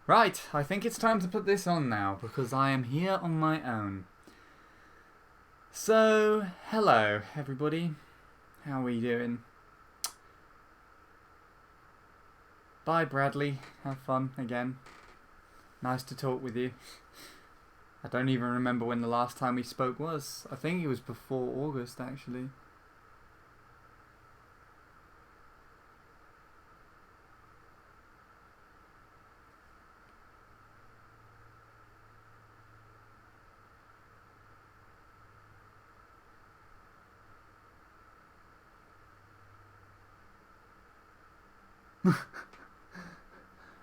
Right, I think it's time to put this on now because I am here on my own. So, hello everybody. How are we doing? Bye Bradley, have fun again. Nice to talk with you. I don't even remember when the last time we spoke was. I think it was before August actually.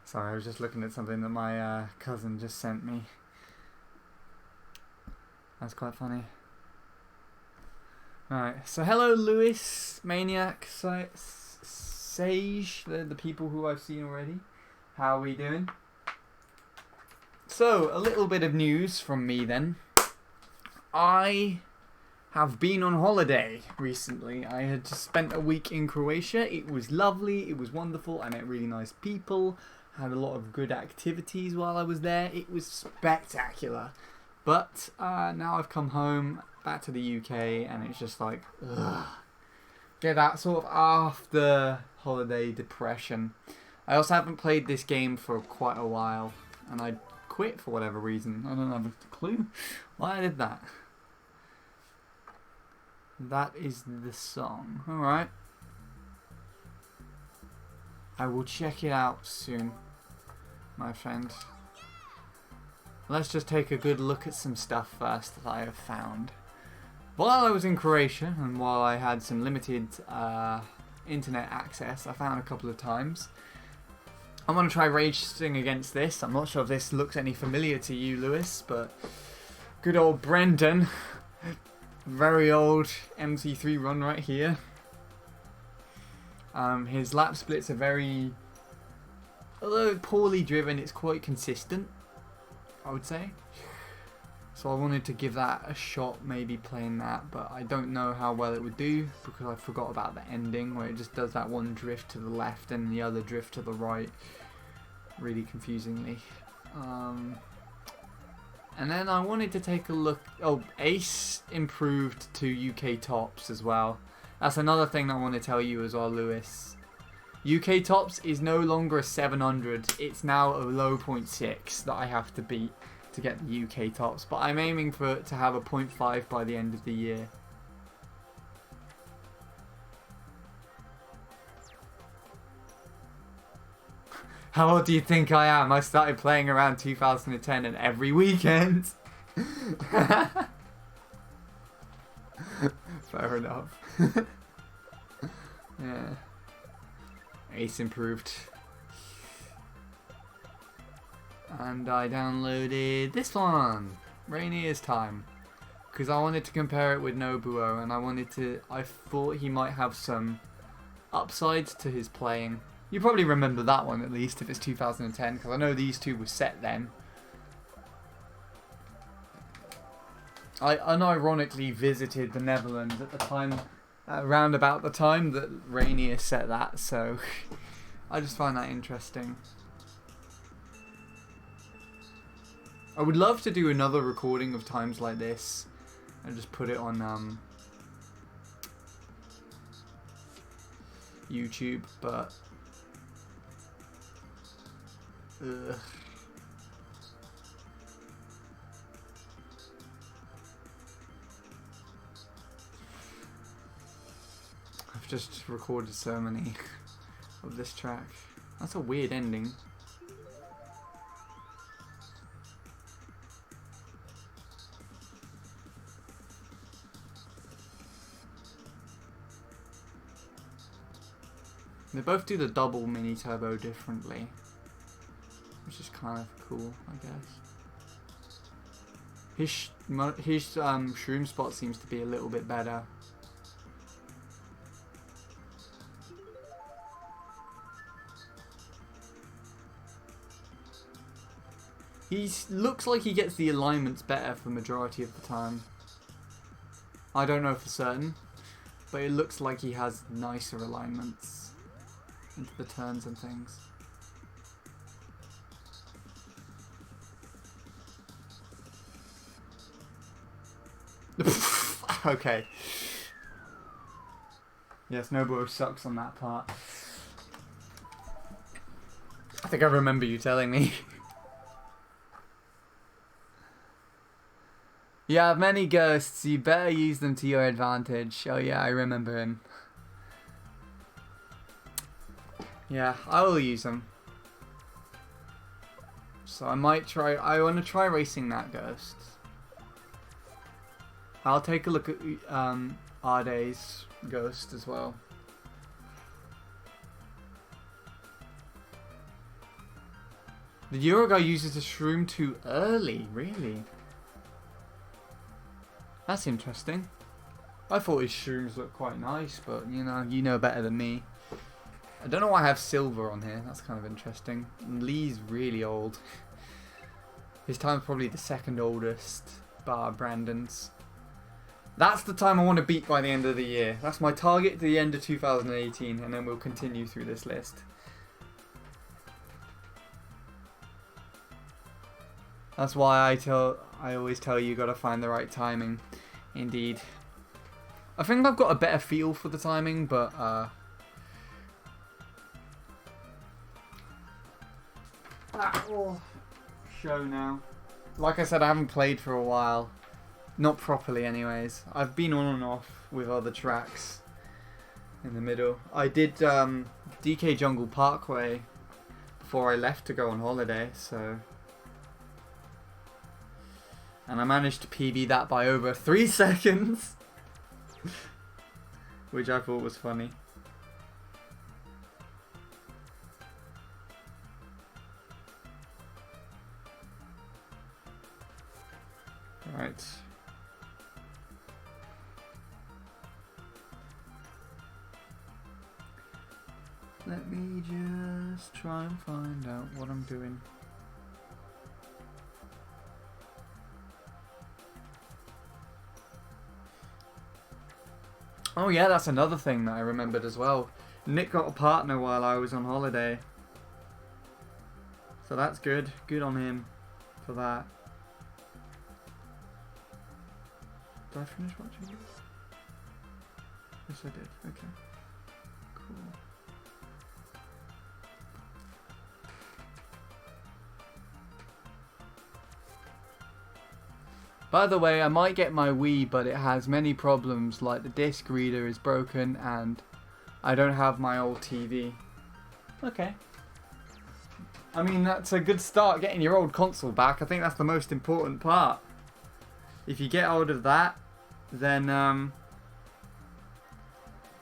Sorry, I was just looking at something that my cousin just sent me. That's quite funny. Right, so hello Lewis, Maniac, Sage, the people who I've seen already. How are we doing? So, a little bit of news from me then. I have been on holiday recently. I had just spent a week in Croatia. It was lovely, it was wonderful, I met really nice people, had a lot of good activities while I was there. It was spectacular. But now I've come home, back to the UK, and it's just like, ugh. Get that sort of after holiday depression. I also haven't played this game for quite a while, and I quit for whatever reason. I don't have a clue why I did that. That is the song. Alright. I will check it out soon, my friend. Let's just take a good look at some stuff first that I have found. While I was in Croatia, and while I had some limited internet access, I found a couple of times. I'm going to try racing against this. I'm not sure if this looks any familiar to you, Lewis, but good old Brendan. Very old MC3 run right here. His lap splits are very, although poorly driven, it's quite consistent, I would say. So I wanted to give that a shot, maybe playing that, but I don't know how well it would do because I forgot about the ending where it just does that one drift to the left and the other drift to the right, really confusingly. And then I wanted to take a look. Oh, Ace improved to UK tops as well. That's another thing I want to tell you as well, Lewis. UK tops is no longer a 700. It's now a low 0.6 that I have to beat to get the UK tops. But I'm aiming for to have a 0.5 by the end of the year. How old do you think I am? I started playing around 2010 and every weekend. Fair enough. Yeah. Ace improved. And I downloaded this one, Rainier's Time, because I wanted to compare it with Nobuo, and I thought he might have some upsides to his playing. You probably remember that one at least if it's 2010, because I know these two were set then. I unironically visited the Netherlands at the time, around about the time that Rainier set that, so I just find that interesting. I would love to do another recording of times like this and just put it on YouTube, but ugh. I've just recorded so many of this track. That's a weird ending. They both do the double mini turbo differently, which is kind of cool, I guess. His shroom spot seems to be a little bit better. He looks like he gets the alignments better for majority of the time. I don't know for certain, but it looks like he has nicer alignments into the turns and things. Okay. Yes, Nobuo sucks on that part. I think I remember you telling me. You have many ghosts, you better use them to your advantage. Oh yeah, I remember him. Yeah, I will use them. So I might try, I want to try racing that ghost. I'll take a look at Arde's ghost as well. The Euro guy uses the shroom too early, really? That's interesting. I thought his shrooms looked quite nice, but you know better than me. I don't know why I have silver on here. That's kind of interesting. And Lee's really old. His time's probably the second oldest, bar Brandon's. That's the time I want to beat by the end of the year. That's my target to the end of 2018, and then we'll continue through this list. That's why I always tell you gotta find the right timing. Indeed. I think I've got a better feel for the timing, but that will show now. Like I said, I haven't played for a while. Not properly anyways. I've been on and off with other tracks in the middle. I did DK Jungle Parkway before I left to go on holiday, so... And I managed to PB that by over 3 seconds. Which I thought was funny. Right. Let me just try and find out what I'm doing. Oh yeah, that's another thing that I remembered as well. Nick got a partner while I was on holiday. So that's good. Good on him for that. Did I finish watching this? Yes, I did. Okay. Cool. By the way, I might get my Wii, but it has many problems, like the disc reader is broken and I don't have my old TV. Okay. I mean, that's a good start, getting your old console back. I think that's the most important part. If you get hold of that, then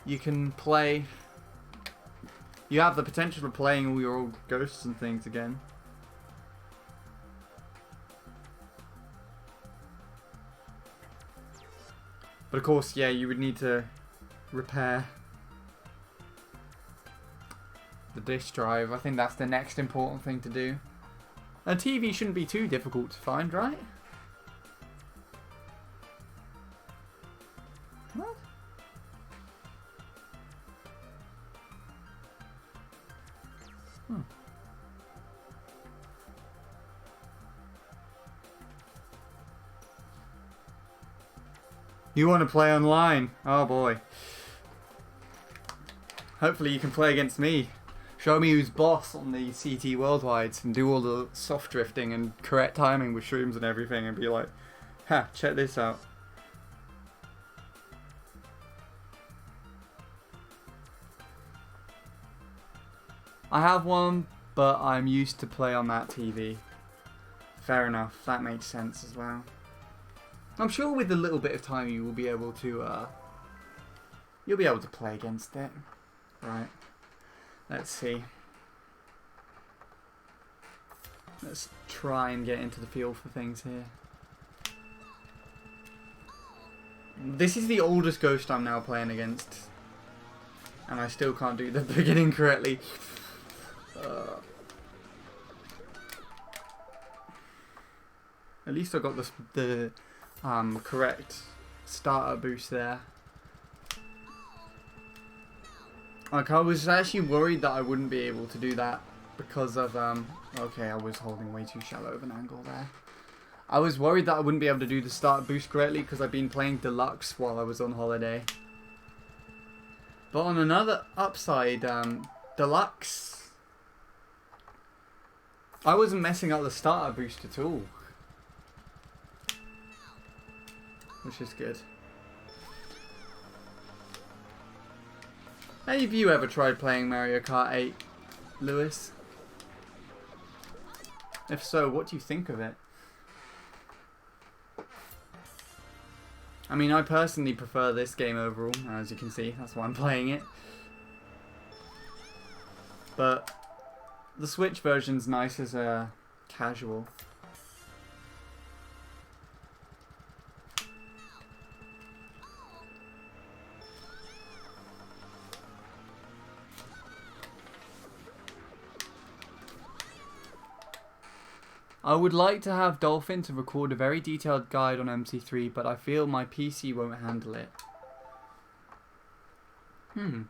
you can play. You have the potential of playing all your old ghosts and things again. But of course, yeah, you would need to repair the disk drive. I think that's the next important thing to do. A TV shouldn't be too difficult to find, right? What? Hmm. You want to play online? Oh boy. Hopefully you can play against me. Show me who's boss on the CT Worldwides and do all the soft drifting and correct timing with shrooms and everything and be like, ha, check this out. I have one, but I'm used to play on that TV. Fair enough, that makes sense as well. I'm sure with a little bit of time you will be able to you'll be able to play against it. Right. Let's see. Let's try and get into the feel for things here. This is the oldest ghost I'm now playing against. And I still can't do the beginning correctly. At least I got the correct starter boost there. Like, I was actually worried that I wouldn't be able to do that because of okay, I was holding way too shallow of an angle there. I was worried that I wouldn't be able to do the start boost correctly because I've been playing deluxe while I was on holiday. But on another upside, deluxe, I wasn't messing up the starter boost at all, which is good. Have you ever tried playing Mario Kart 8, Lewis? If so, what do you think of it? I mean, I personally prefer this game overall, as you can see. That's why I'm playing it. But the Switch version's nice as a casual. I would like to have Dolphin to record a very detailed guide on MC3, but I feel my PC won't handle it. Do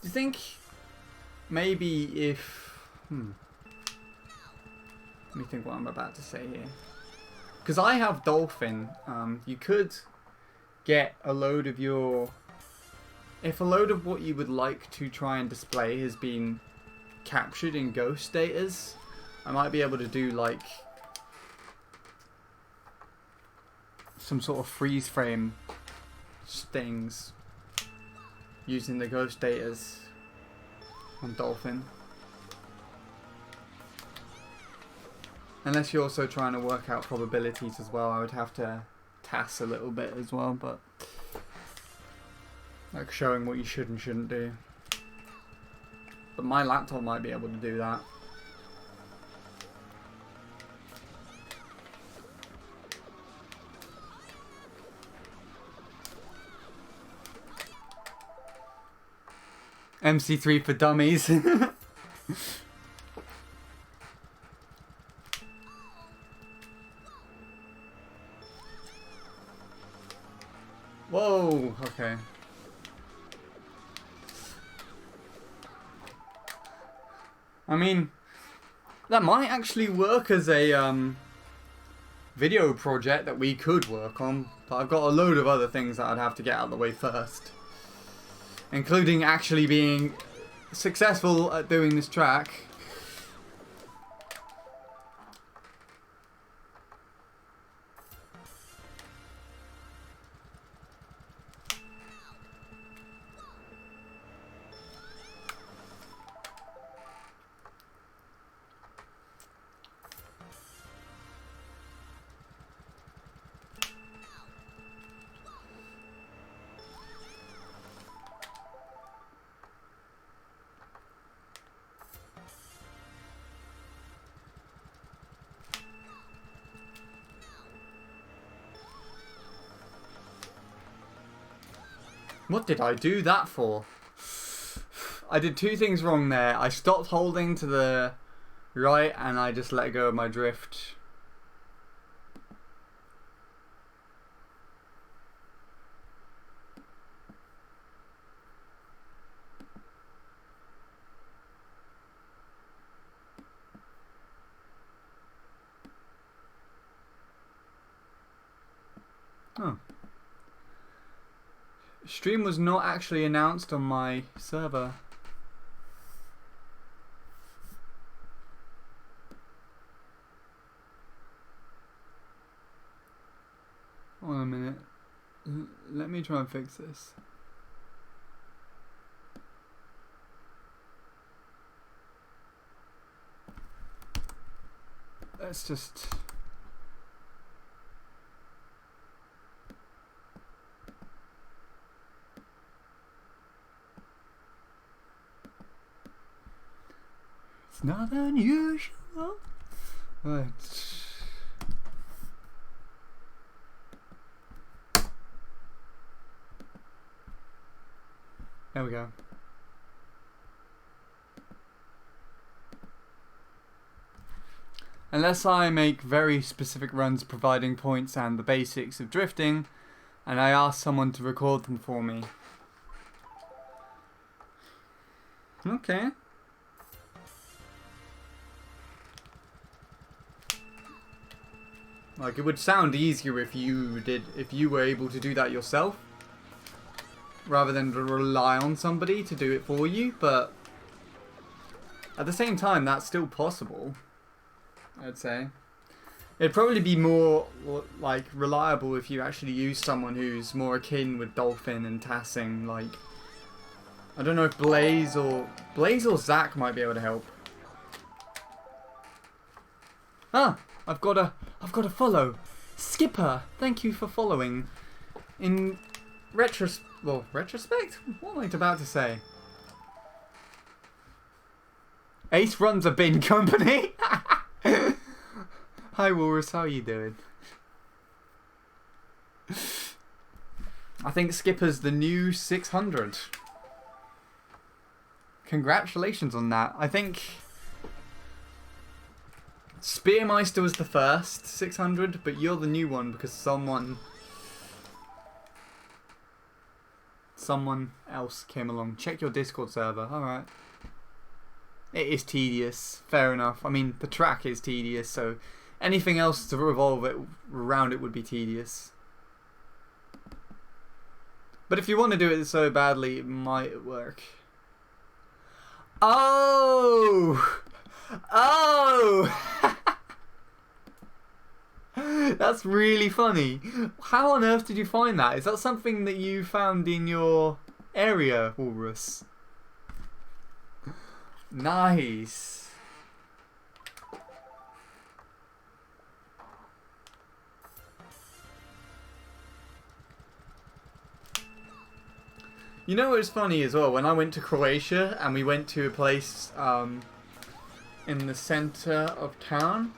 you think maybe if... Let me think what I'm about to say here. Because I have Dolphin, you could get a load of your... If a load of what you would like to try and display has been captured in ghost status, I might be able to do like some sort of freeze frame things using the ghost datas on Dolphin. Unless you're also trying to work out probabilities as well, I would have to TAS a little bit as well, but like showing what you should and shouldn't do. But my laptop might be able to do that. MC3 for dummies. Whoa, okay. I mean, that might actually work as a video project that we could work on, but I've got a load of other things that I'd have to get out of the way first. Including actually being successful at doing this track. What did I do that for? I did two things wrong there. I stopped holding to the right and I just let go of my drift. Oh. Stream was not actually announced on my server. Hold on a minute. Let me try and fix this. Let's just... It's not unusual. Right. There we go. Unless I make very specific runs providing points and the basics of drifting, and I ask someone to record them for me. Okay. Like, it would sound easier if you were able to do that yourself, rather than to rely on somebody to do it for you, but at the same time, that's still possible, I'd say. It'd probably be more, like, reliable if you actually use someone who's more akin with Dolphin and tassing, like, I don't know if Blaze or Zach might be able to help. Ah, I've got a follow. Skipper, thank you for following. In retrospect? What am I about to say? Ace runs a bin company. Hi Walrus, how are you doing? I think Skipper's the new 600. Congratulations on that. I think Spearmeister was the first 600, but you're the new one because someone else came along. Check your Discord server. Alright. It is tedious. Fair enough. I mean, the track is tedious, so anything else to revolve it around it would be tedious. But if you want to do it so badly, it might work. Oh! Oh! That's really funny. How on earth did you find that? Is that something that you found in your area, Walrus? Nice. You know what's funny as well? When I went to Croatia and we went to a place in the centre of town,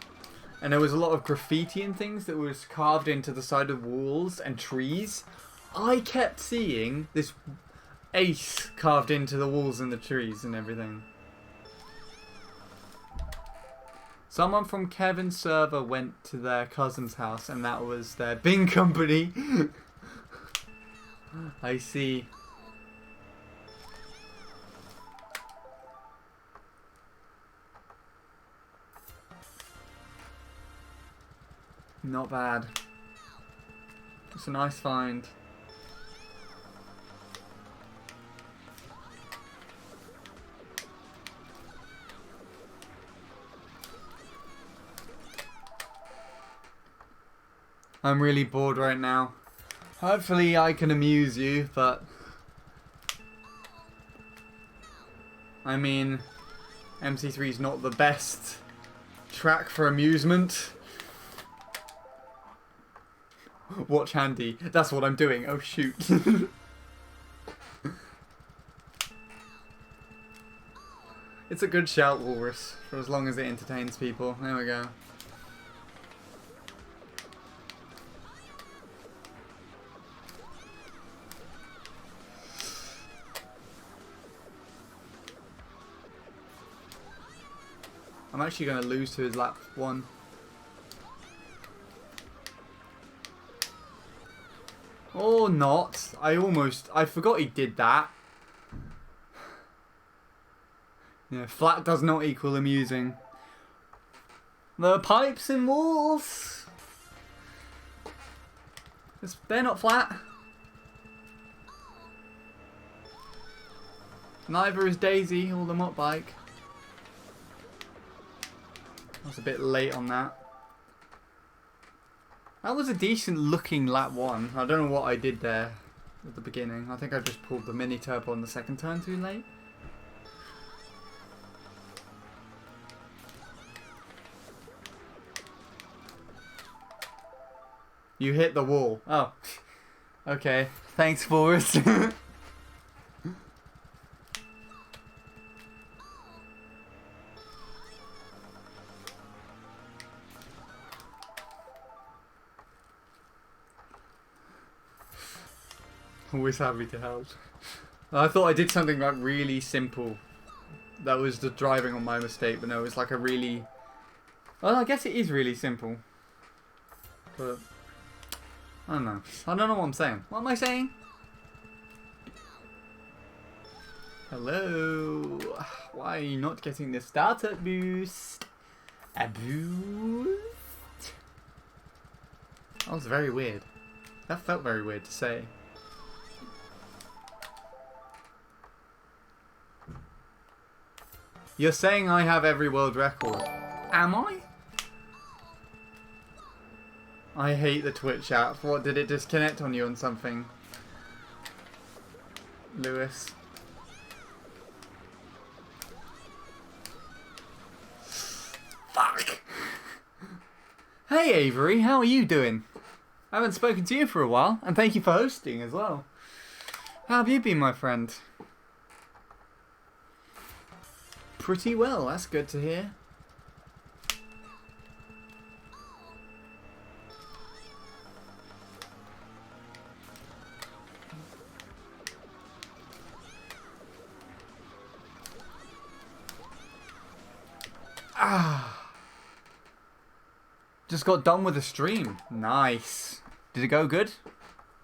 and there was a lot of graffiti and things that was carved into the side of walls and trees, I kept seeing this ace carved into the walls and the trees and everything. Someone from Kevin's server went to their cousin's house and that was their bin company. I see. Not bad. It's a nice find. I'm really bored right now. Hopefully I can amuse you, but I mean, MC3 is not the best track for amusement. Watch handy. That's what I'm doing. Oh shoot. It's a good shout, Walrus, for as long as it entertains people. There we go. I'm actually going to lose to his lap 1. Or not. I forgot he did that. Yeah, flat does not equal amusing. The pipes and walls. They're not flat. Neither is Daisy or the mop bike. I was a bit late on that. That was a decent looking lap 1. I don't know what I did there at the beginning. I think I just pulled the mini turbo on the second turn too late. You hit the wall. Oh. Okay. Thanks, Forrest. Always happy to help. I thought I did something like really simple. That was the driving on my mistake, but no, it's like a really... Well, I guess it is really simple. But... I don't know. I don't know what I'm saying. What am I saying? Hello? Why are you not getting the startup boost? A boost? That was very weird. That felt very weird to say. You're saying I have every world record. Am I? I hate the Twitch app. What, did it disconnect on you on something? Lewis. Fuck! Hey Avery, how are you doing? I haven't spoken to you for a while, and thank you for hosting as well. How have you been, my friend? Pretty well, that's good to hear. Just got done with the stream. Nice. Did it go good?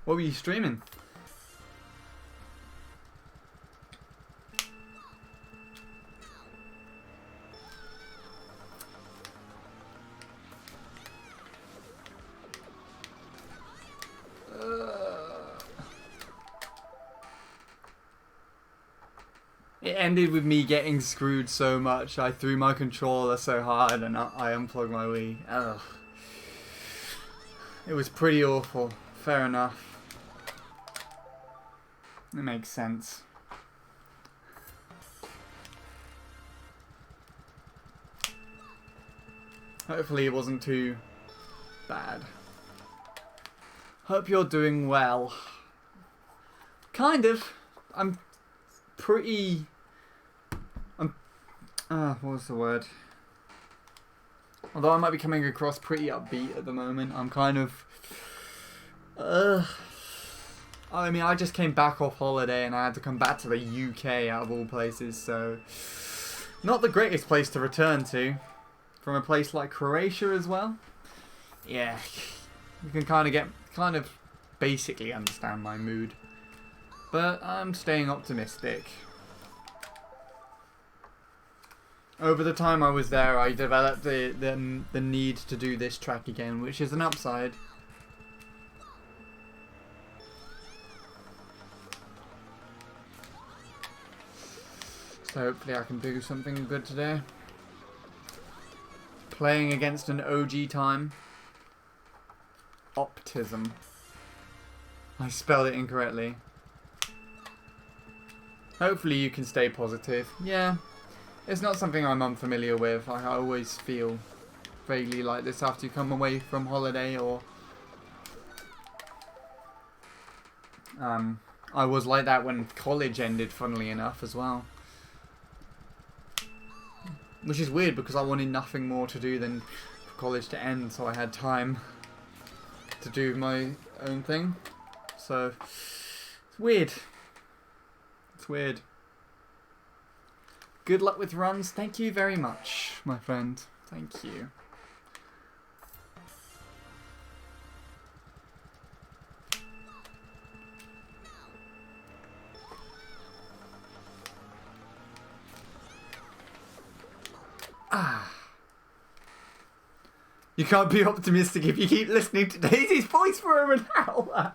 What were you streaming? It ended with me getting screwed so much. I threw my controller so hard and I unplugged my Wii. Ugh. It was pretty awful. Fair enough. It makes sense. Hopefully it wasn't too bad. Hope you're doing well. Kind of. I'm pretty... what was the word? Although I might be coming across pretty upbeat at the moment, I'm kind of... I mean, I just came back off holiday and I had to come back to the UK out of all places, so... Not the greatest place to return to. From a place like Croatia as well. Yeah, you can kind of basically understand my mood. But I'm staying optimistic. Over the time I was there, I developed the need to do this track again, which is an upside. So hopefully I can do something good today. Playing against an OG time. Optism. I spelled it incorrectly. Hopefully you can stay positive. Yeah. It's not something I'm unfamiliar with. I always feel vaguely like this after you come away from holiday, or I was like that when college ended, funnily enough, as well. Which is weird because I wanted nothing more to do than for college to end, so I had time to do my own thing. So it's weird. It's weird. Good luck with runs. Thank you very much, my friend. Thank you. You can't be optimistic if you keep listening to Daisy's voice for an hour.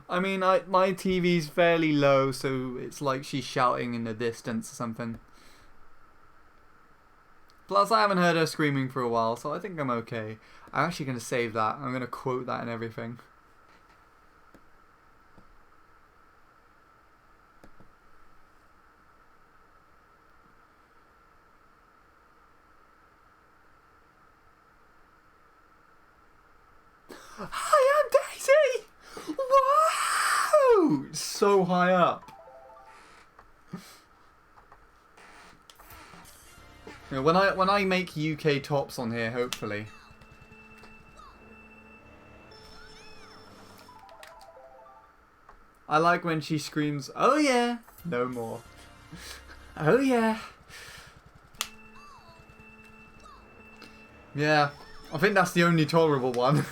I mean, my TV's fairly low, so it's like she's shouting in the distance or something. Plus, I haven't heard her screaming for a while, so I think I'm okay. I'm actually going to save that. I'm going to quote that and everything. Hi, I'm Daisy! Whoa! So high up. You know, when I make UK tops on here, hopefully. I like when she screams, "Oh yeah!" No more. Oh yeah. Yeah, I think that's the only tolerable one.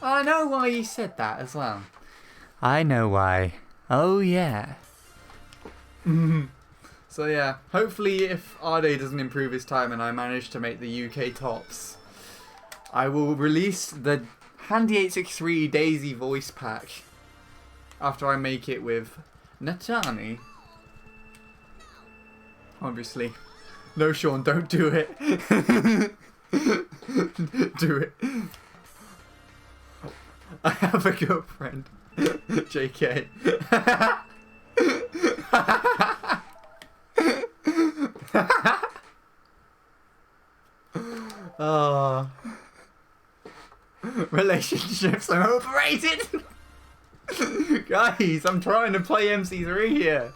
I know why you said that as well. I know why. Oh yeah. So yeah, hopefully if Arde doesn't improve his time and I manage to make the UK tops, I will release the Handy 863 Daisy voice pack after I make it with Natani. Obviously. No, Sean, don't do it. Do it. I have a girlfriend. JK. Oh. Relationships are overrated. Guys, I'm trying to play MC3 here.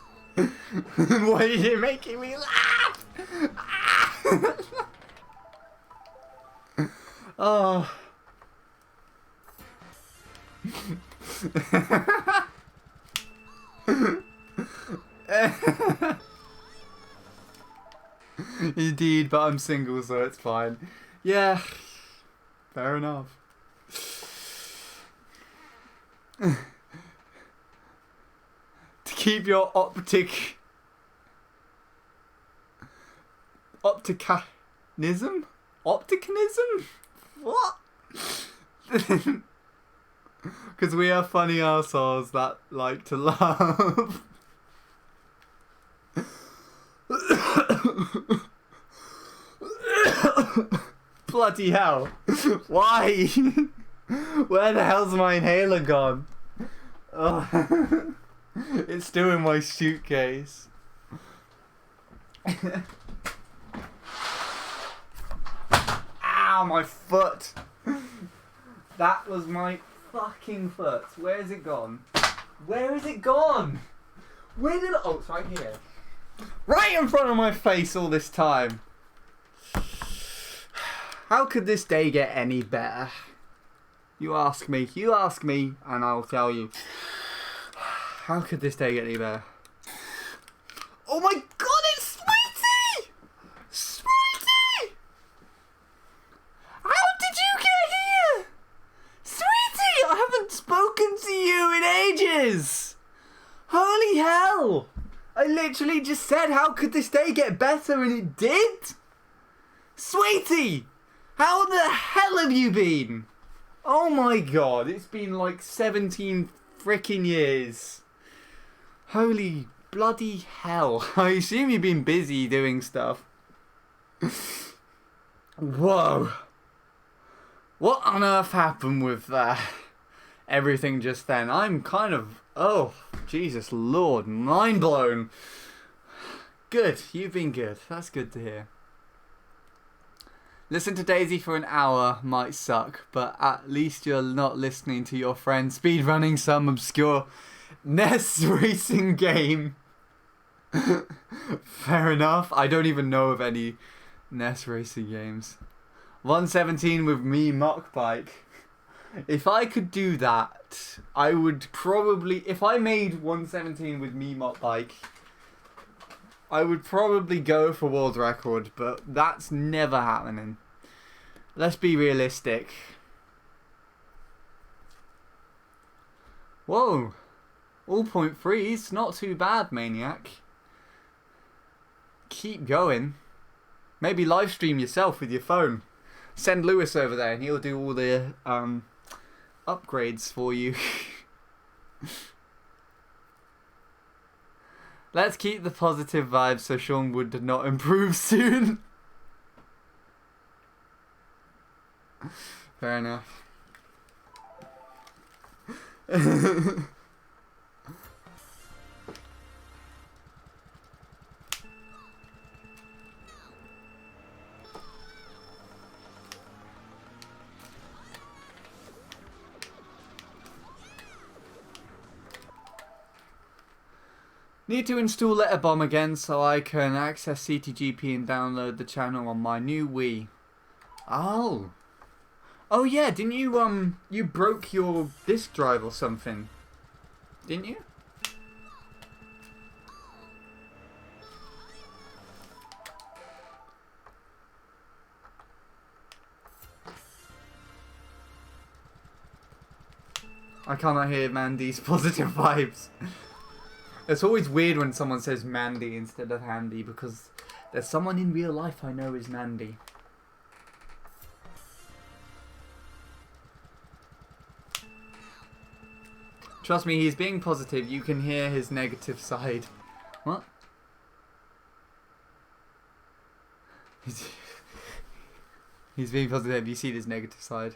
Why are you making me laugh? Oh. Indeed, but I'm single, so it's fine. Yeah, fair enough. To keep your opticanism? What? Because we are funny arseholes that like to laugh. Bloody hell. Why? Where the hell's my inhaler gone? Oh. It's still in my suitcase. Ow, my foot. That was my fucking foot. Where is it gone? Where is it gone? Where did it... Oh, it's right here. Right in front of my face all this time. How could this day get any better? You ask me, and I'll tell you. How could this day get any better? Oh my god, it's Sweetie! Sweetie! How did you get here? Sweetie, I haven't spoken to you in ages! Holy hell! I literally just said, how could this day get better, and it did? Sweetie! How the hell have you been? Oh my god, it's been like 17 freaking years. Holy bloody hell. I assume you've been busy doing stuff. Whoa. What on earth happened with everything just then? I'm kind of... Oh, Jesus Lord, mind blown. Good, you've been good. That's good to hear. Listen to Daisy for an hour might suck, but at least you're not listening to your friend speedrunning some obscure NES racing game. Fair enough. I don't even know of any NES racing games. 117 with me mock bike. If I could do that, I would probably... If I made 117 with me mock bike, I would probably go for world record, but that's never happening. Let's be realistic. Whoa. All point threes, not too bad, Maniac. Keep going. Maybe live stream yourself with your phone. Send Lewis over there and he'll do all the upgrades for you. Let's keep the positive vibes so Sean would not improve soon. Fair enough. Need to install Letterbomb again so I can access CTGP and download the channel on my new Wii. Oh. Oh yeah, didn't you you broke your disk drive or something? Didn't you? I cannot hear Mandy's positive vibes. It's always weird when someone says Mandy instead of Handy, because there's someone in real life I know is Mandy. Trust me, he's being positive. You can hear his negative side. What? He's being positive. You see his negative side.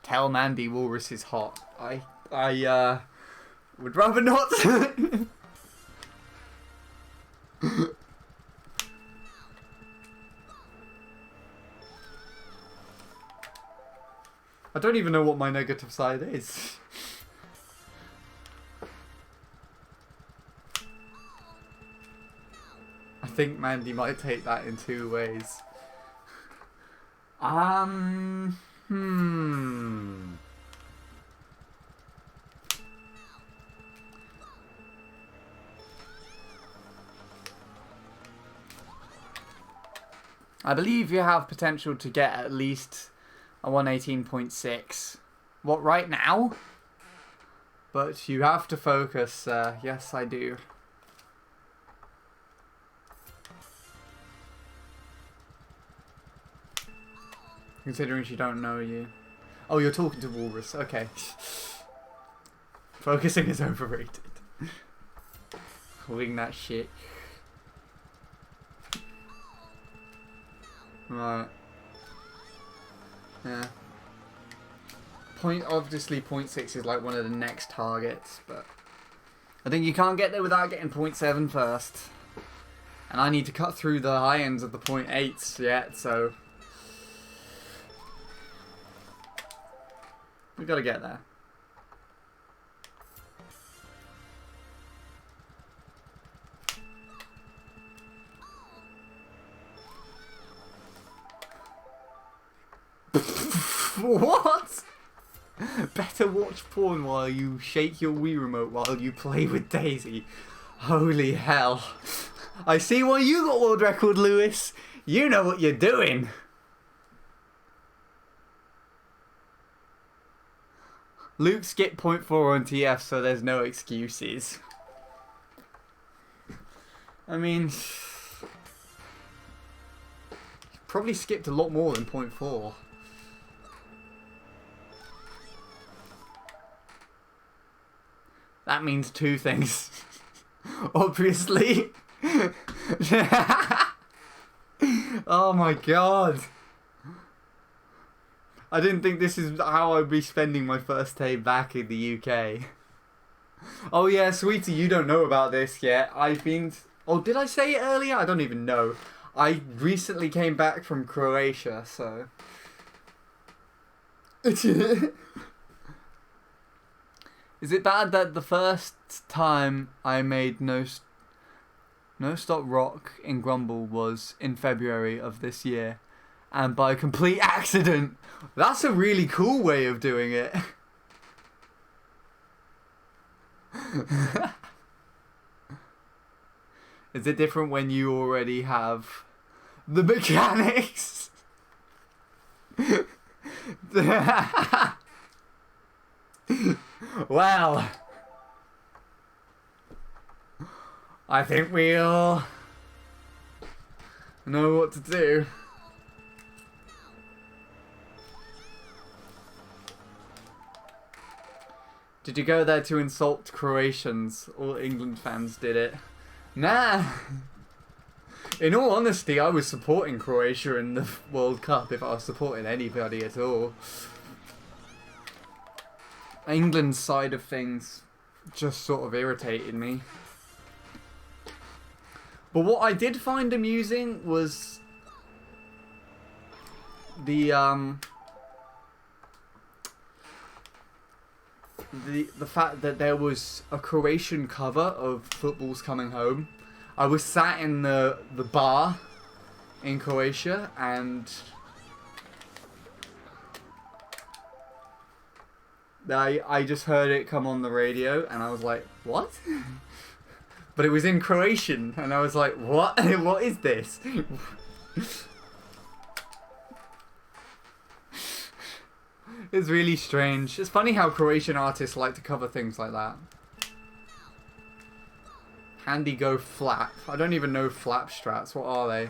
Tell Mandy Walrus is hot. I would rather not. I don't even know what my negative side is. I think Mandy might take that in 2 ways. I believe you have potential to get at least a 118.6. What, right now? But you have to focus. Yes, I do. Considering she don't know you. Oh, you're talking to Walrus. Okay. Focusing is overrated. Wing that shit. Right. Yeah. Obviously 0.6 is like one of the next targets, but I think you can't get there without getting 0.7 first. And I need to cut through the high ends of the 0.8s yet, so we gotta get there. What? Better watch porn while you shake your Wii remote while you play with Daisy. Holy hell. I see why you got world record, Lewis. You know what you're doing. Luke skipped 0.4 on TF, so there's no excuses. I mean, probably skipped a lot more than 0.4. That means 2 things. Obviously. Oh my god. I didn't think this is how I'd be spending my first day back in the UK. Oh yeah, sweetie, you don't know about this yet. I've been... Oh, did I say it earlier? I don't even know. I recently came back from Croatia, so... Is it bad that the first time I made No Stop Rock in Grumble was in February of this year? And by complete accident. That's a really cool way of doing it. Is it different when you already have the mechanics? Well, I think we'll know what to do. Did you go there to insult Croatians? All England fans did it. Nah. In all honesty, I was supporting Croatia in the World Cup if I was supporting anybody at all. England's side of things just sort of irritated me. But what I did find amusing was the fact that there was a Croatian cover of Football's Coming Home. I was sat in the bar in Croatia and I just heard it come on the radio and I was like, what? But it was in Croatian and I was like, what? What is this? It's really strange. It's funny how Croatian artists like to cover things like that. Handy go flap. I don't even know flap strats. What are they?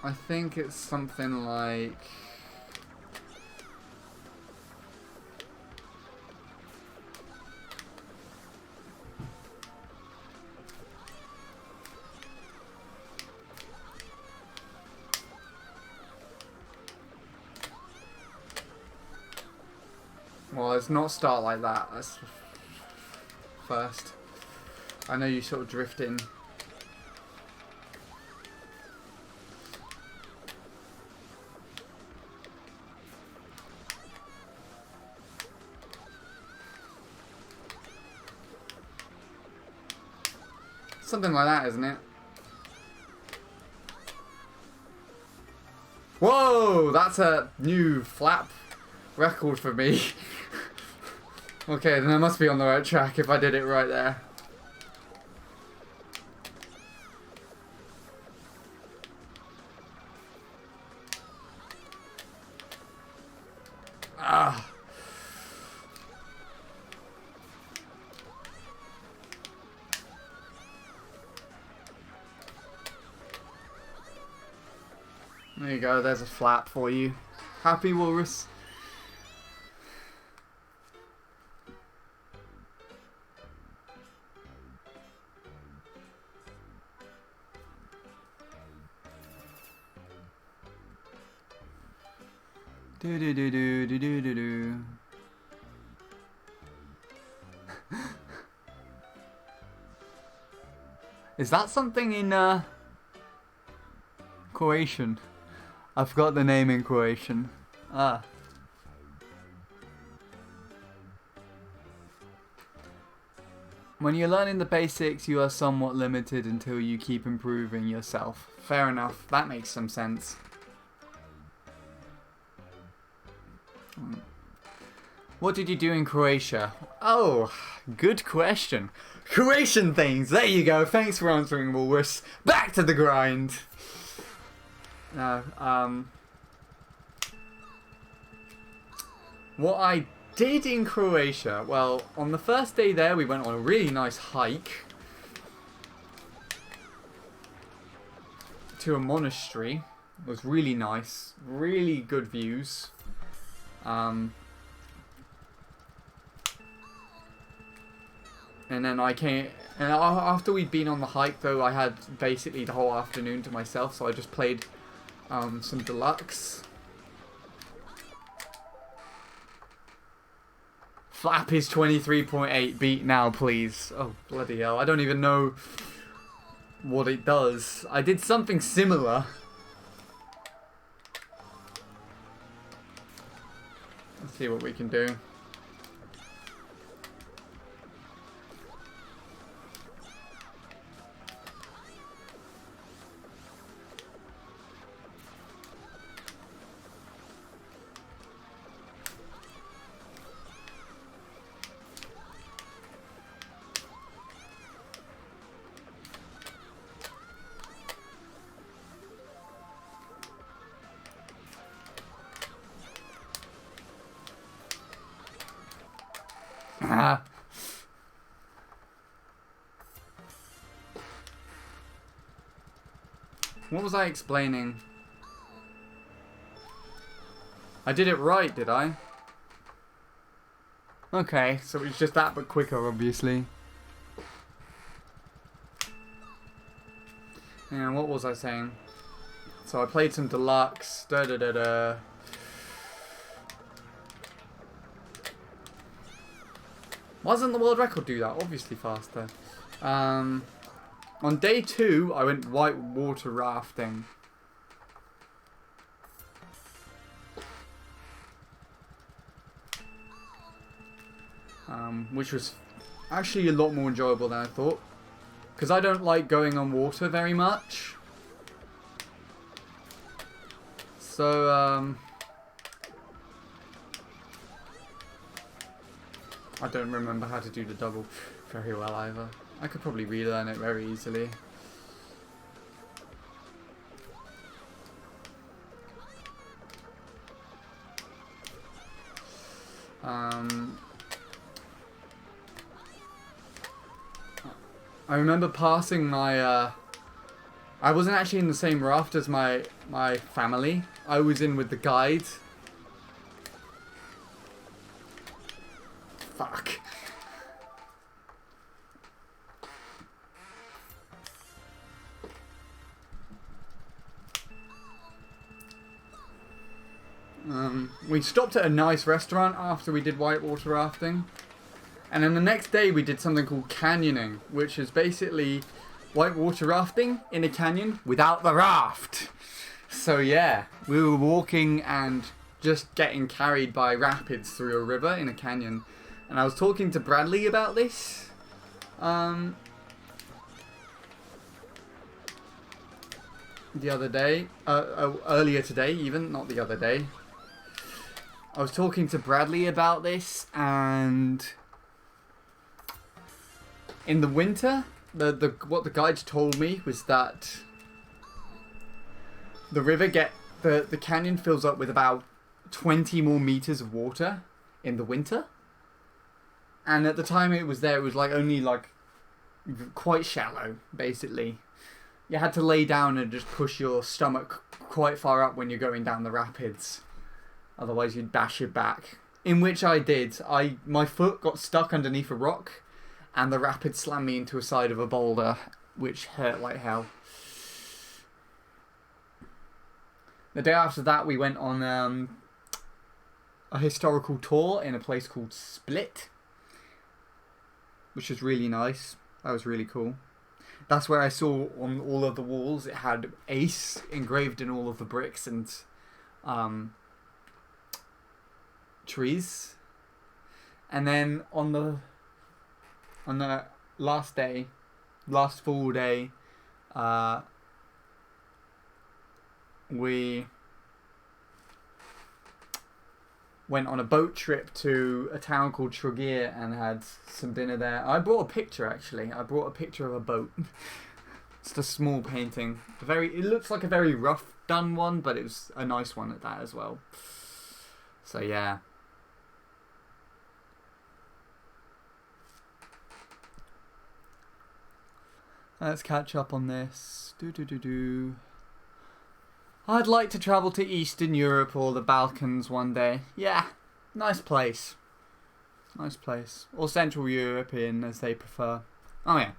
I think it's something like... Well, let's not start like that. That's first. I know you sort of drift in. Something like that, isn't it? Whoa! That's a new flap record for me. Okay, then I must be on the right track if I did it right there. Ah. There you go, there's a flap for you. Happy, Walrus? Do do do do do do do do. Is that something in Croatian? I forgot the name in Croatian. Ah. When you're learning the basics, you are somewhat limited until you keep improving yourself. Fair enough. That makes some sense. What did you do in Croatia? Oh, good question. Croatian things. There you go. Thanks for answering, Walrus. Back to the grind. What I did in Croatia, well, on the first day there, we went on a really nice hike to a monastery. It was really nice, really good views. And then I came, and after we'd been on the hike though, I had basically the whole afternoon to myself, so I just played some deluxe. Flap is 23.8, beat now please. Oh bloody hell, I don't even know what it does. I did something similar. Let's see what we can do. Ah. What was I explaining? I did it right, did I? Okay, so it's just that but quicker, obviously. And what was I saying? So I played some deluxe. Da da da da. Why doesn't the world record do that? Obviously faster. On day 2, I went white water rafting. Which was actually a lot more enjoyable than I thought. Because I don't like going on water very much. So, I don't remember how to do the double very well either. I could probably relearn it very easily. I remember passing my. I wasn't actually in the same raft as my family. I was in with the guide. Fuck. We stopped at a nice restaurant after we did whitewater rafting. And then the next day we did something called canyoning, which is basically whitewater rafting in a canyon without the raft. So yeah, we were walking and just getting carried by rapids through a river in a canyon. And I was talking to Bradley about this. The other day, earlier today even, not the other day. I was talking to Bradley about this, and in the winter, what the guides told me was that the river the canyon fills up with about 20 more meters of water in the winter. And at the time it was there, it was like only like quite shallow, basically. You had to lay down and just push your stomach quite far up when you're going down the rapids. Otherwise you'd bash your back. In which I did. My foot got stuck underneath a rock and the rapid slammed me into a side of a boulder, which hurt like hell. The day after that we went on a historical tour in a place called Split, which was really nice. That was really cool. That's where I saw on all of the walls it had Ace engraved in all of the bricks and trees. And then on the last full day, we went on a boat trip to a town called Tregear and had some dinner there. I brought a picture, actually. I brought a picture of a boat. It's a small painting. It looks like a very rough done one, but it was a nice one at that as well. So yeah. Let's catch up on this. I'd like to travel to Eastern Europe or the Balkans one day. Yeah, nice place. Nice place. Or Central European, as they prefer. Oh yeah.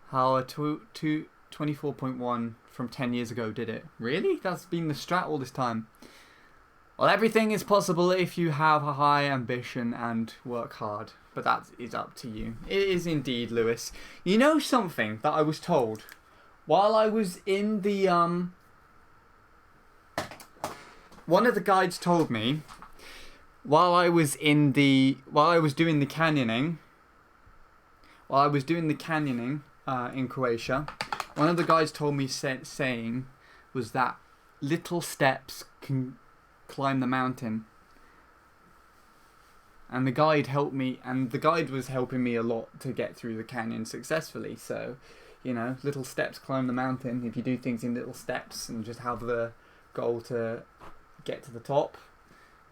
How a 24.1 from 10 years ago did it. Really? That's been the strat all this time. Well, everything is possible if you have a high ambition and work hard. But that is up to you. It is indeed, Lewis. You know something that I was told? While I was in the, one of the guides told me, while I was doing the canyoning in Croatia, one of the guides told me saying was that little steps can climb the mountain. And the guide helped me, and the guide was helping me a lot to get through the canyon successfully, so... You know, little steps climb the mountain. If you do things in little steps and just have the goal to get to the top,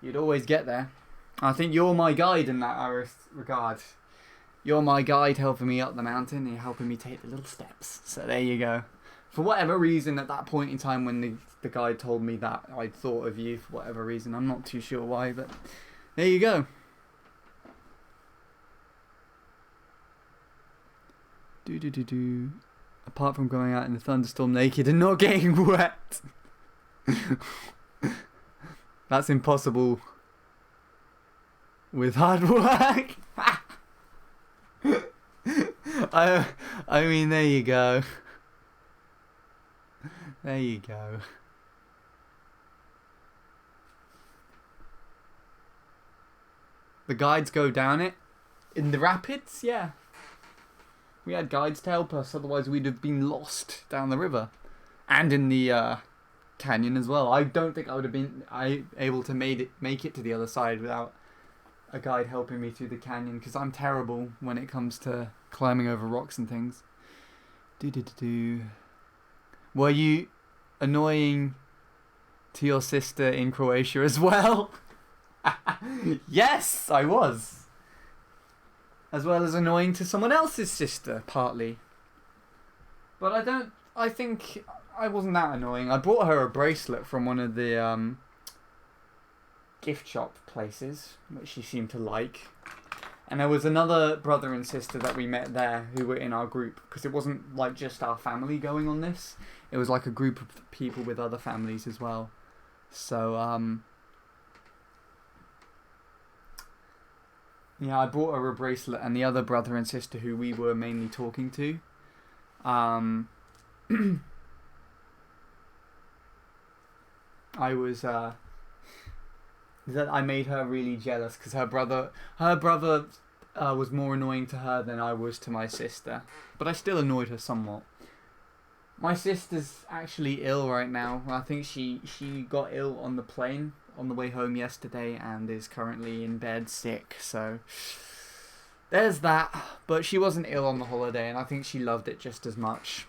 you'd always get there. I think you're my guide in that regard. You're my guide helping me up the mountain and you're helping me take the little steps. So there you go. For whatever reason, at that point in time when the guide told me that, I'd thought of you for whatever reason. I'm not too sure why, but there you go. Apart from going out in the thunderstorm naked and not getting wet. That's impossible with hard work. I mean, there you go. There you go. The guides go down it. In the rapids, yeah. We had guides to help us, otherwise we'd have been lost down the river. And in the canyon as well. I don't think I would have been able to make it to the other side without a guide helping me through the canyon, because I'm terrible when it comes to climbing over rocks and things. Were you annoying to your sister in Croatia as well? Yes, I was. As well as annoying to someone else's sister, partly. But I think I wasn't that annoying. I brought her a bracelet from one of the gift shop places, which she seemed to like. And there was another brother and sister that we met there who were in our group, because it wasn't like just our family going on this. It was like a group of people with other families as well. So, yeah, I brought her a bracelet, and the other brother and sister who we were mainly talking to, I was, that I made her really jealous because her brother was more annoying to her than I was to my sister. But I still annoyed her somewhat. My sister's actually ill right now. I think she got ill on the plane on the way home yesterday and is currently in bed sick. So there's that. But she wasn't ill on the holiday, and I think she loved it just as much.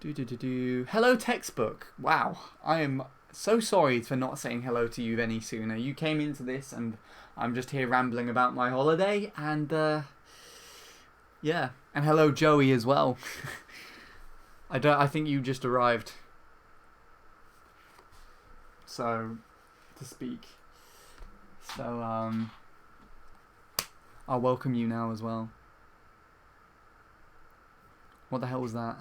Hello, textbook. Wow, I am so sorry for not saying hello to you any sooner. You came into this and I'm just here rambling about my holiday, and yeah. And hello, Joey, as well. I think you just arrived, so to speak. So I'll welcome you now as well. What the hell was that?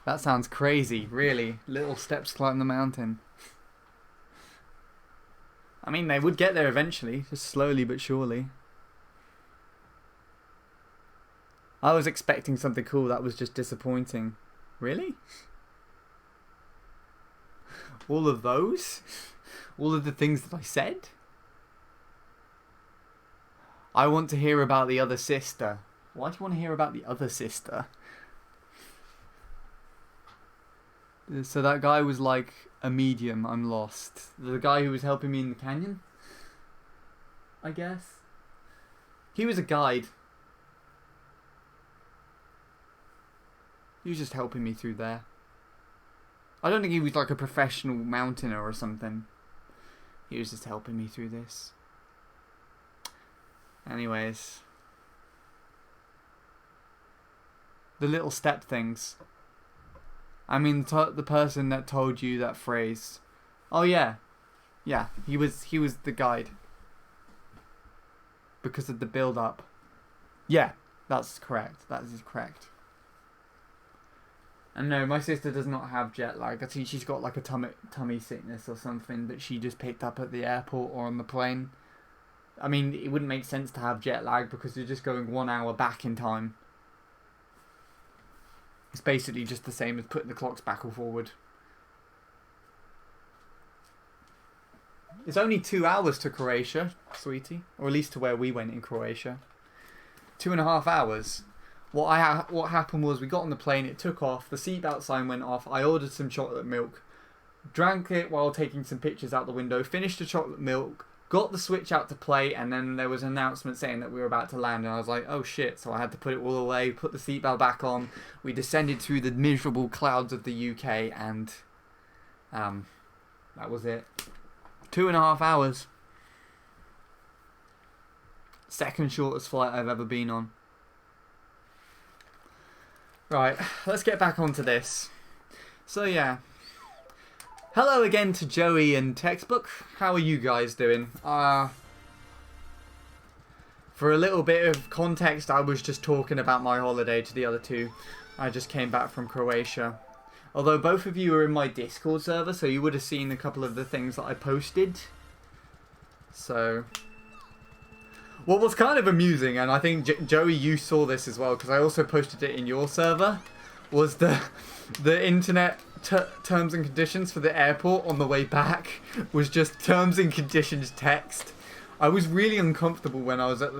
That sounds crazy, really. Little steps climb the mountain. I mean, they would get there eventually, just slowly but surely. I was expecting something cool, that was just disappointing. Really? All of those? All of the things that I said? I want to hear about the other sister. Why do you want to hear about the other sister? So that guy was like a medium, I'm lost. The guy who was helping me in the canyon? I guess. He was a guide. He was just helping me through there. I don't think he was like a professional mountaineer or something. He was just helping me through this. Anyways. The little step things. I mean, the person that told you that phrase. Oh yeah, yeah. He was the guide because of the build up. Yeah, that's correct. That is correct. And no, my sister does not have jet lag. I think she's got like a tummy sickness or something that she just picked up at the airport or on the plane. I mean, it wouldn't make sense to have jet lag because you're just going 1 hour back in time. It's basically just the same as putting the clocks back or forward. It's only 2 hours to Croatia, sweetie. Or at least to where we went in Croatia. 2.5 hours. What happened was we got on the plane, it took off, the seatbelt sign went off, I ordered some chocolate milk, drank it while taking some pictures out the window, finished the chocolate milk, got the Switch out to play, and then there was an announcement saying that we were about to land, and I was like, oh shit, so I had to put it all away, put the seatbelt back on, we descended through the miserable clouds of the UK, and that was it. 2.5 hours. Second shortest flight I've ever been on. Right, let's get back onto this. So yeah. Hello again to Joey and Textbook. How are you guys doing? For a little bit of context, I was just talking about my holiday to the other two. I just came back from Croatia. Although both of you are in my Discord server, so you would have seen a couple of the things that I posted. So what was kind of amusing, and I think Joey, you saw this as well, because I also posted it in your server, was the internet terms and conditions for the airport on the way back was just terms and conditions text. I was really uncomfortable when I was at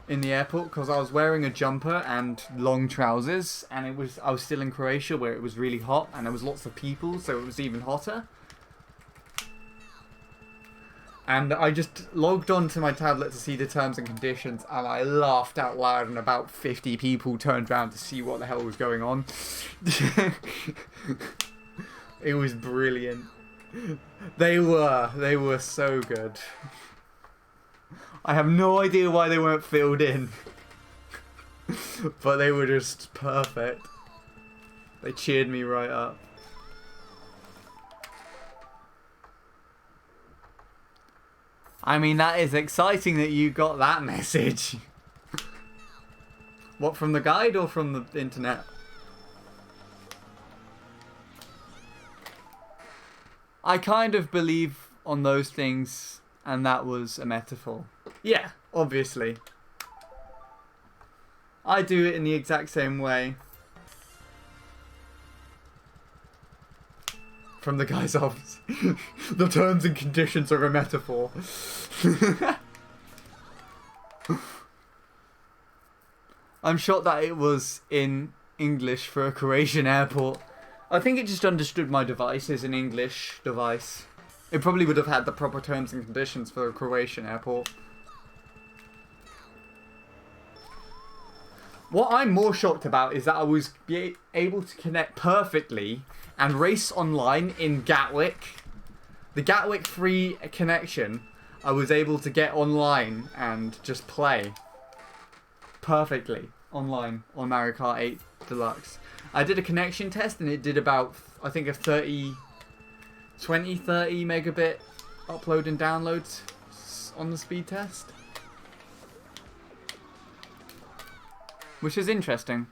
in the airport because I was wearing a jumper and long trousers, and I was still in Croatia where it was really hot and there was lots of people, so it was even hotter. And I just logged onto my tablet to see the terms and conditions, and I laughed out loud, and about 50 people turned around to see what the hell was going on. It was brilliant. They were so good. I have no idea why they weren't filled in. But they were just perfect. They cheered me right up. I mean, that is exciting that you got that message. What, from the guide or from the internet? I kind of believe on those things, and that was a metaphor. Yeah, obviously. I do it in the exact same way. From the guy's office. The terms and conditions are a metaphor. I'm shocked that it was in English for a Croatian airport. I think it just understood my device as an English device. It probably would have had the proper terms and conditions for a Croatian airport. What I'm more shocked about is that I was able to connect perfectly and race online in Gatwick. The Gatwick free connection, I was able to get online and just play perfectly online on Mario Kart 8 Deluxe. I did a connection test and it did about, I think, a 30 megabit upload and download on the speed test. Which is interesting.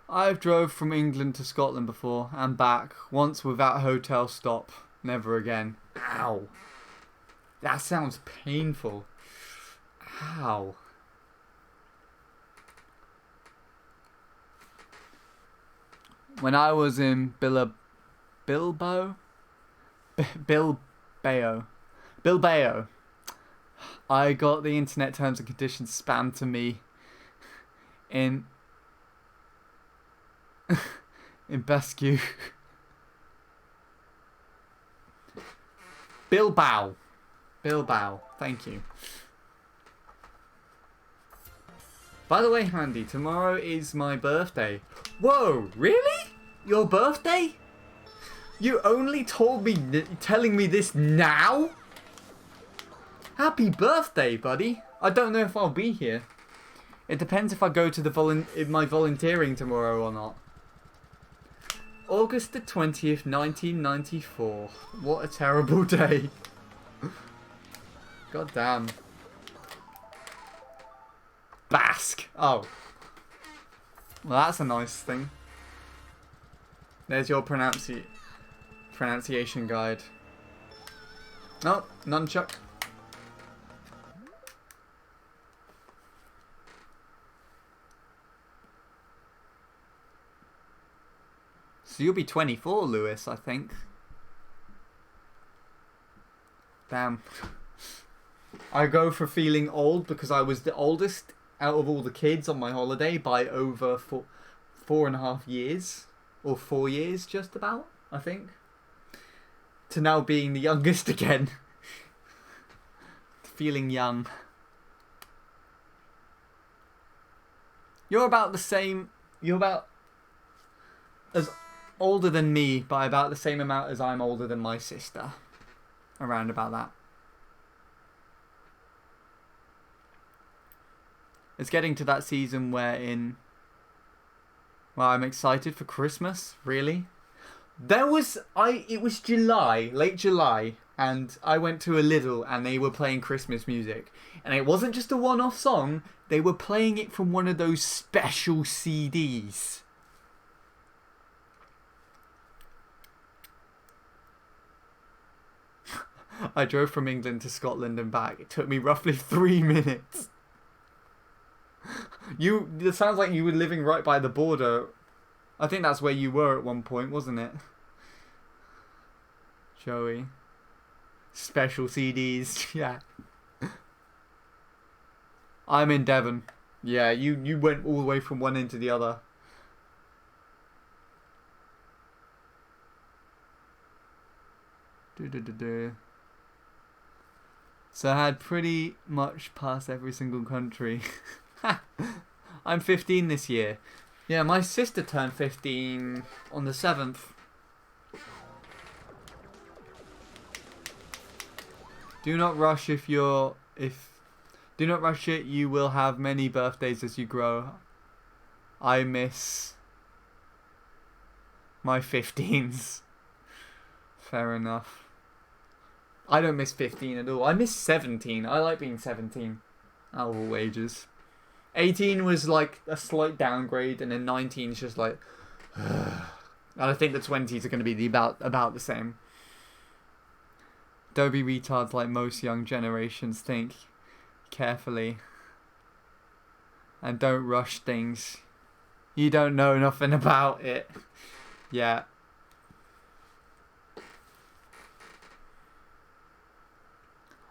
I've drove from England to Scotland before and back, once without a hotel stop, never again. Ow. That sounds painful. Ow. When I was in Bilbao, I got the internet terms and conditions spammed to me in Basque. Bilbao, thank you. By the way, Handy, tomorrow is my birthday. Whoa, really? Your birthday? You only telling me this now? Happy birthday, buddy. I don't know if I'll be here. It depends if I go to my volunteering tomorrow or not. August the 20th, 1994. What a terrible day. God damn. Basque. Oh. Well, that's a nice thing. There's your pronunciation guide. Oh, nunchuck. So you'll be 24, Lewis, I think. Damn. I go for feeling old because I was the oldest out of all the kids on my holiday by over 4.5 years. Or 4 years, just about, I think. To now being the youngest again. Feeling young. You're about the same... You're about... as older than me by about the same amount as I'm older than my sister. Around about that. It's getting to that season wherein... Well, I'm excited for Christmas, really. It was July, late July, and I went to a Lidl and they were playing Christmas music. And it wasn't just a one-off song, they were playing it from one of those special CDs. I drove from England to Scotland and back. It took me roughly 3 minutes. It sounds like you were living right by the border. I think that's where you were at one point, wasn't it? Joey. Special CDs, yeah. I'm in Devon. Yeah, you went all the way from one end to the other. So I had pretty much passed every single country. I'm 15 this year. Yeah, my sister turned 15 on the 7th. Do not rush do not rush it, you will have many birthdays as you grow. I miss my 15s. Fair enough. I don't miss 15 at all. I miss 17. I like being 17. Out of all ages. 18 was like a slight downgrade, and then 19 is just like... and I think the 20s are going to be about the same. Don't be retards like most young generations think. Carefully. And don't rush things. You don't know nothing about it. Yeah.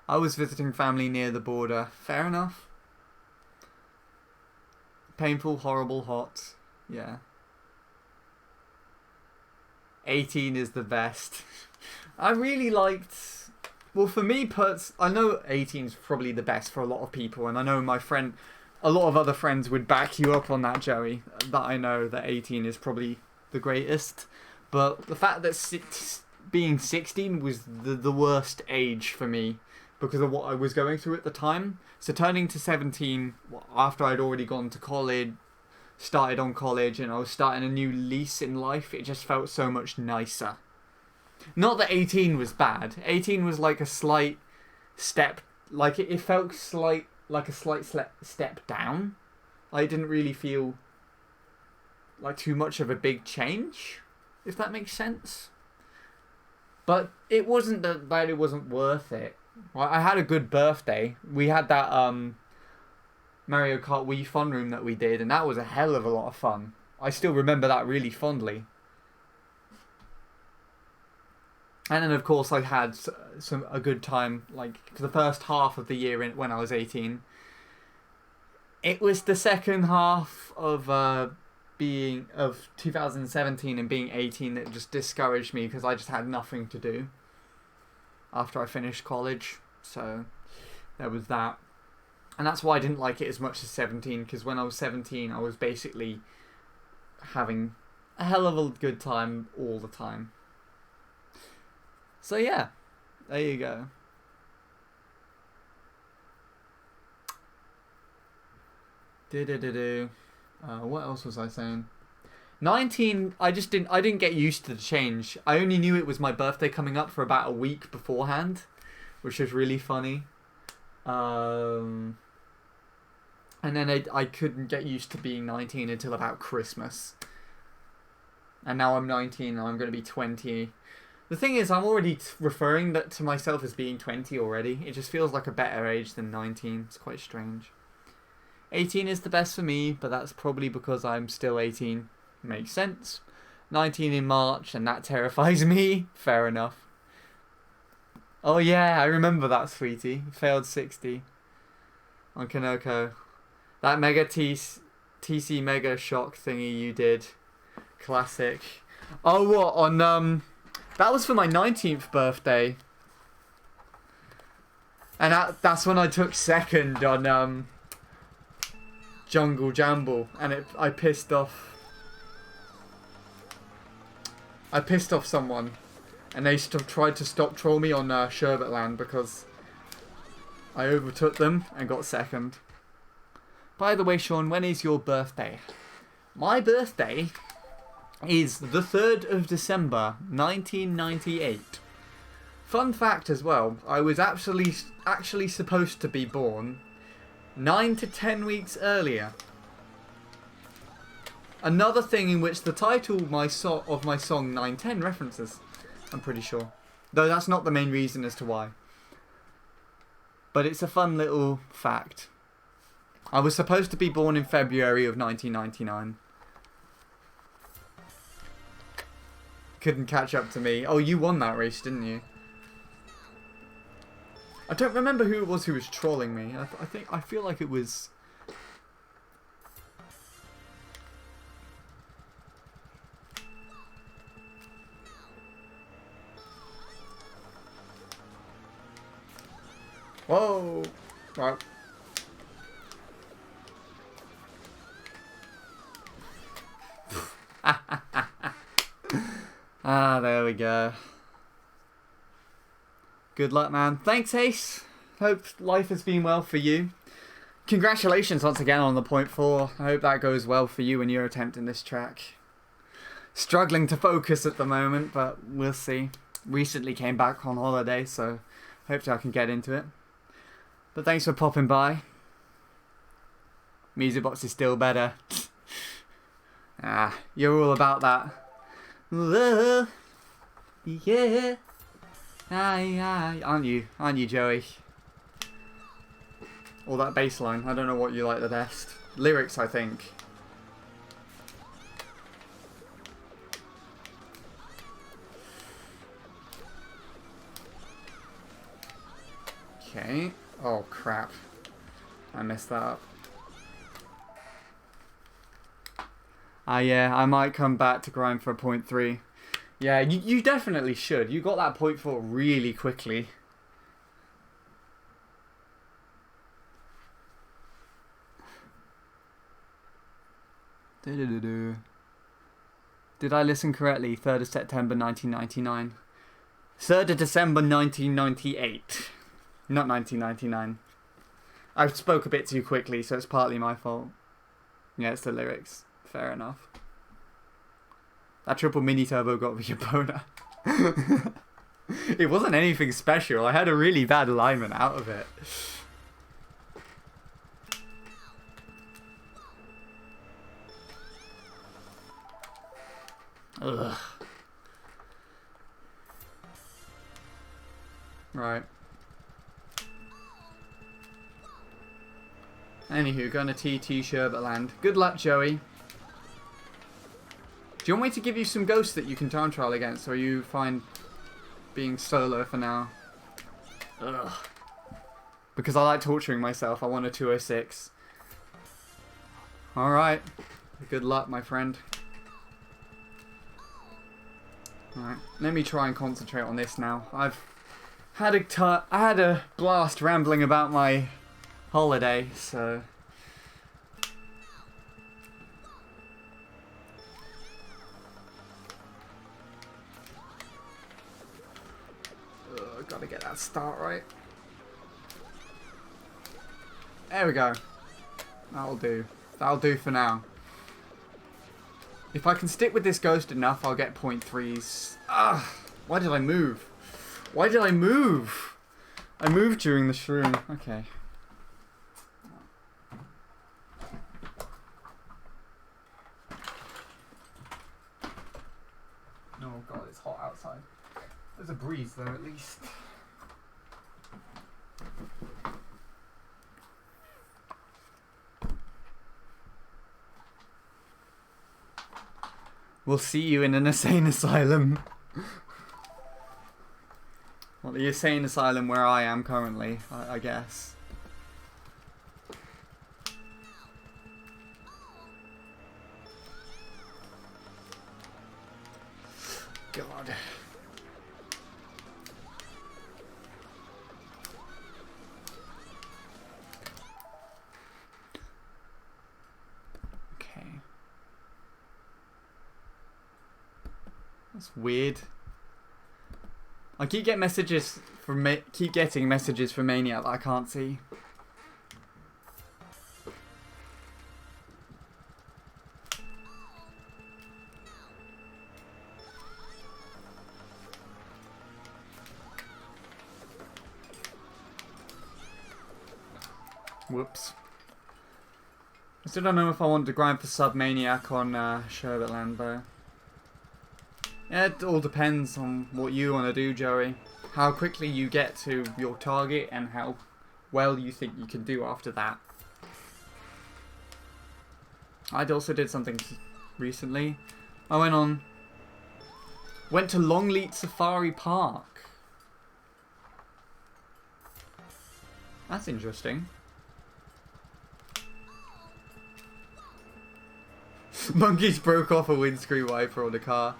I was visiting family near the border. Fair enough. Painful, horrible, hot. Yeah. 18 is the best. I really liked... Well, for me, I know 18 is probably the best for a lot of people, and I know a lot of other friends would back you up on that, Joey. That I know that 18 is probably the greatest. But the fact that being 16 was the worst age for me because of what I was going through at the time. So turning to 17 after I'd already gone to college, started on college, and I was starting a new lease in life, it just felt so much nicer. Not that 18 was bad. 18 was like a slight step, like it felt like a slight step down. I didn't really feel like too much of a big change, if that makes sense. But it wasn't that it wasn't worth it. Well, I had a good birthday. We had that Mario Kart Wii Fun Room that we did, and that was a hell of a lot of fun. I still remember that really fondly. And then, of course, I had a good time, like, for the first half of the year when I was 18. It was the second half of 2017 and being 18 that just discouraged me because I just had nothing to do after I finished college. So, there was that. And that's why I didn't like it as much as 17, because when I was 17, I was basically having a hell of a good time all the time. So yeah, there you go. What else was I saying? 19, I didn't get used to the change. I only knew it was my birthday coming up for about a week beforehand, which was really funny. And then I couldn't get used to being 19 until about Christmas. And now I'm 19 and I'm going to be 20. The thing is, I'm already referring to myself as being 20 already. It just feels like a better age than 19. It's quite strange. 18 is the best for me, but that's probably because I'm still 18. Makes sense. 19 in March, and that terrifies me. Fair enough. Oh yeah, I remember that, sweetie. Failed 60 on Kanoko. That Mega TC Mega Shock thingy you did. Classic. Oh, what? On, that was for my 19th birthday. And that's when I took second on Jungle Jamble. And I pissed off someone. And they tried to stop troll me on Sherbetland because I overtook them and got second. By the way, Sean, when is your birthday? My birthday is the 3rd of December, 1998. Fun fact as well, I was actually supposed to be born 9 to 10 weeks earlier. Another thing in which the title of my song 910 references, I'm pretty sure. Though that's not the main reason as to why. But it's a fun little fact. I was supposed to be born in February of 1999. Couldn't catch up to me. Oh, you won that race, didn't you? I don't remember who it was who was trolling me. I feel like it was... Whoa! Right. Ah, there we go. Good luck, man. Thanks, Ace. Hope life has been well for you. Congratulations once again on the .4. I hope that goes well for you in your attempt in this track. Struggling to focus at the moment, but we'll see. Recently came back on holiday, so hopefully I can get into it. But thanks for popping by. Music box is still better. Ah, you're all about that. Whoa, yeah. Aye, aren't you, Joey? Or that bass line. I don't know what you like the best. Lyrics, I think. Okay. Oh, crap. I messed that up. Yeah, I might come back to grind for a .3. Yeah, you definitely should. You got that .4 really quickly. Did I listen correctly? 3rd of September 1999. 3rd of December 1998. Not 1999. I spoke a bit too quickly, so it's partly my fault. Yeah, it's the lyrics. Fair enough. That triple mini turbo got me a boner. It wasn't anything special. I had a really bad alignment out of it. Ugh. Right. Anywho, going to TT Sherbetland. Good luck, Joey. Do you want me to give you some ghosts that you can time trial against, or are you fine being solo for now? Ugh. Because I like torturing myself. I want a 206. Alright. Good luck, my friend. Alright. Let me try and concentrate on this now. I had a blast rambling about my holiday, so... Gotta get that start right. There we go. That'll do. That'll do for now. If I can stick with this ghost enough, I'll get .3s. Ah! Why did I move? Why did I move? I moved during the shroom. Okay. Oh god, it's hot outside. There's a breeze though, at least. We'll see you in an insane asylum. Well, the insane asylum where I am currently, I guess. God. Okay. That's weird. I keep getting messages from Maniac that I can't see. Whoops. I still don't know if I want to grind for Submaniac on Sherbetland though. Yeah, it all depends on what you want to do, Joey. How quickly you get to your target and how well you think you can do after that. I also did something recently. I went to Longleat Safari Park. That's interesting. Monkeys broke off a windscreen wiper on the car.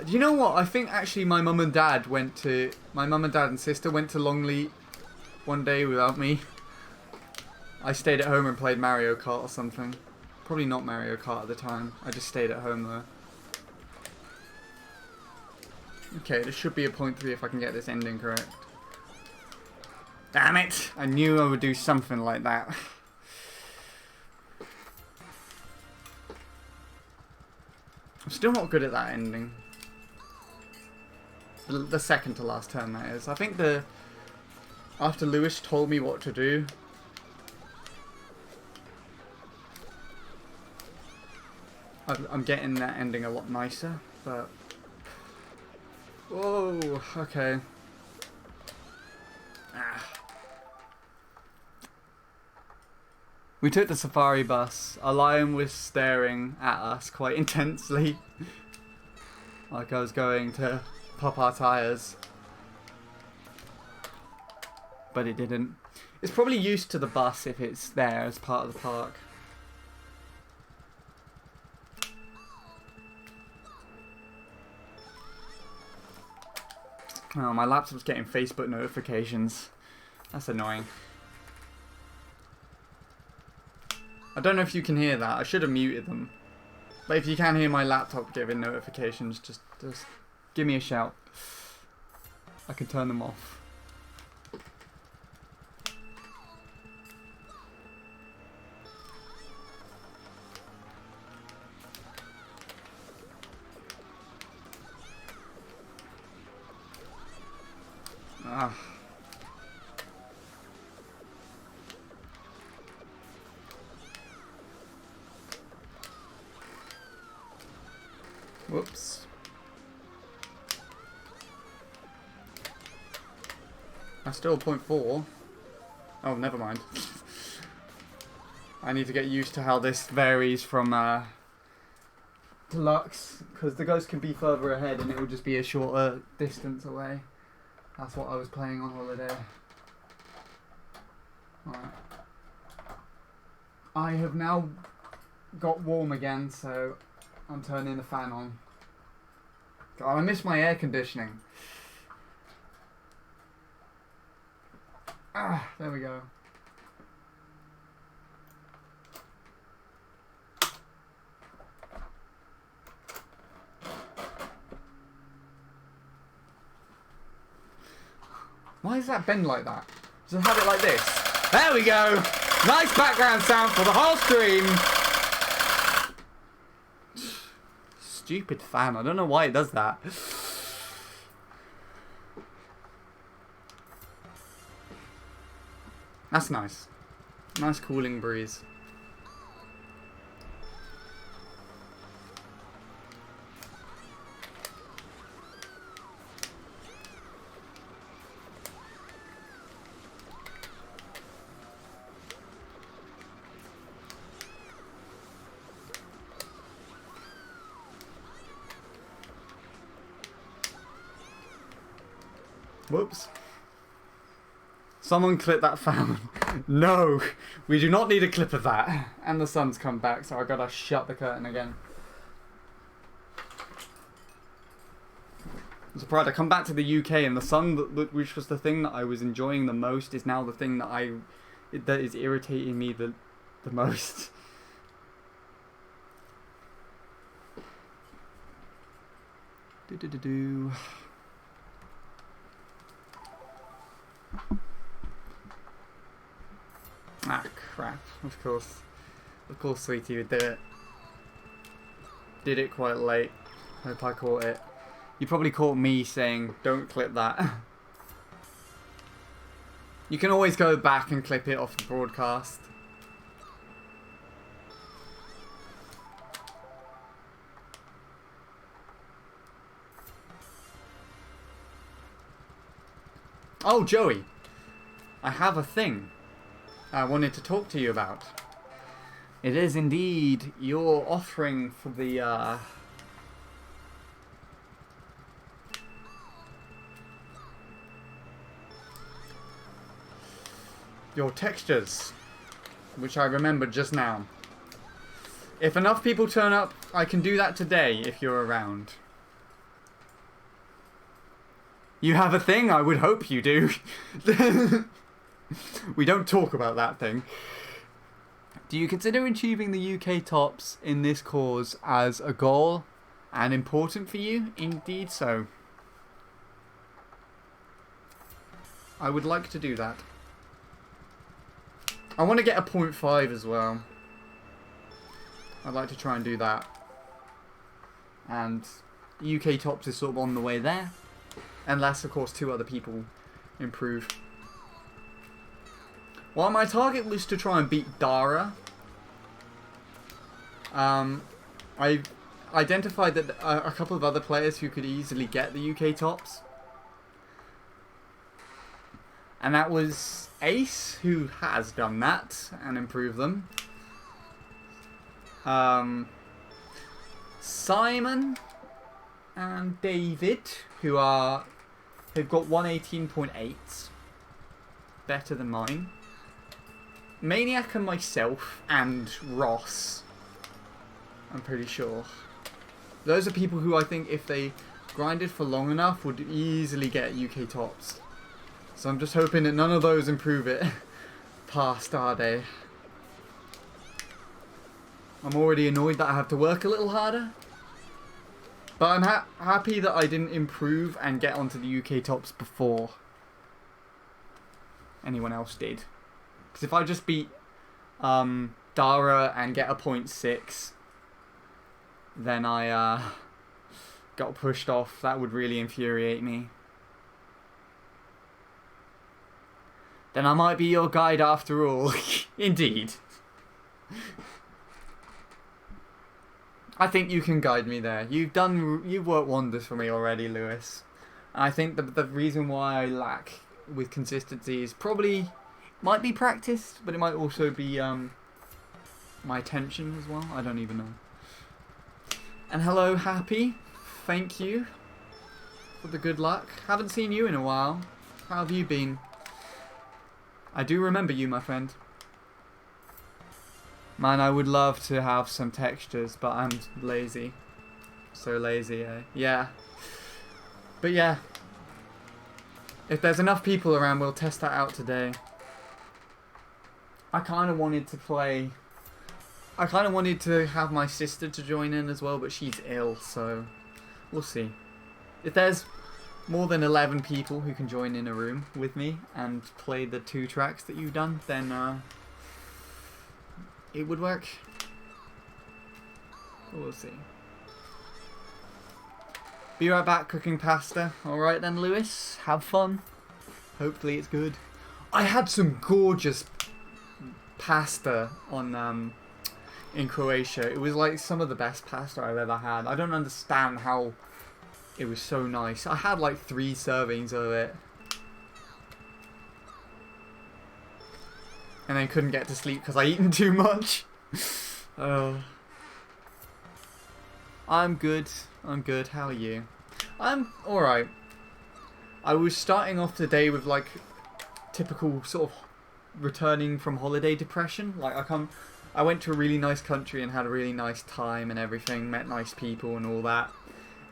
Do you know what? I think actually my mum and dad and sister went to Longleat one day without me. I stayed at home and played Mario Kart or something. Probably not Mario Kart at the time. I just stayed at home though. Okay, this should be a point 3 if I can get this ending correct. Damn it! I knew I would do something like that. I'm still not good at that ending. The second to last turn, that is. I think after Lewis told me what to do, I'm getting that ending a lot nicer, but... Whoa, okay. We took the safari bus. A lion was staring at us quite intensely. Like I was going to pop our tyres. But it didn't. It's probably used to the bus if it's there as part of the park. Oh, my laptop's getting Facebook notifications. That's annoying. I don't know if you can hear that. I should have muted them. But if you can hear my laptop giving notifications, just give me a shout. I can turn them off. Ah. Whoops. I'm still 0.4. Oh, never mind. I need to get used to how this varies from deluxe, because the ghost can be further ahead and it will just be a shorter distance away. That's what I was playing on holiday. Alright. I have now got warm again, so I'm turning the fan on. God, I miss my air conditioning. Ah, there we go. Why does that bend like that? Just have it like this. There we go! Nice background sound for the whole stream! Stupid fan. I don't know why it does that. That's nice. Nice cooling breeze. Whoops. Someone clip that fan. No, we do not need a clip of that. And the sun's come back, so I gotta shut the curtain again. I'm surprised I come back to the UK and the sun, which was the thing that I was enjoying the most, is now the thing that that is irritating me the most. Do. Ah, crap. Of course, Sweetie would do it. Did it quite late. Hope I caught it. You probably caught me saying, don't clip that. You can always go back and clip it off the broadcast. Oh, Joey. I have a thing I wanted to talk to you about. It is indeed your offering for the your textures, which I remembered just now. If enough people turn up, I can do that today if you're around. You have a thing? I would hope you do. We don't talk about that thing. Do you consider achieving the UK tops in this cause as a goal and important for you? Indeed so. I would like to do that. I want to get a 0.5 as well. I'd like to try and do that. And UK Tops is sort of on the way there. Unless, of course, 2 other people improve. While my target was to try and beat Dara, I identified that a couple of other players who could easily get the UK Tops. And that was Ace, who has done that and improved them. Simon and David, who've got 118.8, better than mine. Maniac and myself and Ross, I'm pretty sure. Those are people who I think if they grinded for long enough would easily get UK Tops. So I'm just hoping that none of those improve it past our day. I'm already annoyed that I have to work a little harder. But I'm happy that I didn't improve and get onto the UK Tops before anyone else did. Because if I just beat Dara and get a 0.6, then I got pushed off. That would really infuriate me. Then I might be your guide after all. Indeed. I think you can guide me there. You've worked wonders for me already, Lewis. And I think the reason why I lack with consistency is probably might be practice, but it might also be my attention as well. I don't even know. And hello, Happy. Thank you for the good luck. Haven't seen you in a while. How have you been? I do remember you, my friend. Man, I would love to have some textures, but I'm lazy. So lazy, eh? Yeah. But yeah. If there's enough people around, we'll test that out today. I kind of wanted to play... I kind of wanted to have my sister to join in as well, but she's ill, so... We'll see. If there's more than 11 people who can join in a room with me and play the 2 tracks that you've done, then it would work. We'll see. Be right back cooking pasta. Alright then, Lewis. Have fun. Hopefully it's good. I had some gorgeous pasta on in Croatia. It was like some of the best pasta I've ever had. I don't understand how it was so nice. I had like 3 servings of it. And then couldn't get to sleep because I eaten too much. I'm good. I'm good. How are you? I'm alright. I was starting off the day with like typical sort of returning from holiday depression. Like I went to a really nice country and had a really nice time and everything. Met nice people and all that.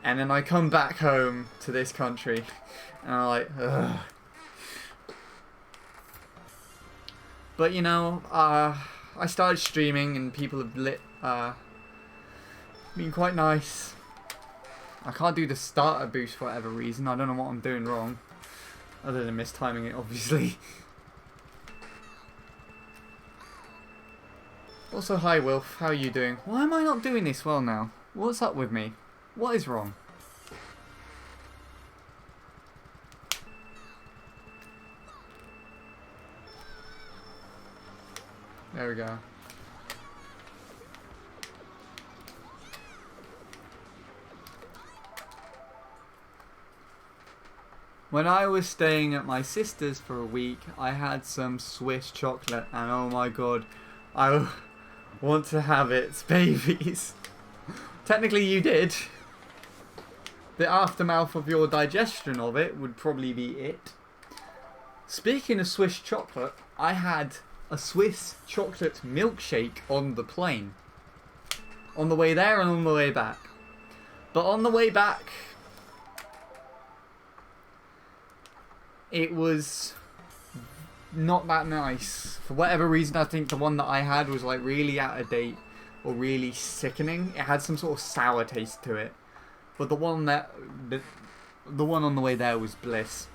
And then I come back home to this country and I'm like, ugh. But you know, I started streaming and people have been quite nice. I can't do the starter boost for whatever reason. I don't know what I'm doing wrong. Other than mistiming it, obviously. Also, hi Wilf, how are you doing? Why am I not doing this well now? What's up with me? What is wrong? There we go. When I was staying at my sister's for a week, I had some Swiss chocolate and oh my god, I want to have its babies. Technically you did. The aftermath of your digestion of it would probably be it. Speaking of Swiss chocolate, I had a Swiss chocolate milkshake on the plane. On the way there and on the way back. But on the way back, it was not that nice. For whatever reason, I think the one that I had was like really out of date or really sickening. It had some sort of sour taste to it. But the one on the way there was bliss.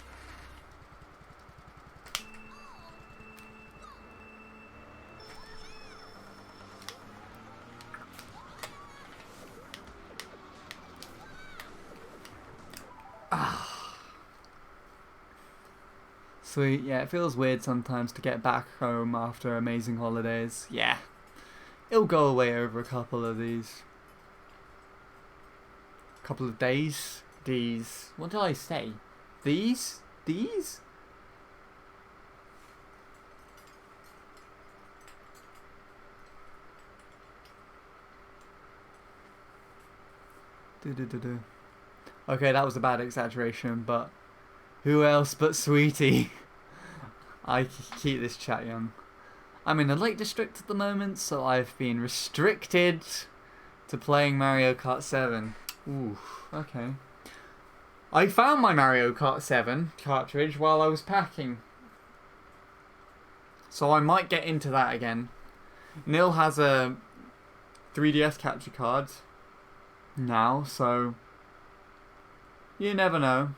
Sweet, yeah, it feels weird sometimes to get back home after amazing holidays. Yeah, it'll go away over a couple of these. Couple of days? These. What did I say? These? These? Okay, that was a bad exaggeration, but who else but Sweetie? I keep this chat young. I'm in the Lake District at the moment, so I've been restricted to playing Mario Kart 7. Ooh, okay. I found my Mario Kart 7 cartridge while I was packing, so I might get into that again. Nil has a 3DS capture card now, so you never know.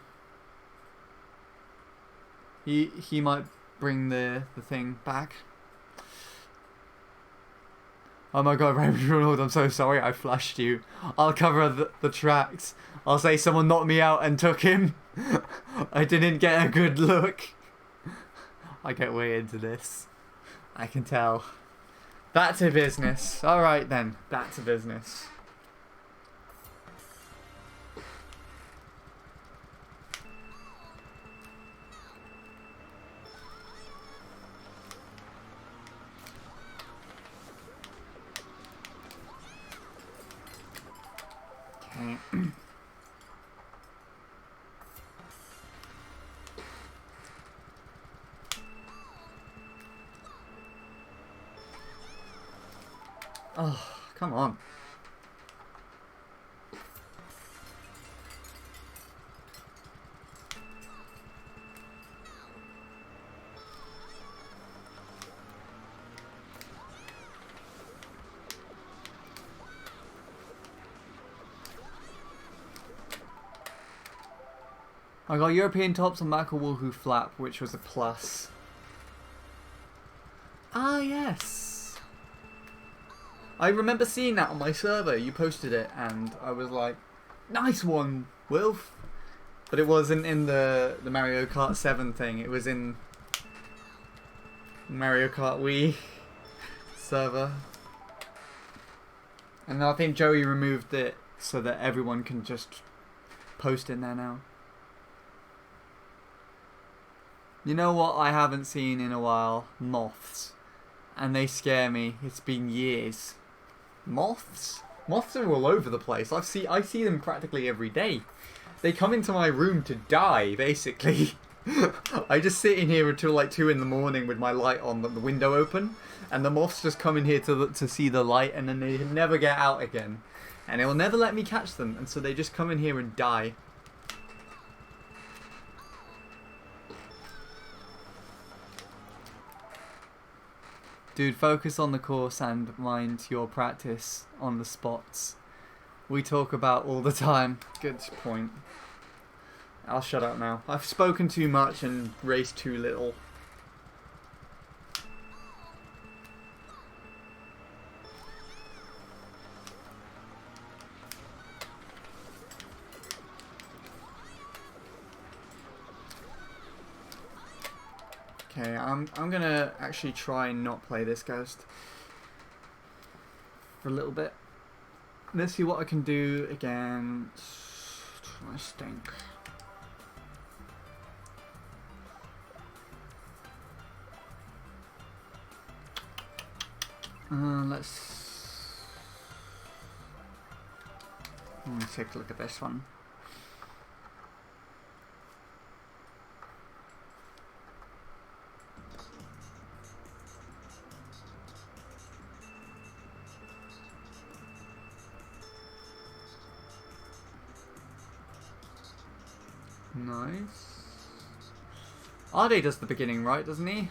He might bring the thing back. Oh my god, Raymond Ronald, I'm so sorry I flushed you. I'll cover the tracks. I'll say someone knocked me out and took him. I didn't get a good look. I get way into this. I can tell. Back to business. Alright then, back to business. Okay. Oh, come on. I got European tops on Michael Woohoo Flap, which was a plus. Ah, yes. I remember seeing that on my server. You posted it, and I was like, nice one, Wilf. But it wasn't in the Mario Kart 7 thing. It was in Mario Kart Wii server. And I think Joey removed it so that everyone can just post in there now. You know what I haven't seen in a while? Moths. And they scare me. It's been years. Moths? Moths are all over the place. I see them practically every day. They come into my room to die, basically. I just sit in here until like 2 in the morning with my light on, the window open, and the moths just come in here to see the light, and then they never get out again. And it will never let me catch them, and so they just come in here and die. Dude, focus on the course and mind your practice on the spots. We talk about all the time. Good point. I'll shut up now. I've spoken too much and raced too little. Okay, I'm gonna actually try and not play this ghost for a little bit. Let's see what I can do against my stink. Let's take a look at this one. Nice. Arde does the beginning, right, doesn't he?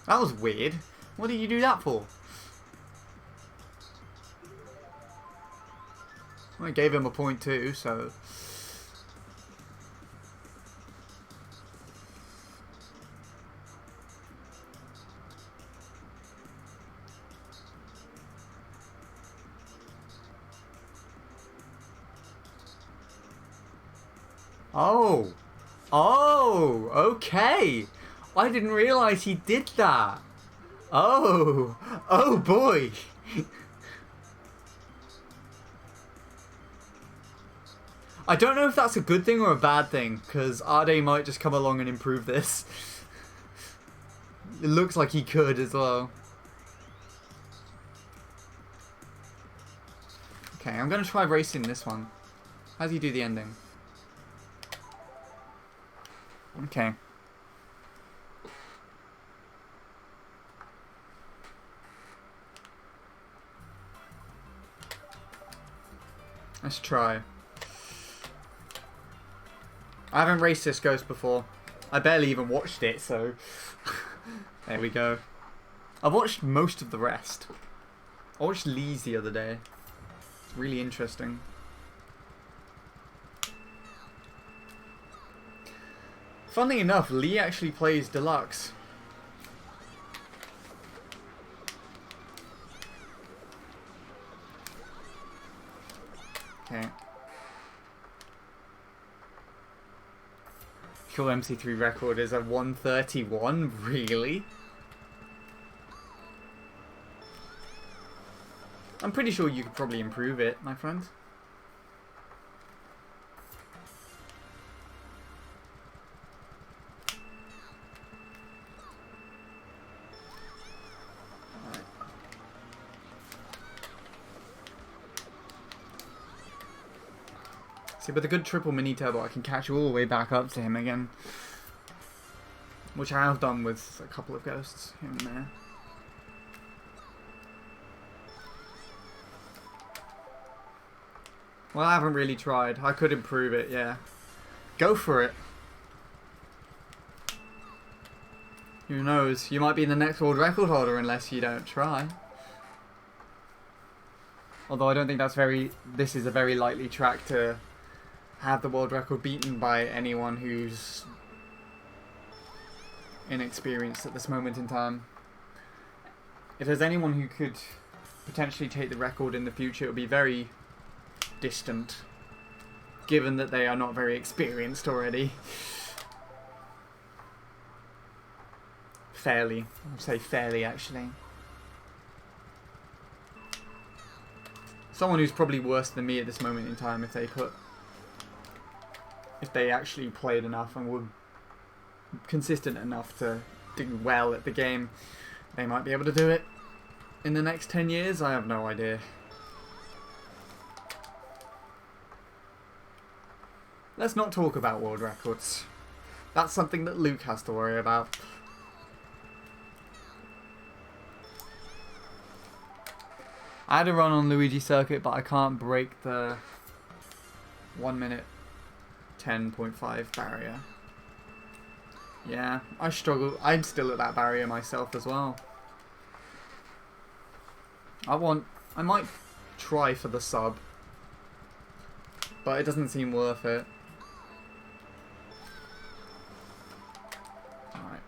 That was weird. What did you do that for? I gave him a point too, so... Oh. Oh, okay. I didn't realize he did that. Oh. Oh, boy. I don't know if that's a good thing or a bad thing, because Ade might just come along and improve this. It looks like he could as well. Okay, I'm going to try racing this one. How do you do the ending? Okay. Let's try. I haven't raced this ghost before. I barely even watched it, so... There we go. I've watched most of the rest. I watched Lee's the other day. It's really interesting. Funnily enough, Lee actually plays Deluxe. Okay. Your MC3 record is a 131? Really? I'm pretty sure you could probably improve it, my friend. See, with a good triple mini turbo, I can catch all the way back up to him again. Which I have done with a couple of ghosts here and there. Well, I haven't really tried. I could improve it, yeah. Go for it. Who knows? You might be the next world record holder unless you don't try. Although I don't think that's very... This is a very likely track to have the world record beaten by anyone who's inexperienced at this moment in time. If there's anyone who could potentially take the record in the future, it would be very distant, given that they are not very experienced already. Fairly. I would say fairly, actually. Someone who's probably worse than me at this moment in time if they actually played enough and were consistent enough to do well at the game, they might be able to do it in the next 10 years. I have no idea. Let's not talk about world records. That's something that Luke has to worry about. I had a run on Luigi Circuit, but I can't break the 1 minute 10.5 barrier. Yeah, I struggle. I'm still at that barrier myself as well. I might try for the sub, but it doesn't seem worth it. Alright.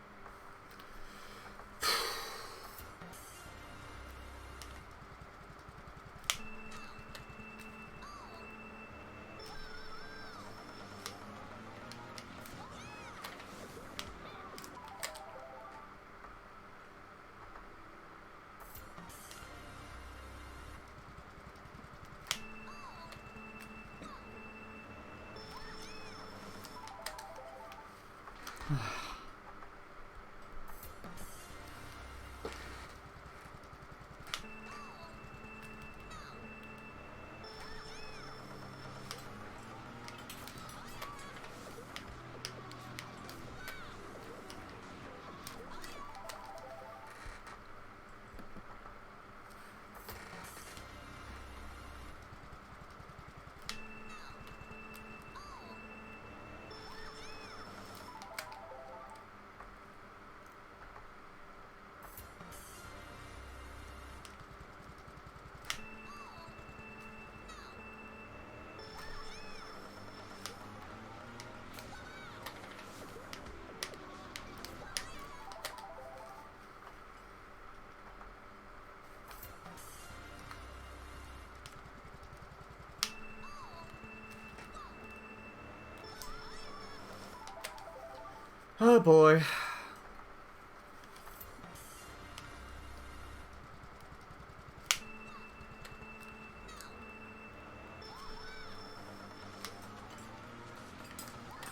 Oh boy.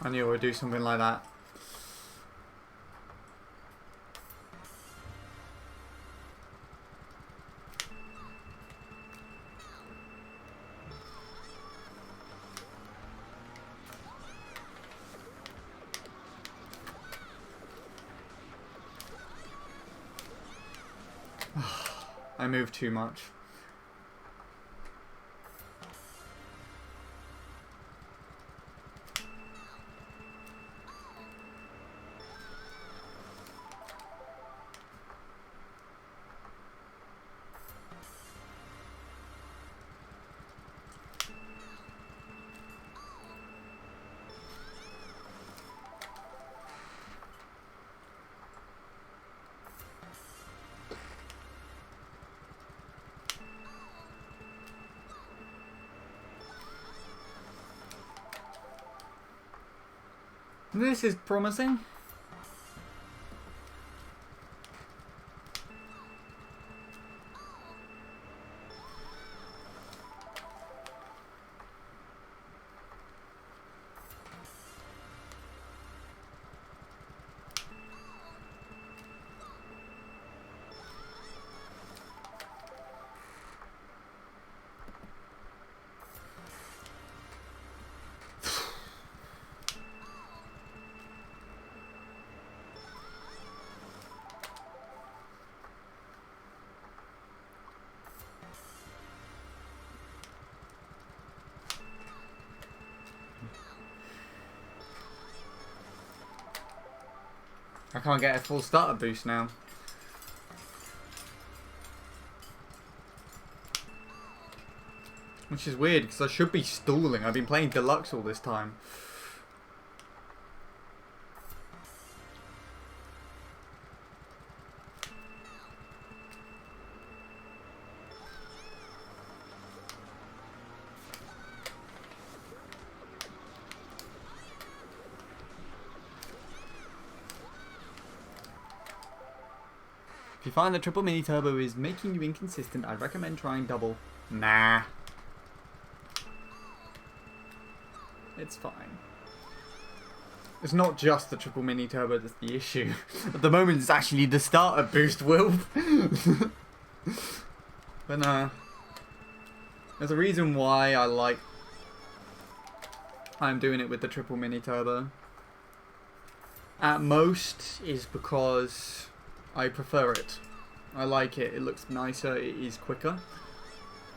I knew I would do something like that. I moved too much. This is promising. I can't get a full starter boost now. Which is weird, because I should be stalling. I've been playing deluxe all this time. If you find that triple mini turbo is making you inconsistent, I'd recommend trying double. Nah. It's fine. It's not just the triple mini turbo that's the issue. At the moment it's actually the starter boost, Will. But no. There's a reason why I'm doing it with the triple mini turbo. At most is because I prefer it. I like it. It looks nicer. It is quicker.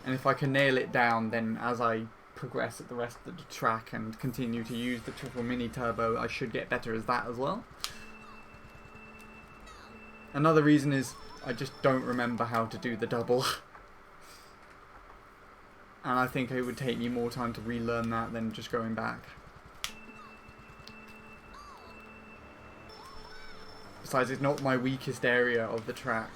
And if I can nail it down, then as I progress at the rest of the track and continue to use the triple mini turbo, I should get better as that as well. Another reason is I just don't remember how to do the double. And I think it would take me more time to relearn that than just going back. Besides, it's not my weakest area of the track.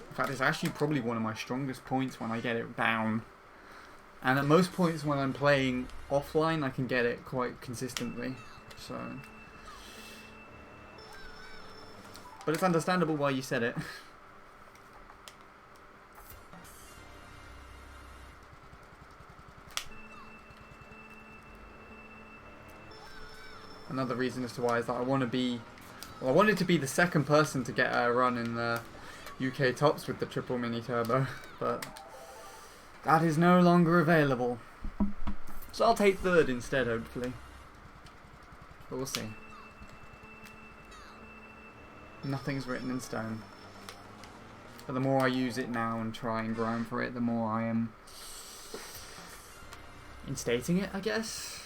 In fact, it's actually probably one of my strongest points when I get it down. And at most points when I'm playing offline, I can get it quite consistently. So, but it's understandable why you said it. Another reason as to why is that I want to be, well, I wanted to be the second person to get a run in the UK tops with the triple mini turbo, but that is no longer available. So I'll take third instead, hopefully. But we'll see. Nothing's written in stone. But the more I use it now and try and grind for it, the more I am instating it, I guess.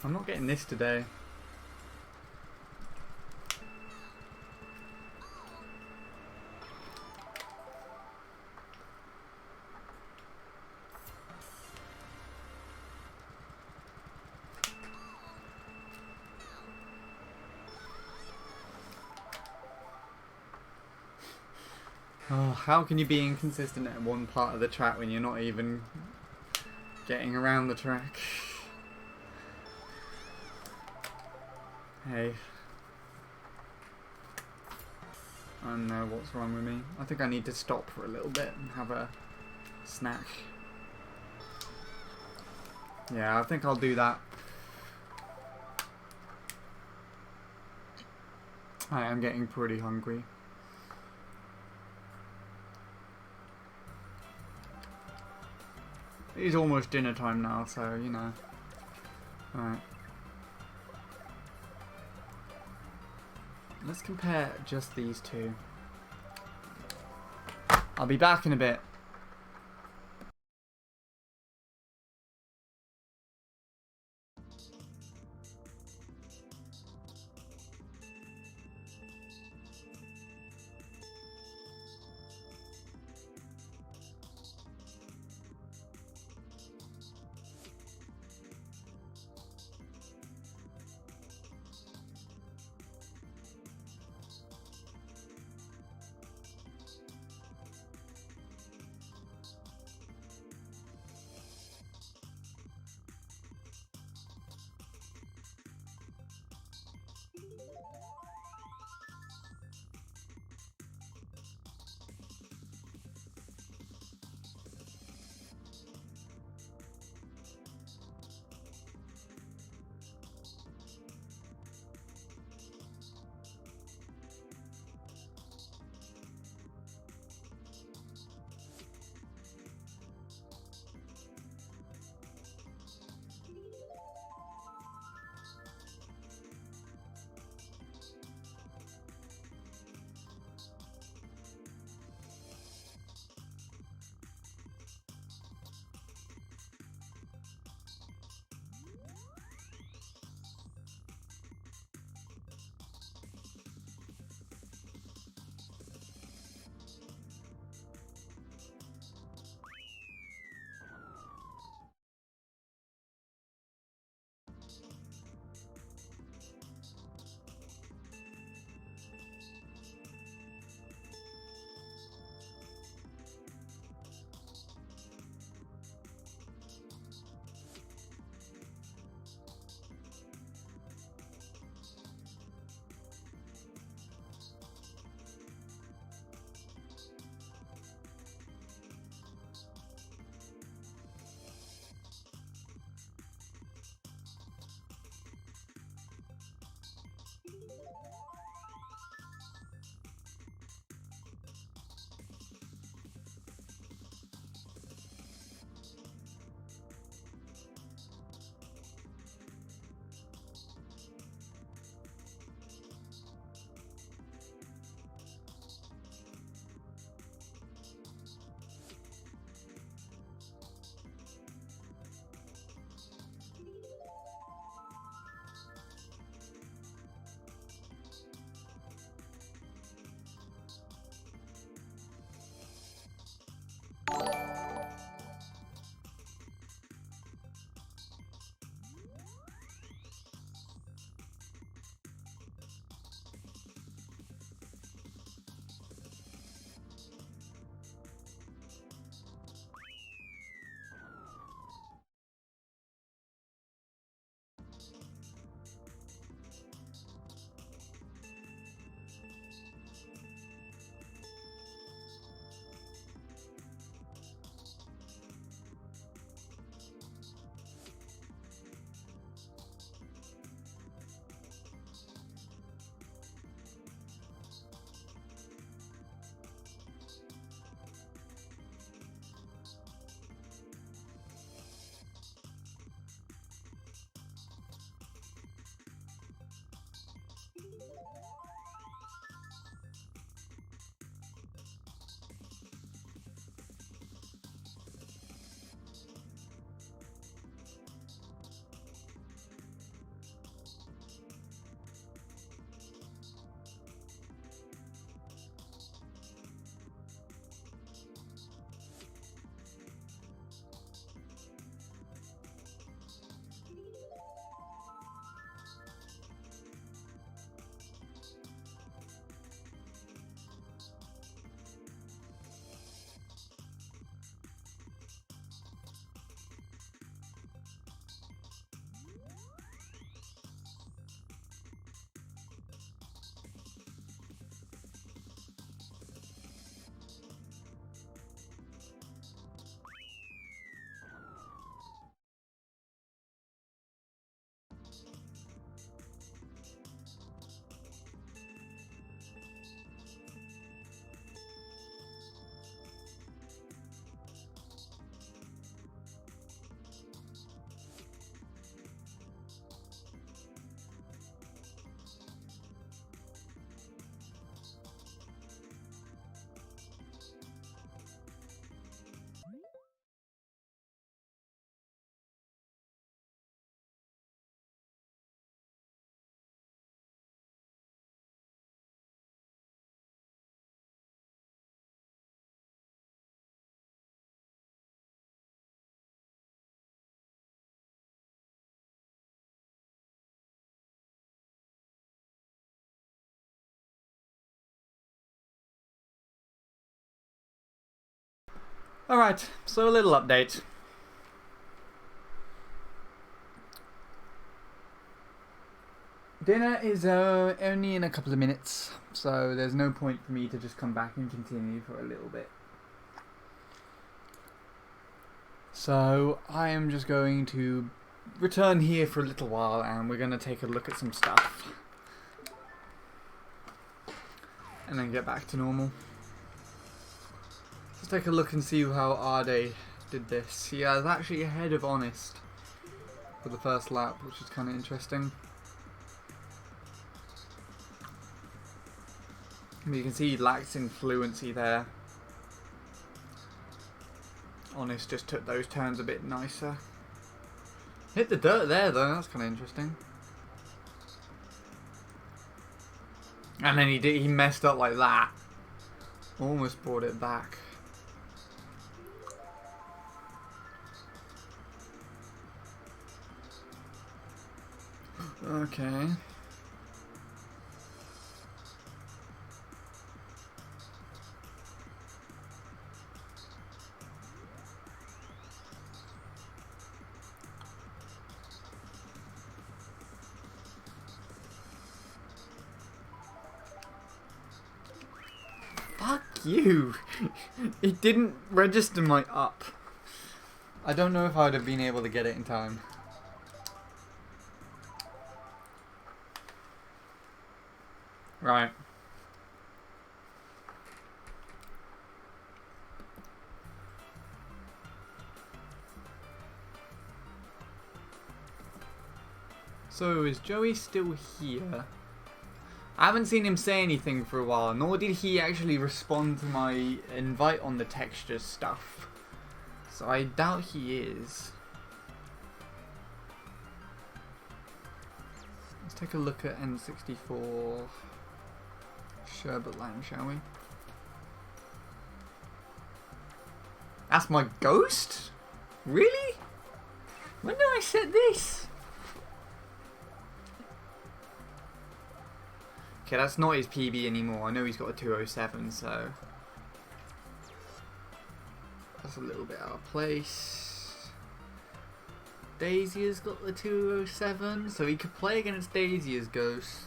I'm not getting this today. Oh, how can you be inconsistent at one part of the track when you're not even getting around the track? Hey. I don't know what's wrong with me. I think I need to stop for a little bit and have a snack. Yeah, I think I'll do that. I am getting pretty hungry. It is almost dinner time now, so, you know. Alright. Let's compare just these two. I'll be back in a bit. Alright, so a little update. Dinner is only in a couple of minutes, so there's no point for me to just come back and continue for a little bit. So I am just going to return here for a little while and we're going to take a look at some stuff. And then get back to normal. Let's take a look and see how Arde did this. Yeah, it's actually ahead of Honest for the first lap, which is kind of interesting. You can see he lacks in fluency there. Honest just took those turns a bit nicer. Hit the dirt there though, that's kind of interesting. And then he messed up like that. Almost brought it back. Okay. Fuck you! It didn't register my up. I don't know if I would have been able to get it in time. Right. So is Joey still here? I haven't seen him say anything for a while, nor did he actually respond to my invite on the texture stuff. So I doubt he is. Let's take a look at N64 Sherbetland, shall we? That's my ghost? Really? When did I set this? Okay, that's not his PB anymore. I know he's got a 207, so that's a little bit out of place. Daisy has got the 207, so he could play against Daisy as Ghost.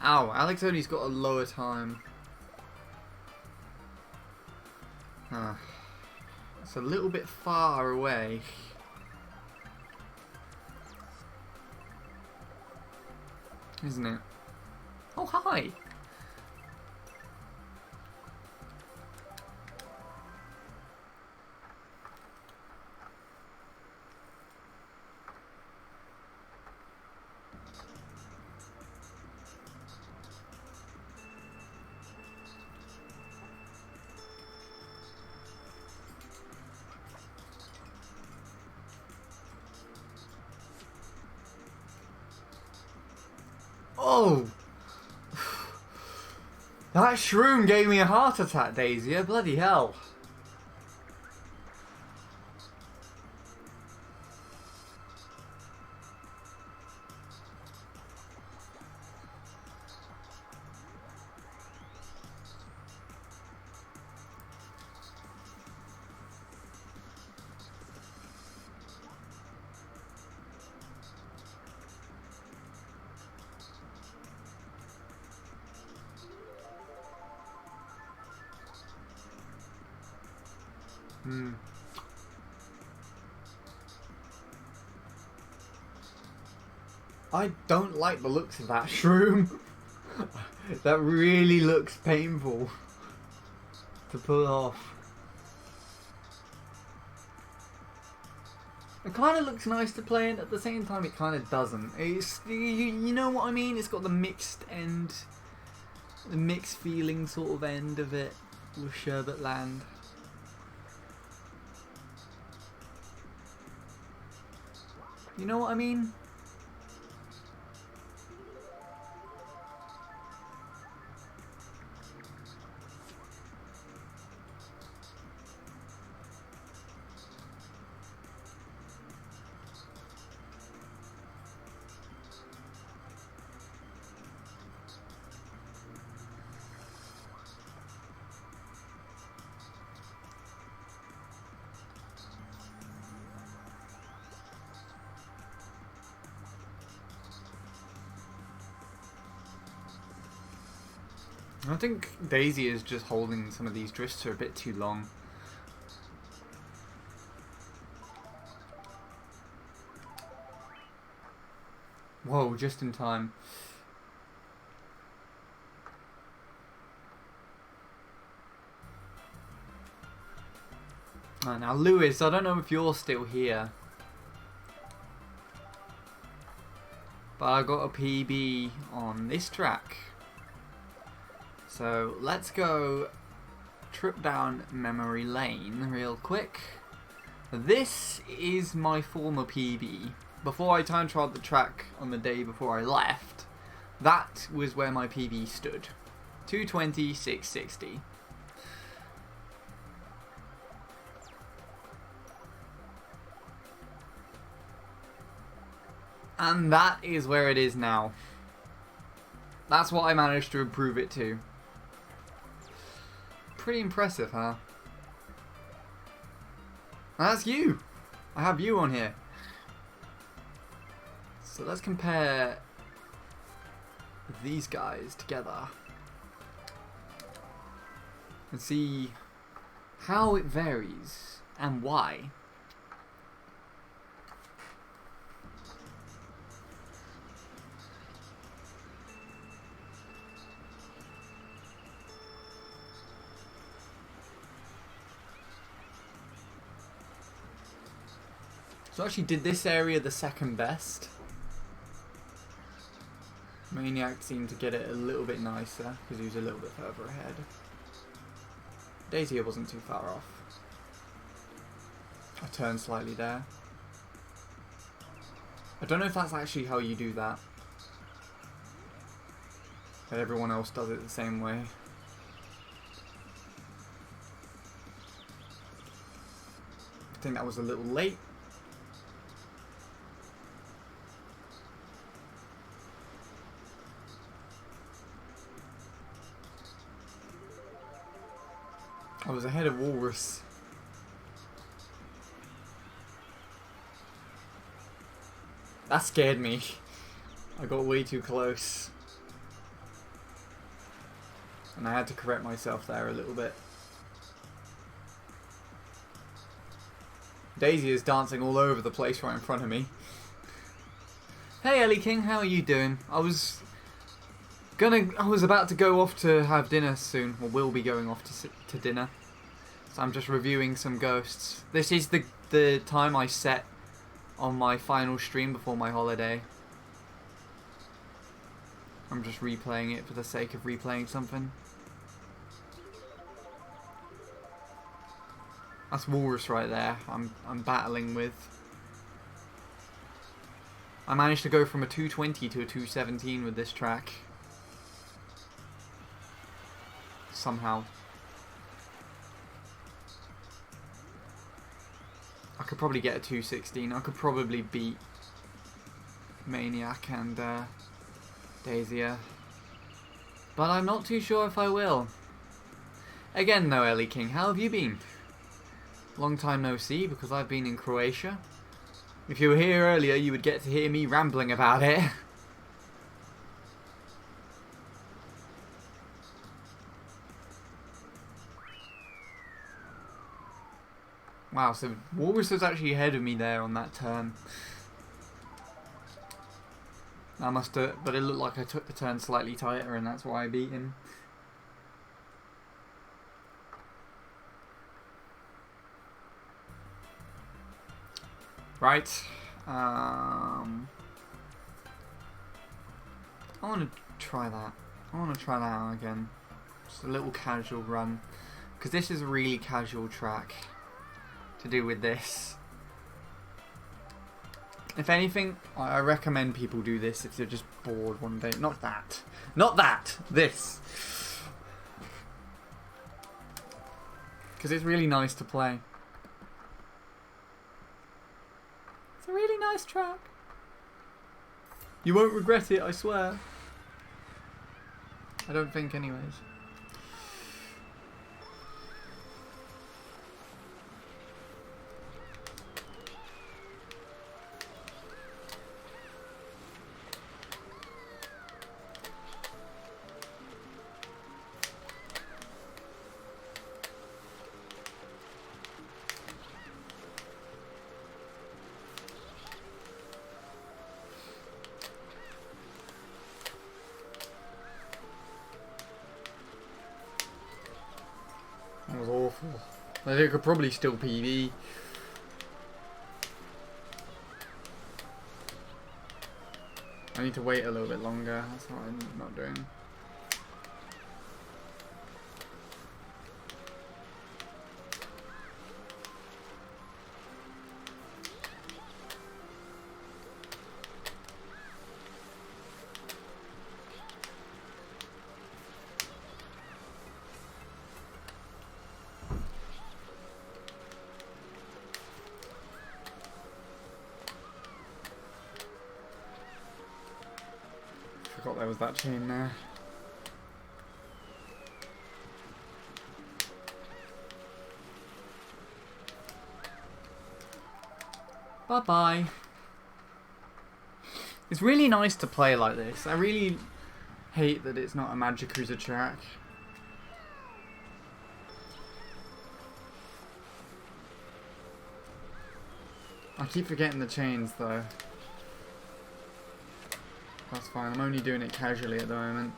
Ow, Alex only's got a lower time. Huh. It's a little bit far away. Isn't it? Oh, hi! Oh! That shroom gave me a heart attack, Daisy. Bloody hell. I don't like the looks of that shroom. That really looks painful to pull off. It kind of looks nice to play and at the same time it kind of doesn't. It's, you know what I mean? It's got the mixed end, the mixed feeling sort of end of it with Sherbetland. You know what I mean? I think Daisy is just holding some of these drifts are a bit too long. Whoa, just in time. Now Lewis, I don't know if you're still here, but I got a PB on this track. So let's go trip down memory lane real quick. This is my former PB. Before I time trialed the track on the day before I left, that was where my PB stood. 220, 660. And that is where it is now. That's what I managed to improve it to. Pretty impressive, huh? And that's you! I have you on here. So let's compare these guys together and see how it varies and why. So I actually did this area the second best. Maniac seemed to get it a little bit nicer because he was a little bit further ahead. Daisy wasn't too far off. I turned slightly there. I don't know if that's actually how you do that. But everyone else does it the same way. I think that was a little late. I was ahead of Walrus. That scared me. I got way too close. And I had to correct myself there a little bit. Daisy is dancing all over the place right in front of me. Hey Ellie King, how are you doing? I was about to go off to have dinner soon, or will be going off to dinner. So I'm just reviewing some ghosts. This is the time I set on my final stream before my holiday. I'm just replaying it for the sake of replaying something. That's Walrus right there. I'm battling with. I managed to go from a 220 to a 217 with this track. Somehow. I could probably get a 216. I could probably beat Maniac and Daisy. But I'm not too sure if I will. Again though, Ellie King, how have you been? Long time no see, because I've been in Croatia. If you were here earlier, you would get to hear me rambling about it. Wow, so Walrus was actually ahead of me there on that turn. I must have, but it looked like I took the turn slightly tighter and that's why I beat him. Right. I want to try that. I want to try that out again. Just a little casual run. Because this is a really casual track to do with this. If anything, I recommend people do this if they're just bored one day. Not that. Not that! This! Because it's really nice to play. It's a really nice track. You won't regret it, I swear. I don't think anyways. awful. Like, it could probably still PB. I need to wait a little bit longer. That's what I'm not doing. Forgot there was that chain there. Bye-bye. It's really nice to play like this. I really hate that it's not a Magic Cruiser track. I keep forgetting the chains though. That's fine, I'm only doing it casually at the moment.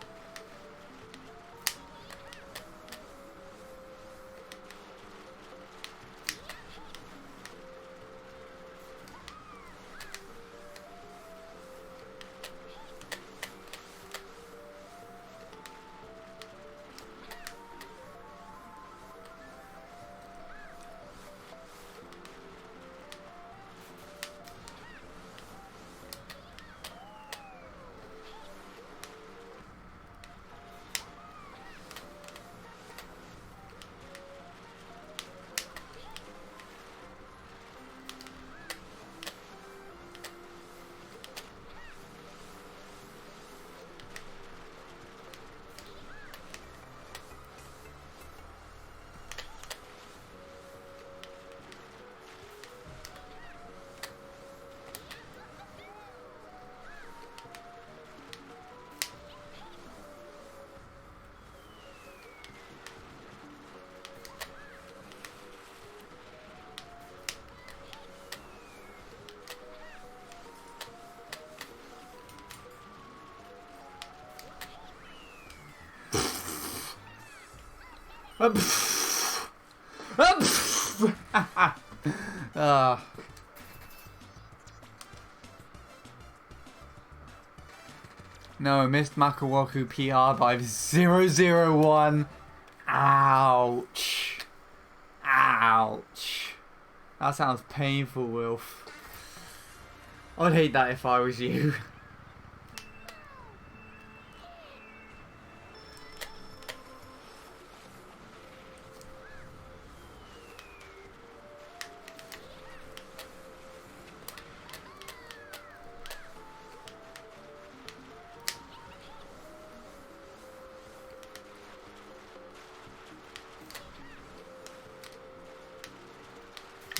No, I missed Makawaku PR by 001. Ouch. Ouch. That sounds painful, Wilf. I'd hate that if I was you.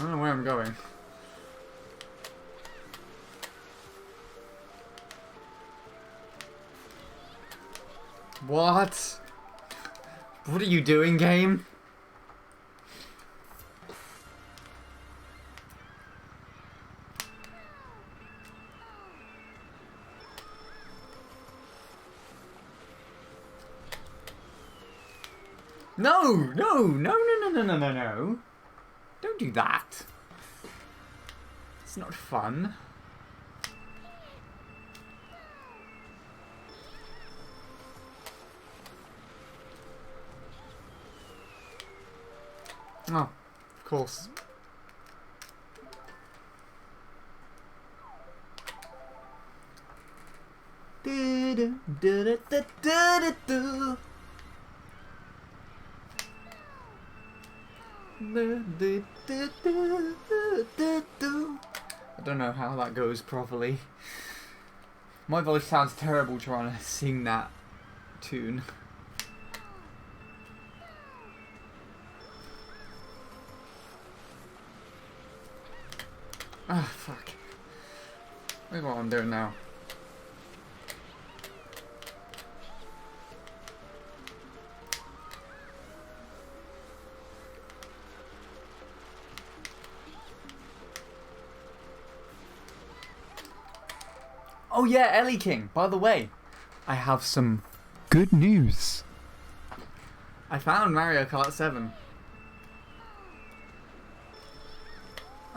I don't know where I'm going. What? What are you doing, game? No! No! No, no, no, no, no, no, no. Don't do that. It's not fun. Oh, of course. I don't know how that goes properly. My voice sounds terrible trying to sing that tune. Ah, oh, fuck. Look what I'm doing now. Oh yeah, Ellie King, by the way, I have some good news. I found Mario Kart 7.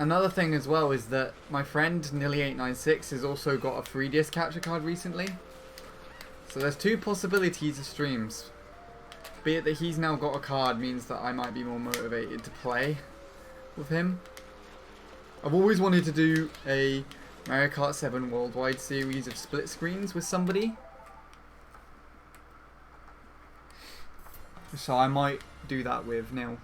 Another thing as well is that my friend Nilly896 has also got a 3DS capture card recently. So there's two possibilities of streams. Be it that he's now got a card means that I might be more motivated to play with him. I've always wanted to do a Mario Kart 7 worldwide series of split screens with somebody. So I might do that with Nil.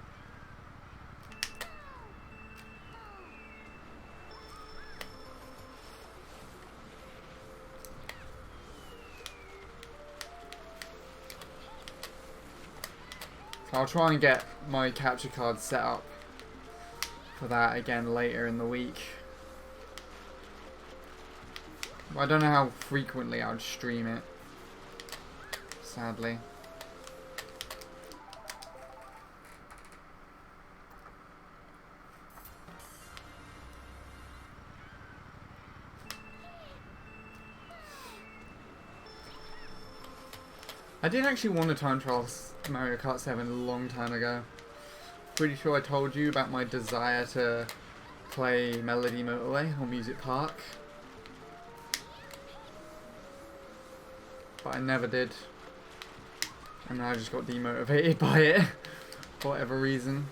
I'll try and get my capture card set up for that again later in the week. I don't know how frequently I would stream it, sadly. I did actually want to time trial Mario Kart 7 a long time ago. Pretty sure I told you about my desire to play Melody Motorway or Music Park. But I never did. And I just got demotivated by it for whatever reason.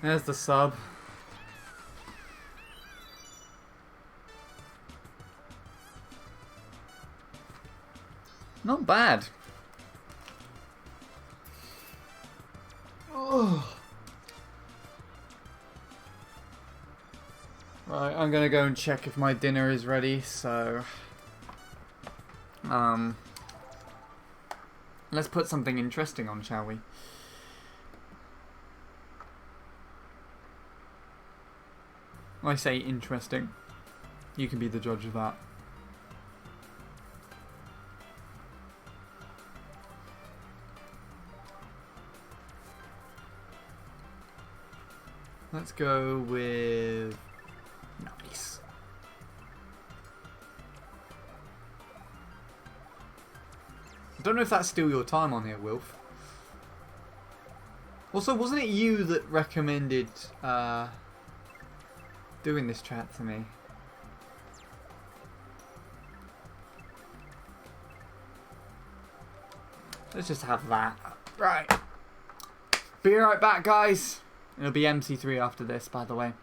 There's the sub. Not bad. Oh. Right, I'm gonna go and check if my dinner is ready, so let's put something interesting on, shall we? I say interesting. You can be the judge of that. Let's go with nice. I don't know if that's still your time on here, Wilf. Also, wasn't it you that recommended doing this chat to me? Let's just have that. Right. Be right back, guys. It'll be MC3 after this, by the way.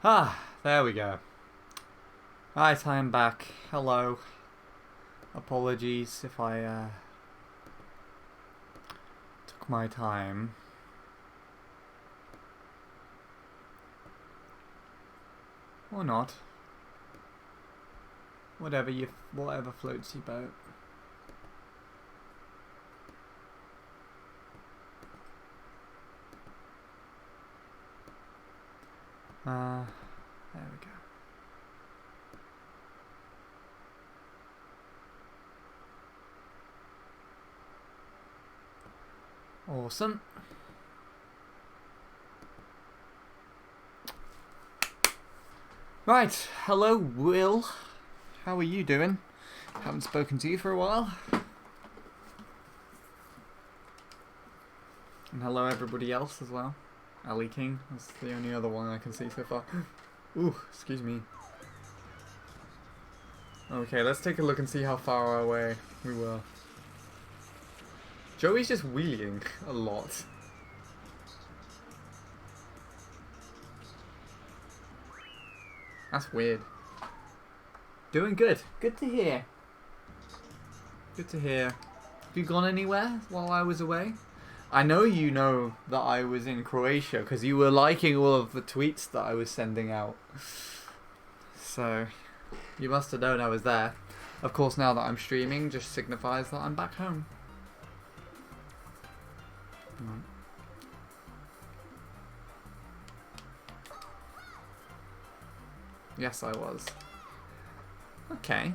Ah, there we go. Right, I am back. Hello. Apologies if I took my time. Or not. Whatever floats your boat. There we go. Awesome. Right, hello Will. How are you doing? Haven't spoken to you for a while. And hello everybody else as well. Ali King, that's the only other one I can see so far. Ooh, excuse me. Okay, let's take a look and see how far away we were. Joey's just wheeling a lot. That's weird. Doing good. Good to hear. Good to hear. Have you gone anywhere while I was away? I know you know that I was in Croatia because you were liking all of the tweets that I was sending out. So, you must have known I was there. Of course, now that I'm streaming, just signifies that I'm back home. Yes, I was. Okay.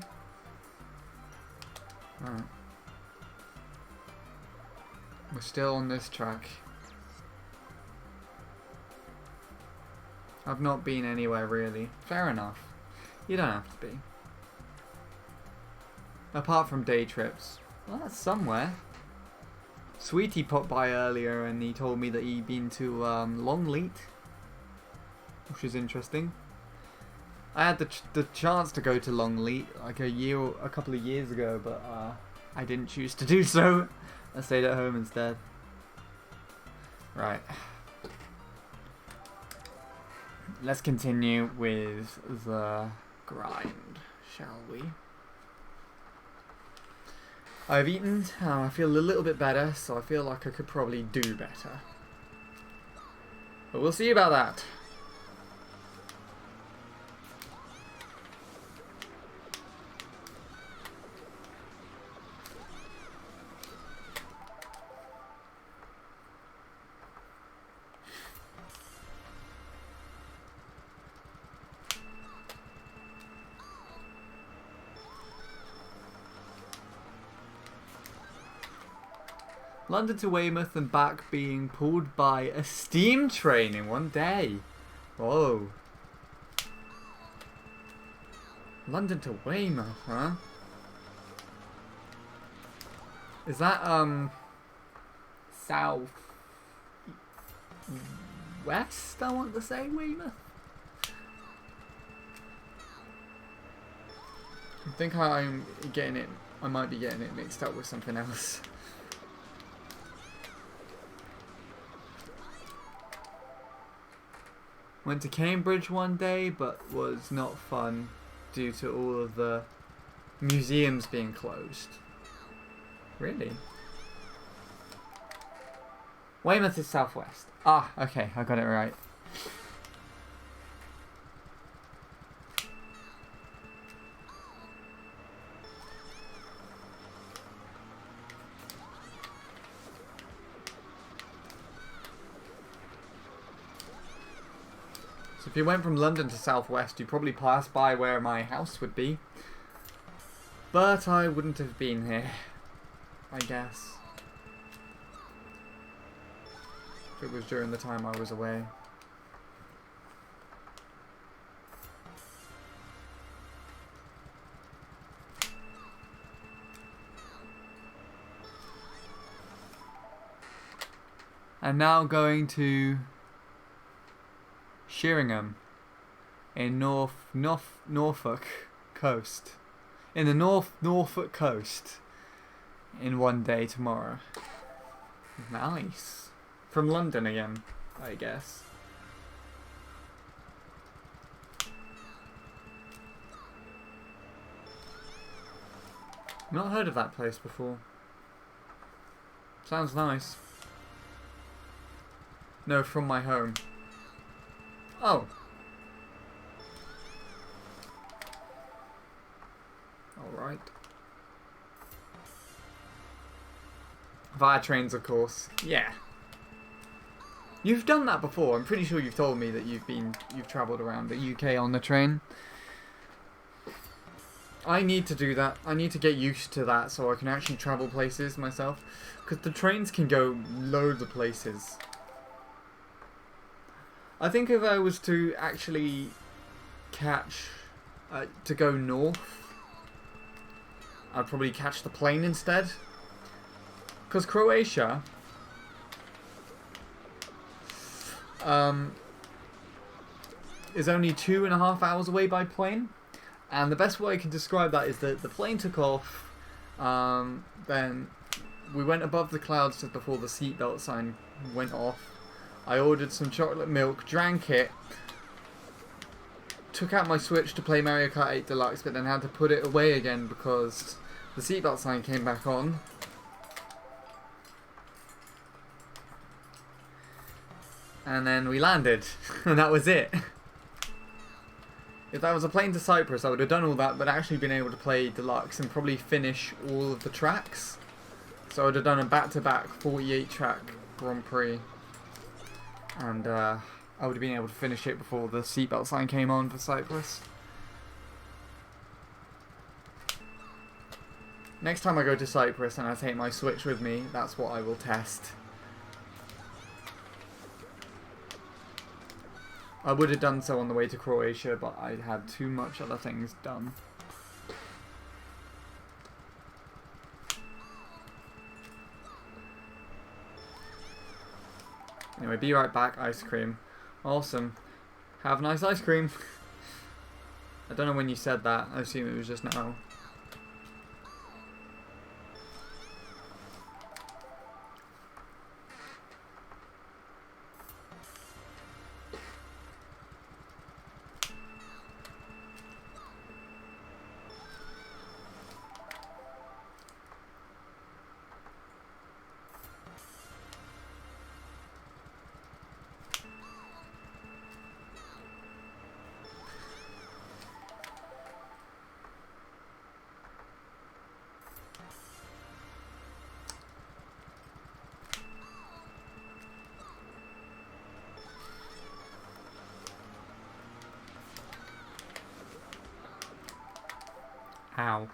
Alright. We're still on this track. I've not been anywhere really. Fair enough. You don't have to be. Apart from day trips. Well, that's somewhere. Sweetie popped by earlier and he told me that he'd been to Longleat, which is interesting. I had the chance to go to Longleat like a couple of years ago, but I didn't choose to do so. I stayed at home instead. Right. Let's continue with the grind, shall we? I've eaten, I feel a little bit better, so I feel like I could probably do better. But we'll see about that. London to Weymouth and back being pulled by a steam train in one day. Whoa. London to Weymouth, huh? Is that, south west, I want to say, Weymouth? I think I might be getting it mixed up with something else. Went to Cambridge one day, but was not fun due to all of the museums being closed. Really? Weymouth is southwest. Ah, okay, I got it right. If you went from London to southwest, you'd probably pass by where my house would be. But I wouldn't have been here, I guess. If it was during the time I was away. And now going to Sheringham in Norfolk coast. In the Norfolk coast in one day tomorrow. Nice. From London again, I guess. Not heard of that place before. Sounds nice. No, from my home. Oh. Alright. Via trains, of course. Yeah. You've done that before. I'm pretty sure you've told me that you've travelled around the UK on the train. I need to do that. I need to get used to that so I can actually travel places myself. Because the trains can go loads of places. I think if I was to actually catch... to go north, I'd probably catch the plane instead. Because Croatia... is only 2.5 hours away by plane. And the best way I can describe that is that the plane took off, then we went above the clouds just before the seatbelt sign went off. I ordered some chocolate milk, drank it, took out my Switch to play Mario Kart 8 Deluxe, but then had to put it away again because the seatbelt sign came back on. And then we landed, and that was it. If that was a plane to Cyprus, I would have done all that, but actually been able to play Deluxe and probably finish all of the tracks. So I would have done a back-to-back 48-track Grand Prix. And I would have been able to finish it before the seatbelt sign came on for Cyprus. Next time I go to Cyprus and I take my Switch with me, that's what I will test. I would have done so on the way to Croatia, but I had too much other things done. Anyway, be right back. Ice cream. Awesome. Have nice ice cream. I don't know when you said that. I assume it was just now. Ow.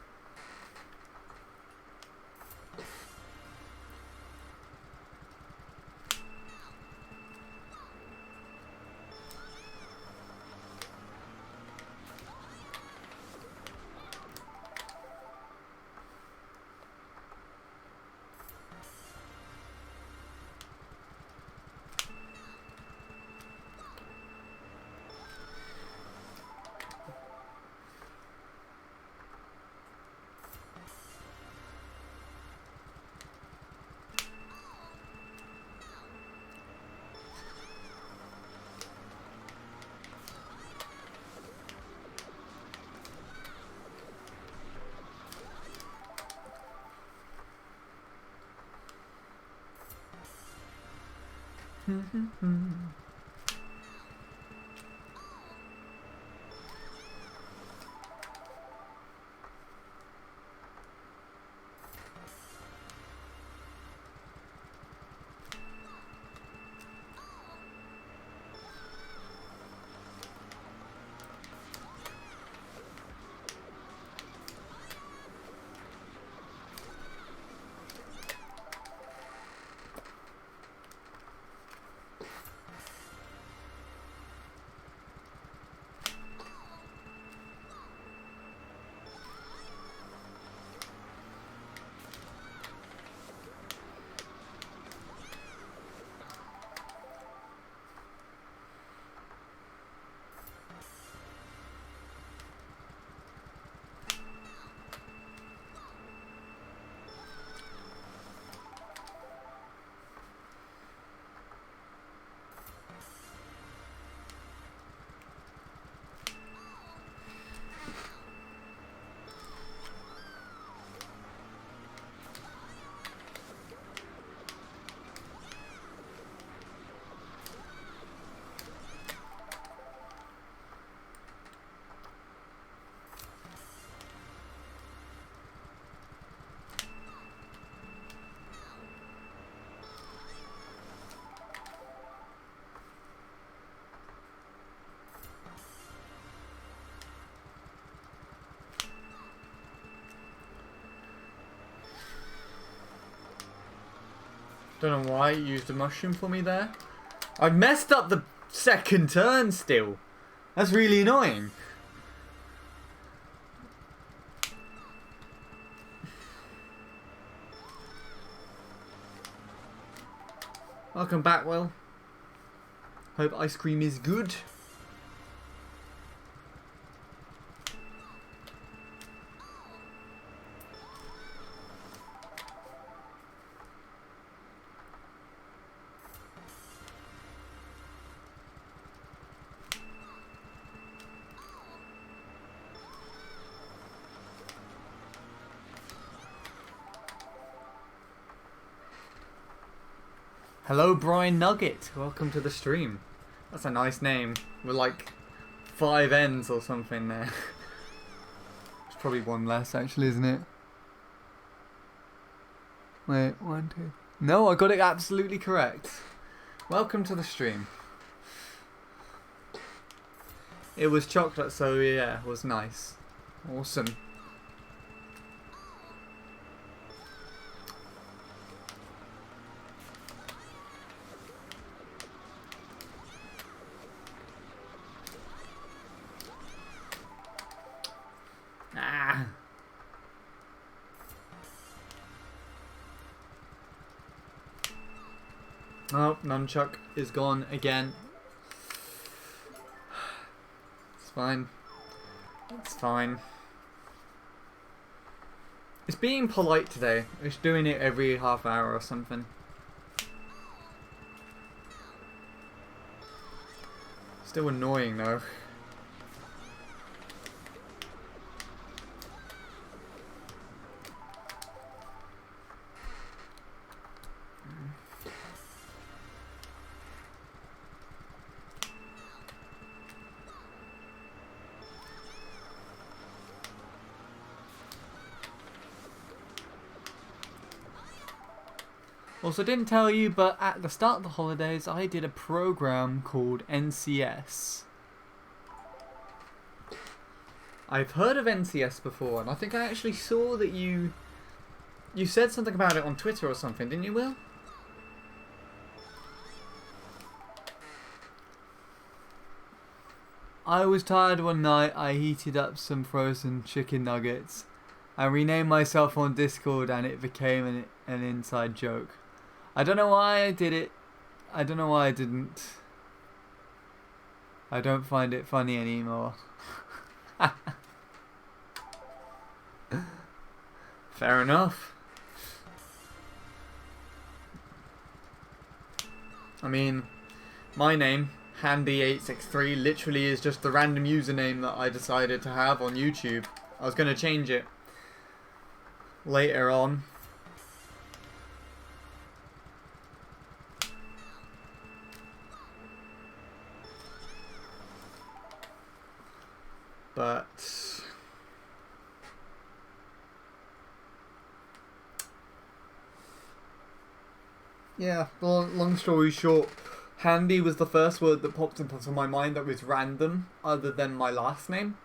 Don't know why it used a mushroom for me there. I messed up the second turn still. That's really annoying. Welcome back, Will. Hope ice cream is good. Hello, Brian Nugget. Welcome to the stream. That's a nice name with like 5 N's or something there. It's probably one less, actually, isn't it? Wait, 1, 2. No, I got it absolutely correct. Welcome to the stream. It was chocolate, so yeah, it was nice. Awesome. Ah. Oh, nunchuck is gone again. It's fine. It's fine. It's being polite today. It's doing it every half hour or something. Still annoying though. Also, didn't tell you, but at the start of the holidays, I did a program called NCS. I've heard of NCS before, and I think I actually saw that you said something about it on Twitter or something, didn't you, Will? I was tired one night. I heated up some frozen chicken nuggets. I renamed myself on Discord, and it became an inside joke. I don't know why I did it. I don't know why I didn't. I don't find it funny anymore. Fair enough. I mean, my name, Handy863, literally is just the random username that I decided to have on YouTube. I was going to change it later on. But yeah, long story short, handy was the first word that popped into my mind that was random, other than my last name.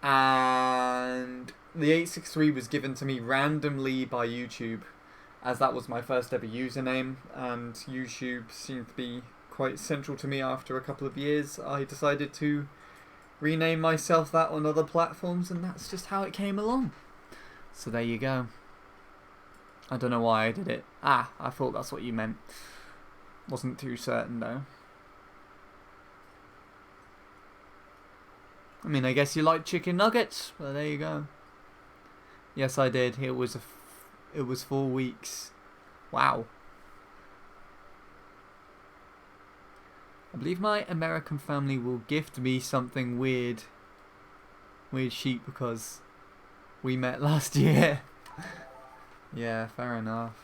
And the 863 was given to me randomly by YouTube, as that was my first ever username, and YouTube seemed to be quite central to me after a couple of years. I decided to rename myself that on other platforms, and that's just how it came along. So there you go. I don't know why I did it. I thought that's what you meant. Wasn't too certain though. I mean, I guess you like chicken nuggets. Well, there you go. Yes, I did. It was 4 weeks. Wow. I believe my American family will gift me something weird sheep because we met last year. Yeah, fair enough.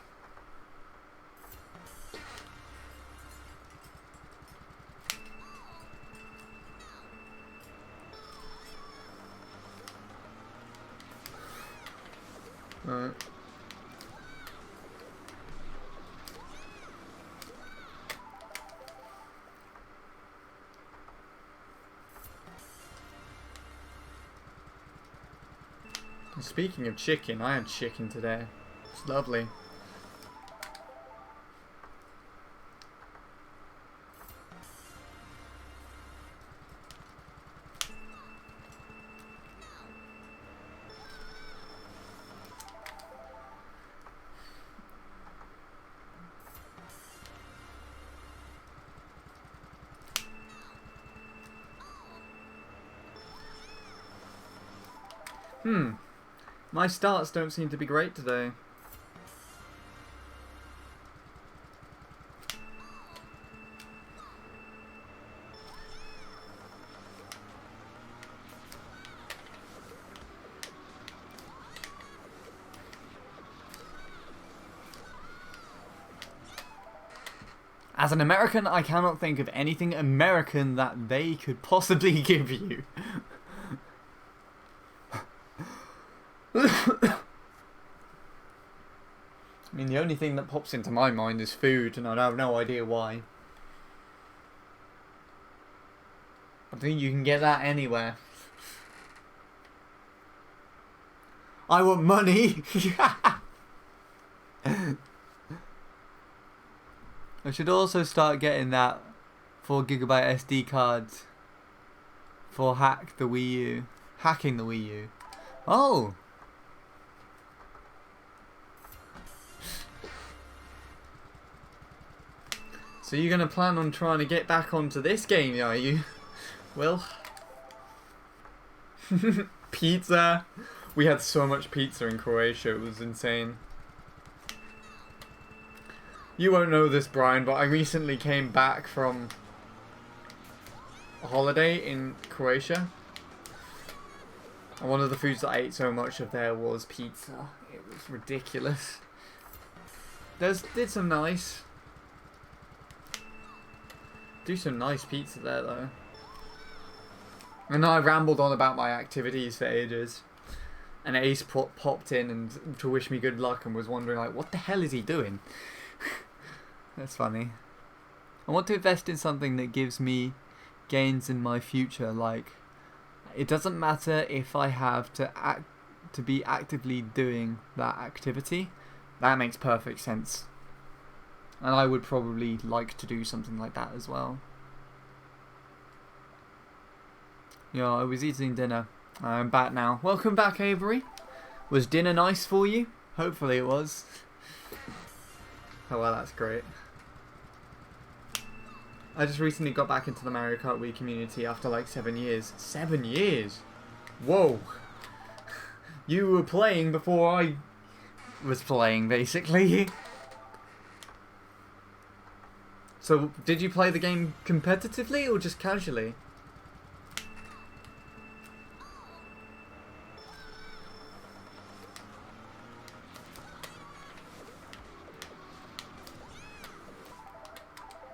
Right. Speaking of chicken, I had chicken today. It's lovely. My starts don't seem to be great today. As an American, I cannot think of anything American that they could possibly give you. I mean, the only thing that pops into my mind is food, and I have no idea why. I think you can get that anywhere. I want money! I should also start getting that 4GB SD cards for hacking the Wii U. Oh! So you're gonna plan on trying to get back onto this game, are you? Well, pizza. We had so much pizza in Croatia, it was insane. You won't know this, Brian, but I recently came back from a holiday in Croatia. And one of the foods that I ate so much of there was pizza. It was ridiculous. Did some nice pizza there, though. And I rambled on about my activities for ages. And Ace popped in and to wish me good luck and was wondering, like, what the hell is he doing? That's funny. I want to invest in something that gives me gains in my future. Like, it doesn't matter if I have to be actively doing that activity. That makes perfect sense. And I would probably like to do something like that as well. Yeah, I was eating dinner. I'm back now. Welcome back, Avery. Was dinner nice for you? Hopefully it was. Oh well, that's great. I just recently got back into the Mario Kart Wii community after like 7 years. 7 years? Whoa. You were playing before I was playing, basically. So, did you play the game competitively or just casually?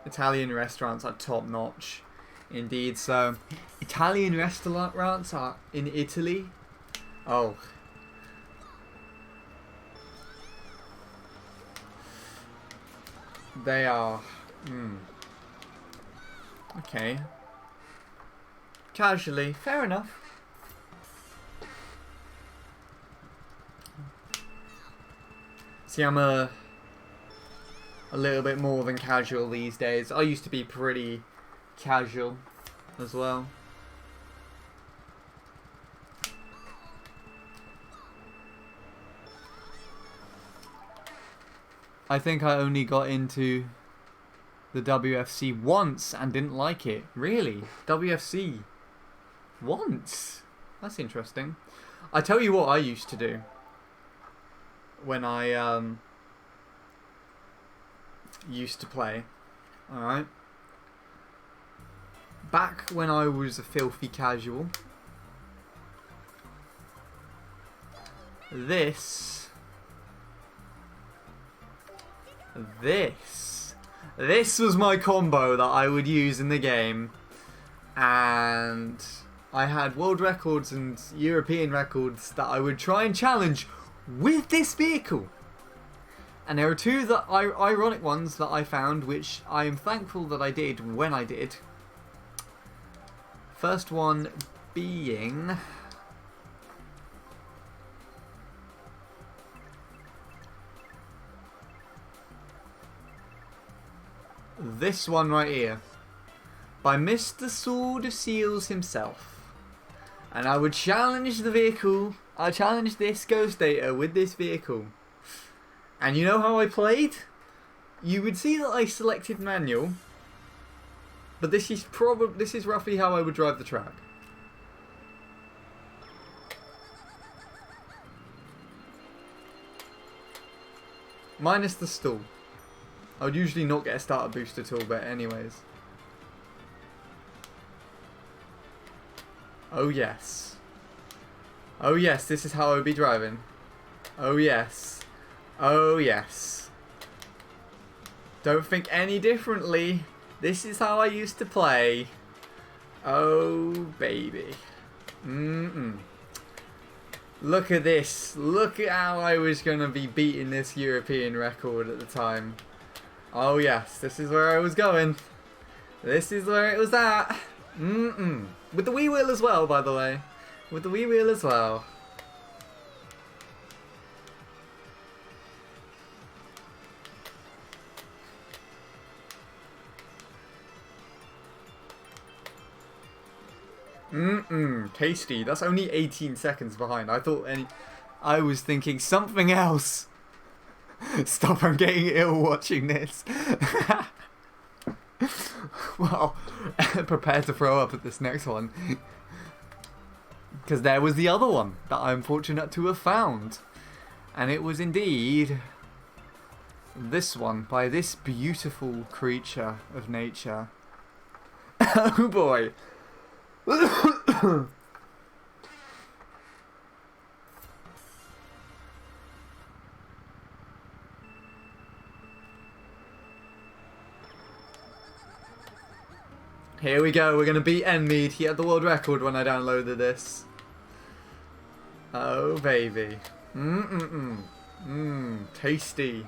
Italian restaurants are top notch, indeed. So, Italian restaurants are in Italy. Oh. They are. Okay. Casually, fair enough. See, I'm a little bit more than casual these days. I used to be pretty casual as well. I think I only got into the WFC once and didn't like it. Really? WFC? Once? That's interesting. I tell you what I used to do when I used to play. Alright. Back when I was a filthy casual, this was my combo that I would use in the game, and I had world records and European records that I would try and challenge with this vehicle. And there are two ironic ones that I found, which I am thankful that I did when I did. First one being this one right here, by Mr. Sword of Seals himself. And I would challenge the vehicle, I challenged this Ghost Data with this vehicle. And you know how I played? You would see that I selected manual, but this is roughly how I would drive the track. Minus the stall. I would usually not get a starter boost at all, but anyways. Oh yes. Oh yes, this is how I would be driving. Oh yes. Oh yes. Don't think any differently. This is how I used to play. Oh baby. Look at this. Look at how I was going to be beating this European record at the time. Oh yes, this is where I was going. This is where it was at. With the wheel as well, by the way. With the wheel as well. Tasty. That's only 18 seconds behind. I was thinking something else. Stop, I'm getting ill watching this. Well, prepare to throw up at this next one. Because there was the other one that I'm fortunate to have found. And it was indeed this one by this beautiful creature of nature. Oh boy. Here we go, we're going to beat Enmead. He had the world record when I downloaded this. Oh, baby. Tasty.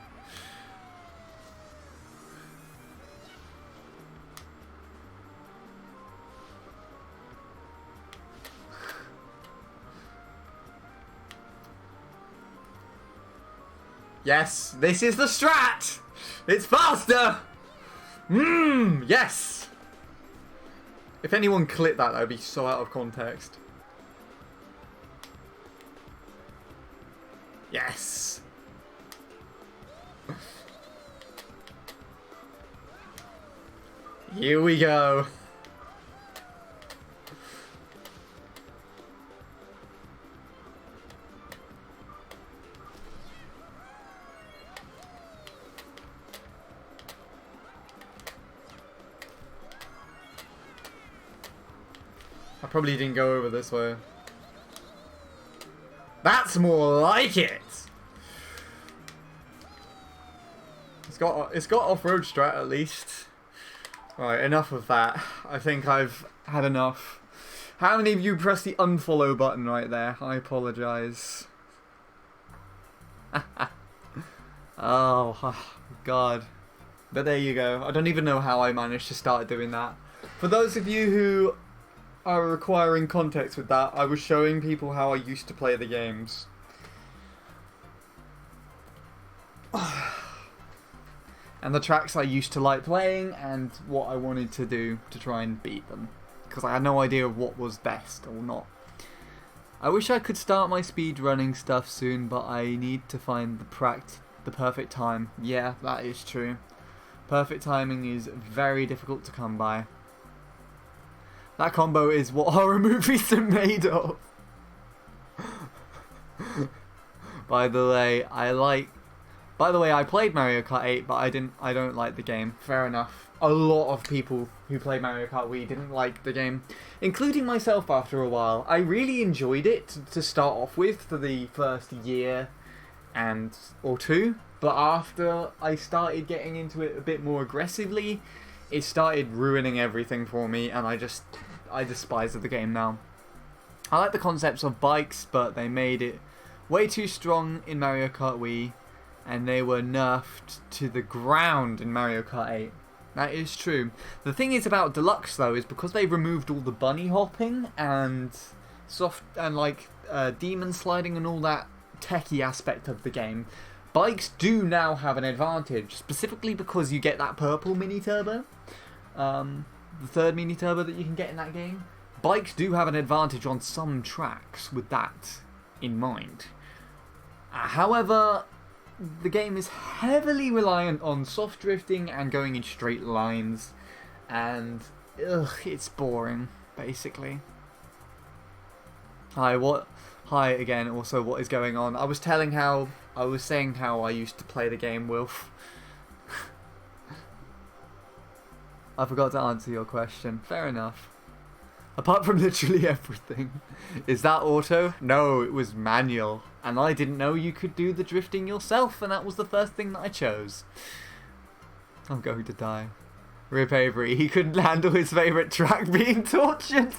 Yes, this is the strat! It's faster! Yes! If anyone clipped that, that would be so out of context. Yes! Here we go. I probably didn't go over this way. That's more like it. It's got off-road strat at least. Right, enough of that. I think I've had enough. How many of you pressed the unfollow button right there? I apologise. Oh, God. But there you go. I don't even know how I managed to start doing that. For those of you who are requiring context with that, I was showing people how I used to play the games. And the tracks I used to like playing and what I wanted to do to try and beat them. Because I had no idea of what was best or not. I wish I could start my speed running stuff soon, but I need to find the perfect time. Yeah, that is true. Perfect timing is very difficult to come by. That combo is what horror movies are made of. By the way, I played Mario Kart 8, but I don't like the game. Fair enough. A lot of people who play Mario Kart Wii didn't like the game, including myself after a while. I really enjoyed it to start off with for the first year or two, but after I started getting into it a bit more aggressively, it started ruining everything for me, and I despise the game now. I like the concepts of bikes, but they made it way too strong in Mario Kart Wii, and they were nerfed to the ground in Mario Kart 8. That is true. The thing is about Deluxe though, is because they removed all the bunny hopping and demon sliding and all that techie aspect of the game, bikes do now have an advantage, specifically because you get that purple mini turbo, the third mini turbo that you can get in that game. Bikes do have an advantage on some tracks with that in mind. However, the game is heavily reliant on soft drifting and going in straight lines, and it's boring, basically. Hi again, also what is going on. I was telling how I was saying how I used to play the game, Wilf. I forgot to answer your question. Fair enough. Apart from literally everything. Is that auto? No, it was manual. And I didn't know you could do the drifting yourself, and that was the first thing that I chose. I'm going to die. Rip Avery, he couldn't handle his favourite track being tortured.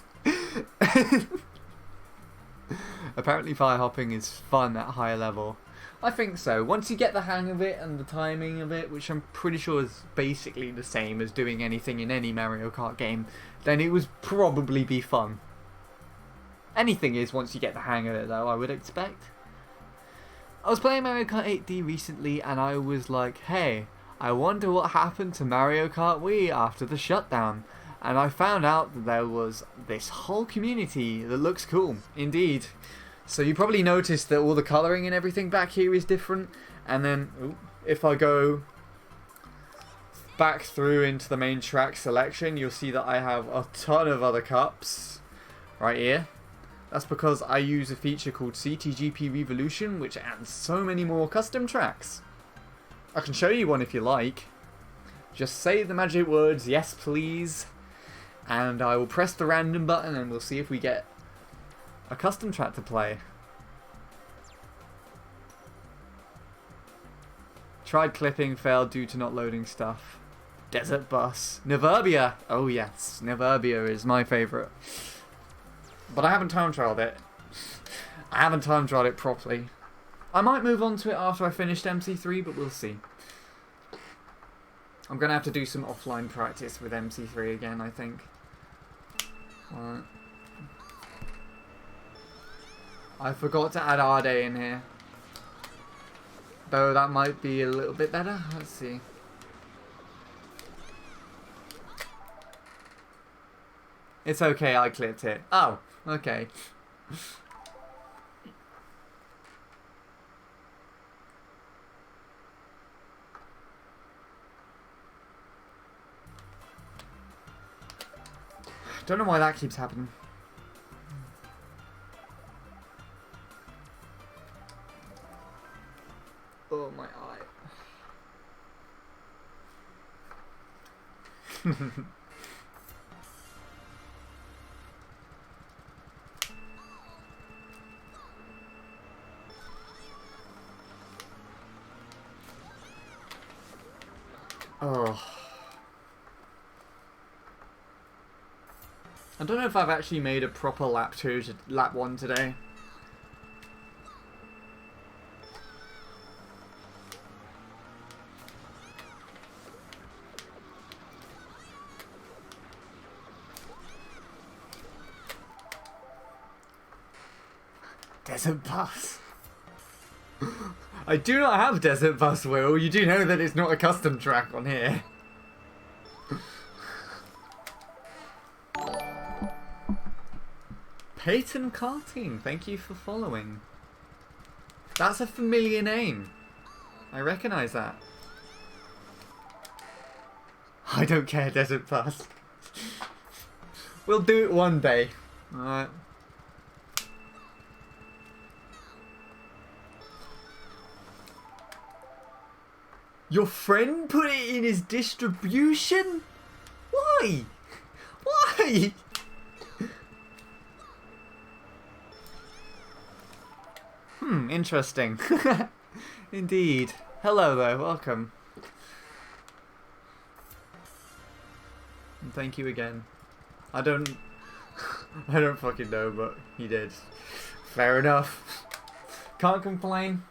Apparently fire hopping is fun at higher level. I think so. Once you get the hang of it and the timing of it, which I'm pretty sure is basically the same as doing anything in any Mario Kart game, then it would probably be fun. Anything is once you get the hang of it though, I would expect. I was playing Mario Kart 8D recently and I was like, hey, I wonder what happened to Mario Kart Wii after the shutdown. And I found out that there was this whole community that looks cool, indeed. So you probably noticed that all the colouring and everything back here is different. And then, if I go back through into the main track selection, you'll see that I have a ton of other cups right here. That's because I use a feature called CTGP Revolution, which adds so many more custom tracks. I can show you one if you like. Just say the magic words, yes please. And I will press the random button and we'll see if we get a custom track to play. Tried clipping, failed due to not loading stuff. Desert Bus. Niverbia. Oh yes, Niverbia is my favourite. But I haven't time trialed it. I haven't time trialed it properly. I might move on to it after I finished MC3, but we'll see. I'm going to have to do some offline practice with MC3 again, I think. Alright. I forgot to add Arde in here. Though that might be a little bit better. Let's see. It's okay, I clipped it. Oh, okay. Don't know why that keeps happening. Oh, my eye. Oh. I don't know if I've actually made a proper lap 1 today. Desert Bus. I do not have Desert Bus, Will. You do know that it's not a custom track on here. Peyton Karting, thank you for following. That's a familiar name. I recognise that. I don't care, Desert Bus. We'll do it one day. Alright. Your friend put it in his distribution? Why? Why? Interesting. Indeed. Hello there, welcome. And thank you again. I don't fucking know, but he did. Fair enough. Can't complain.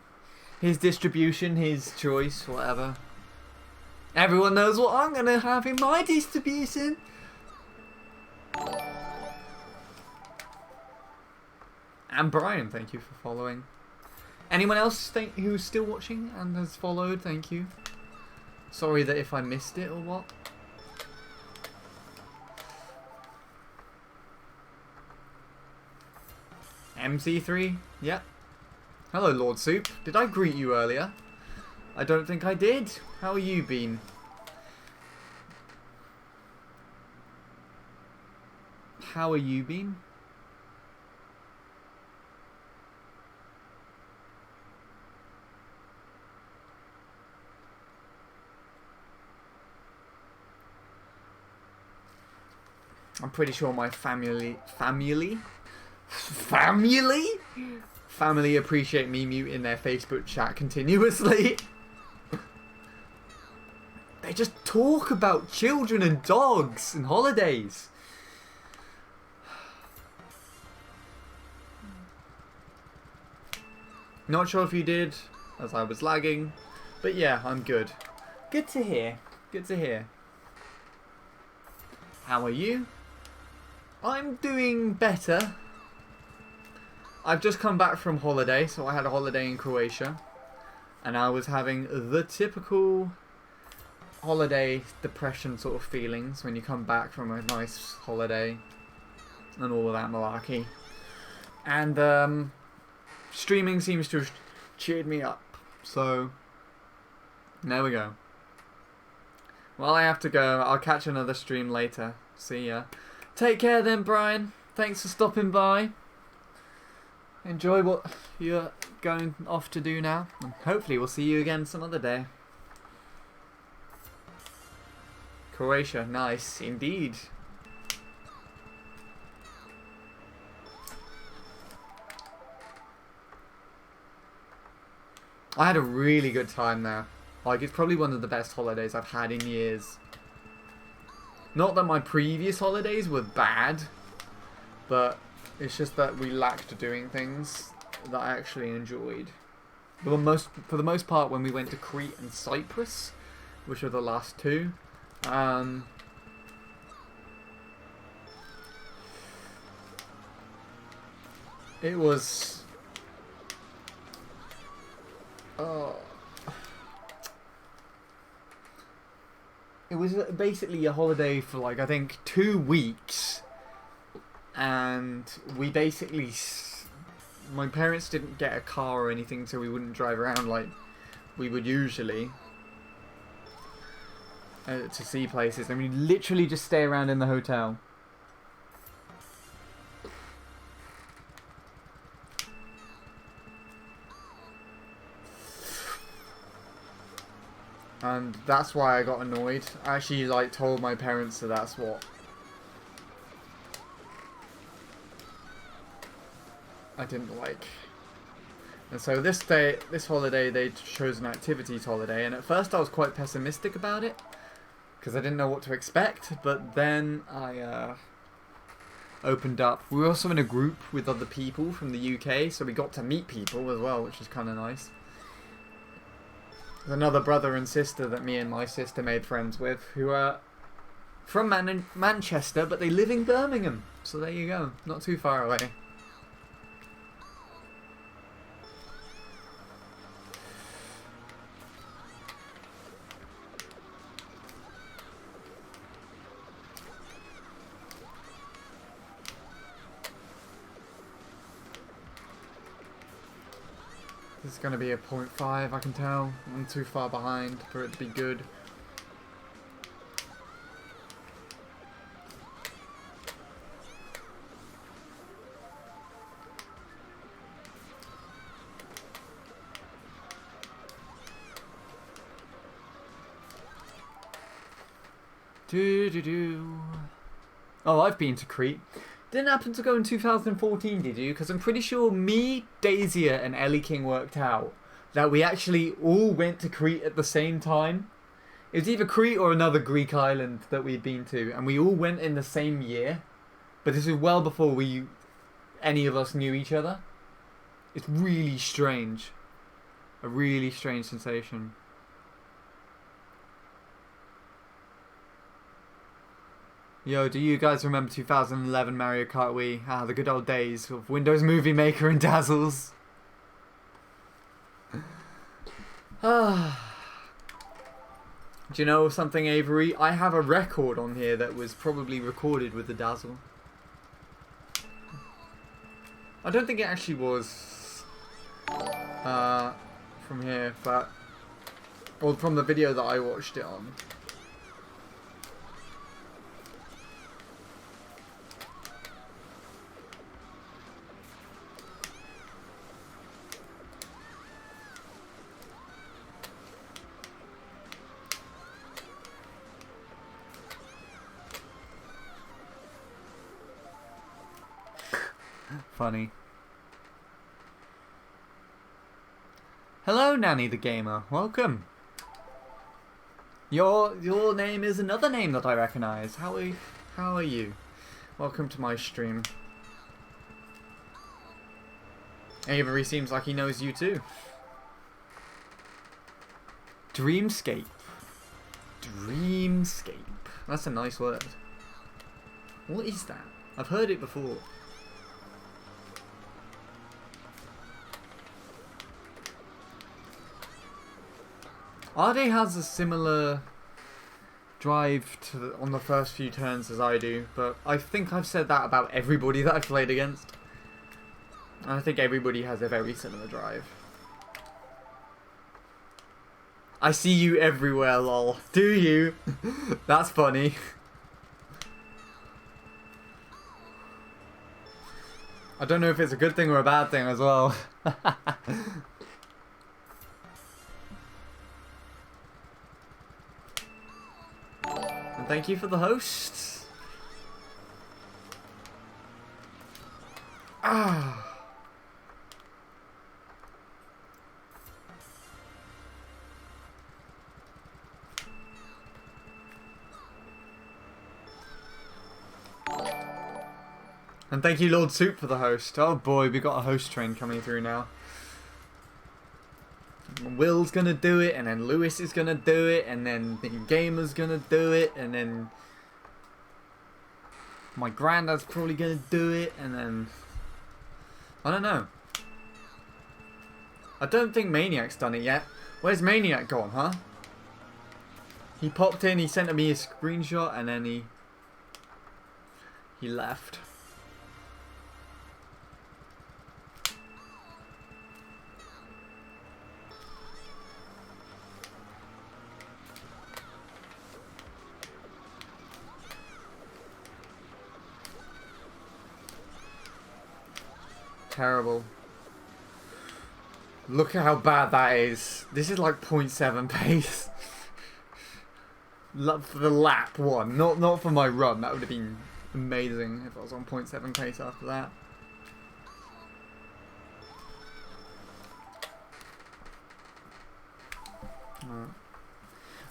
His distribution, his choice, whatever. Everyone knows what I'm gonna have in my distribution. And Brian, thank you for following. Anyone else who's still watching and has followed, thank you. Sorry that if I missed it or what. MC3, yep. Hello, Lord Soup. Did I greet you earlier? I don't think I did. How are you been? How are you been? I'm pretty sure my family appreciate me muting their Facebook chat continuously. They just talk about children and dogs and holidays. Not sure if you did, as I was lagging, but yeah, I'm good. Good to hear. Good to hear. How are you? I'm doing better. I've just come back from holiday, so I had a holiday in Croatia, and I was having the typical holiday depression sort of feelings when you come back from a nice holiday and all of that malarkey. And streaming seems to have cheered me up, so there we go. Well, I have to go. I'll catch another stream later. See ya. Take care then, Brian. Thanks for stopping by. Enjoy what you're going off to do now, and hopefully we'll see you again some other day. Croatia, nice indeed. I had a really good time there. Like, it's probably one of the best holidays I've had in years. Not that my previous holidays were bad, but it's just that we lacked doing things that I actually enjoyed. For the most part, when we went to Crete and Cyprus, which were the last two, it was... it was basically a holiday for, like, I think 2 weeks. And we basically... my parents didn't get a car or anything, so we wouldn't drive around like we would usually to see places. And we literally just stay around in the hotel. And that's why I got annoyed. I actually, like, told my parents that that's what I didn't like. And so this holiday, they chose an activities holiday, and at first I was quite pessimistic about it because I didn't know what to expect, but then I opened up. We were also in a group with other people from the UK, so we got to meet people as well, which was kind of nice. There's another brother and sister that me and my sister made friends with, who are from Manchester, but they live in Birmingham, so there you go, not too far away. This is going to be a 0.5, I can tell. I'm too far behind for it to be good. Oh, I've been to Crete. Didn't happen to go in 2014, did you? Because I'm pretty sure me, Daisia, and Ellie King worked out that we actually all went to Crete at the same time. It was either Crete or another Greek island that we'd been to, and we all went in the same year. But this was well before any of us knew each other. It's really strange. A really strange sensation. Yo, do you guys remember 2011 Mario Kart Wii? Ah, the good old days of Windows Movie Maker and Dazzles. Ah. Do you know something, Avery? I have a record on here that was probably recorded with the Dazzle. I don't think it actually was from here, but... or from the video that I watched it on. Funny. Hello, Nanny the Gamer. Welcome. Your name is another name that I recognise. How are you? Welcome to my stream. Avery seems like he knows you too. Dreamscape. Dreamscape. That's a nice word. What is that? I've heard it before. Arde has a similar drive on the first few turns as I do, but I think I've said that about everybody that I've played against. I think everybody has a very similar drive. I see you everywhere, lol. Do you? That's funny. I don't know if it's a good thing or a bad thing as well. And thank you for the host. Ah. And thank you, Lord Soup, for the host. Oh boy, we got a host train coming through now. Will's gonna do it, and then Lewis is gonna do it, and then the Gamer's gonna do it, and then my granddad's probably gonna do it, and then I don't know. I don't think Maniac's done it yet. Where's Maniac gone, huh? He popped in, he sent me a screenshot, and then he left. Terrible. Look at how bad that is. This is like 0.7 pace. For the lap one, not for my run. That would have been amazing if I was on 0.7 pace after that. Right.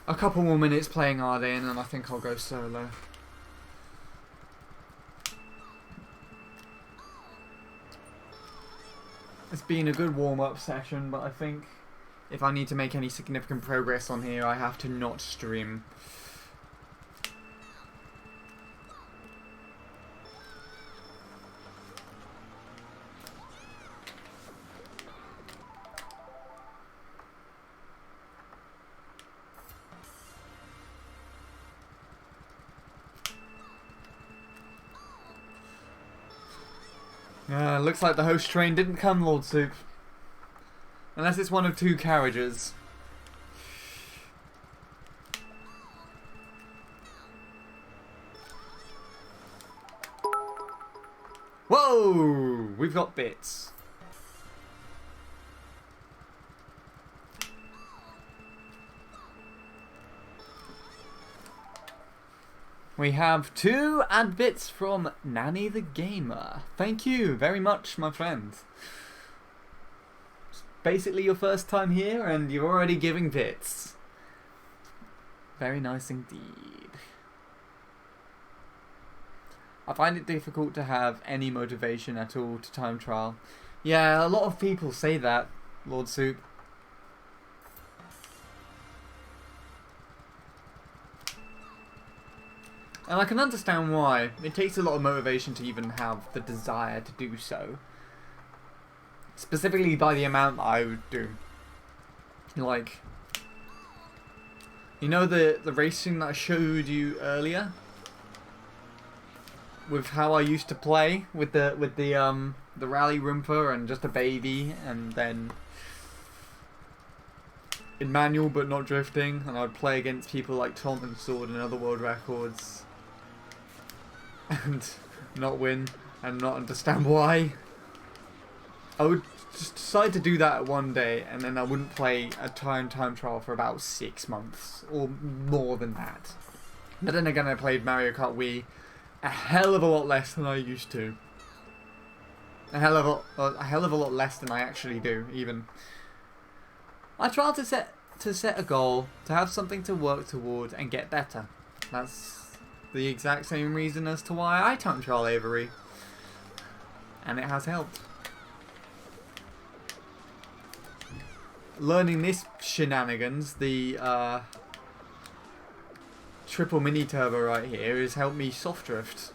A couple more minutes playing Arde and then I think I'll go solo. It's been a good warm-up session, but I think if I need to make any significant progress on here, I have to not stream. Looks like the host train didn't come, Lord Soup. Unless it's one of two carriages. Whoa! We've got bits. We have 2 ad bits from Nanny the Gamer. Thank you very much, my friend. It's basically your first time here and you're already giving bits. Very nice indeed. I find it difficult to have any motivation at all to time trial. Yeah, a lot of people say that, Lord Soup. And I can understand why. It takes a lot of motivation to even have the desire to do so. Specifically by the amount that I would do. Like, you know the racing that I showed you earlier? With how I used to play with the rally roomper and just a baby, and then in manual but not drifting, and I'd play against people like Tom and Sword and other world records. And not win and not understand why. I would just decide to do that one day and then I wouldn't play a time trial for about 6 months or more than that. But then again, I played Mario Kart Wii a hell of a lot less than I used to. a hell of a lot less than I actually do. Even I try to set a goal, to have something to work toward and get better. That's the exact same reason as to why I time trial Avery, and it has helped. Learning this shenanigans, the triple mini turbo right here, has helped me soft drift,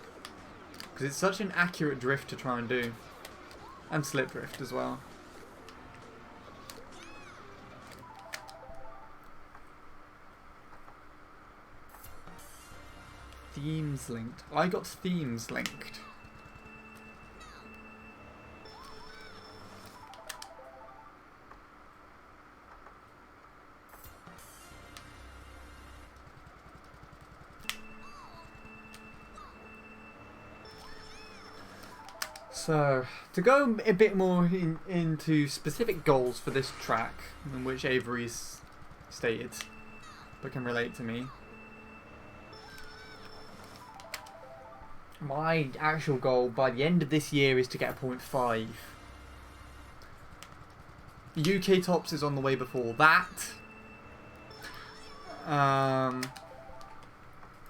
because it's such an accurate drift to try and do, and slip drift as well. Themes linked. I got themes linked. So, to go a bit more into specific goals for this track, in which Avery's stated, but can relate to me. My actual goal by the end of this year is to get a 0.5. UK Tops is on the way before that.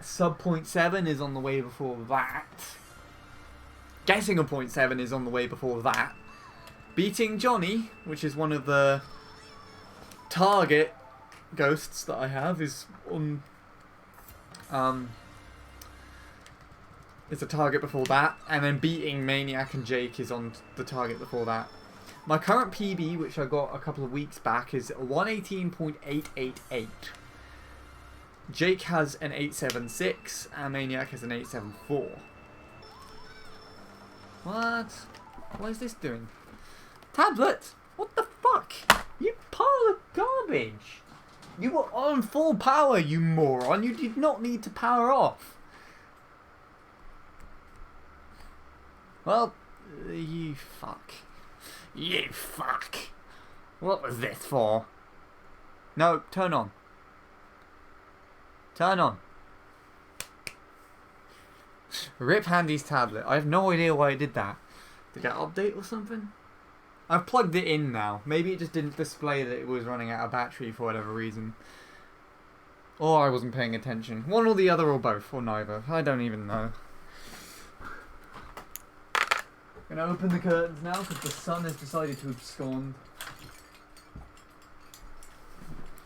Sub 0.7 is on the way before that. Getting a 0.7 is on the way before that. Beating Johnny, which is one of the target ghosts that I have, is on... it's a target before that. And then beating Maniac and Jake is on the target before that. My current PB, which I got a couple of weeks back, is 118.888. Jake has an 876, and Maniac has an 874. What? What is this doing? Tablet? What the fuck? You pile of garbage! You were on full power, you moron! You did not need to power off! Well, you fuck. You fuck! What was this for? No, turn on. Turn on. Rip Handy's tablet. I have no idea why I did that. Did it update or something? I've plugged it in now. Maybe it just didn't display that it was running out of battery for whatever reason. Or I wasn't paying attention. One or the other or both, or neither. I don't even know. I'm gonna open the curtains now because the sun has decided to abscond.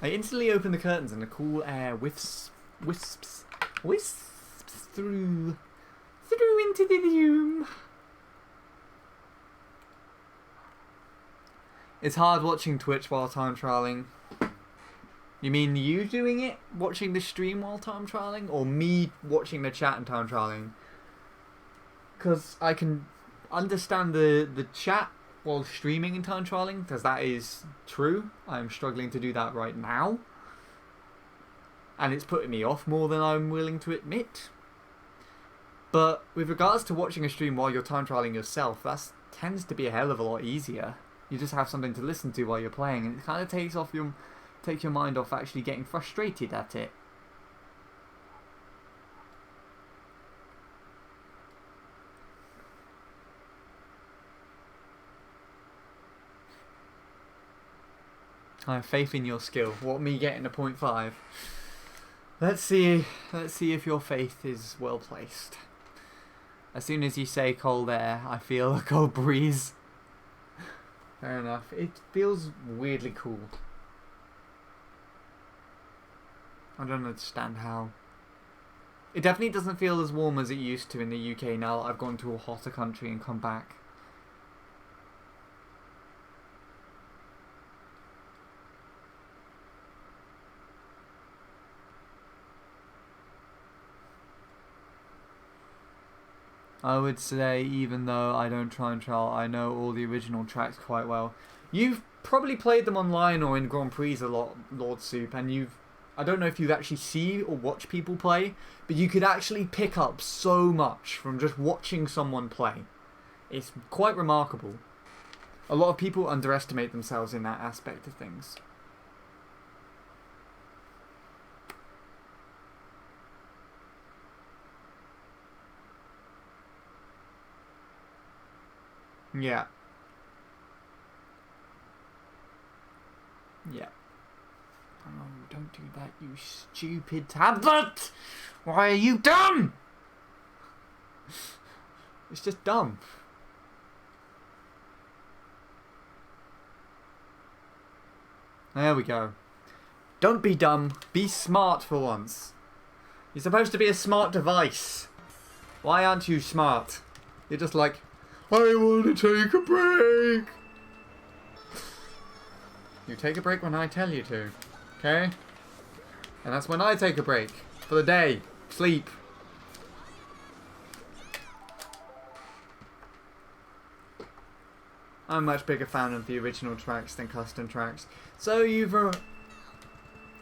I instantly open the curtains and the cool air wisps through into the room. It's hard watching Twitch while time trialing. You mean you doing it? Watching the stream while time trialing? Or me watching the chat and time trialing? Because I can understand the chat while streaming and time trialing, because that is true. I'm struggling to do that right now. And it's putting me off more than I'm willing to admit. But with regards to watching a stream while you're time trialing yourself, that tends to be a hell of a lot easier. You just have something to listen to while you're playing, and it kind of takes your mind off actually getting frustrated at it. I have faith in your skill. What, me getting a 0.5? Let's see if your faith is well placed. As soon as you say cold air, I feel a cold breeze. Fair enough. It feels weirdly cool. I don't understand how. It definitely doesn't feel as warm as it used to in the UK now that I've gone to a hotter country and come back. I would say, even though I don't try and trial, I know all the original tracks quite well. You've probably played them online or in Grand Prix a lot, Lord Soup, and I don't know if you actually see or watch people play, but you could actually pick up so much from just watching someone play. It's quite remarkable. A lot of people underestimate themselves in that aspect of things. Yeah. Yeah. Oh, don't do that, you stupid tablet! Why are you dumb? It's just dumb. There we go. Don't be dumb. Be smart for once. You're supposed to be a smart device. Why aren't you smart? You're just like, I want to take a break. You take a break when I tell you to. Okay? And that's when I take a break. For the day. Sleep. I'm a much bigger fan of the original tracks than custom tracks. So you've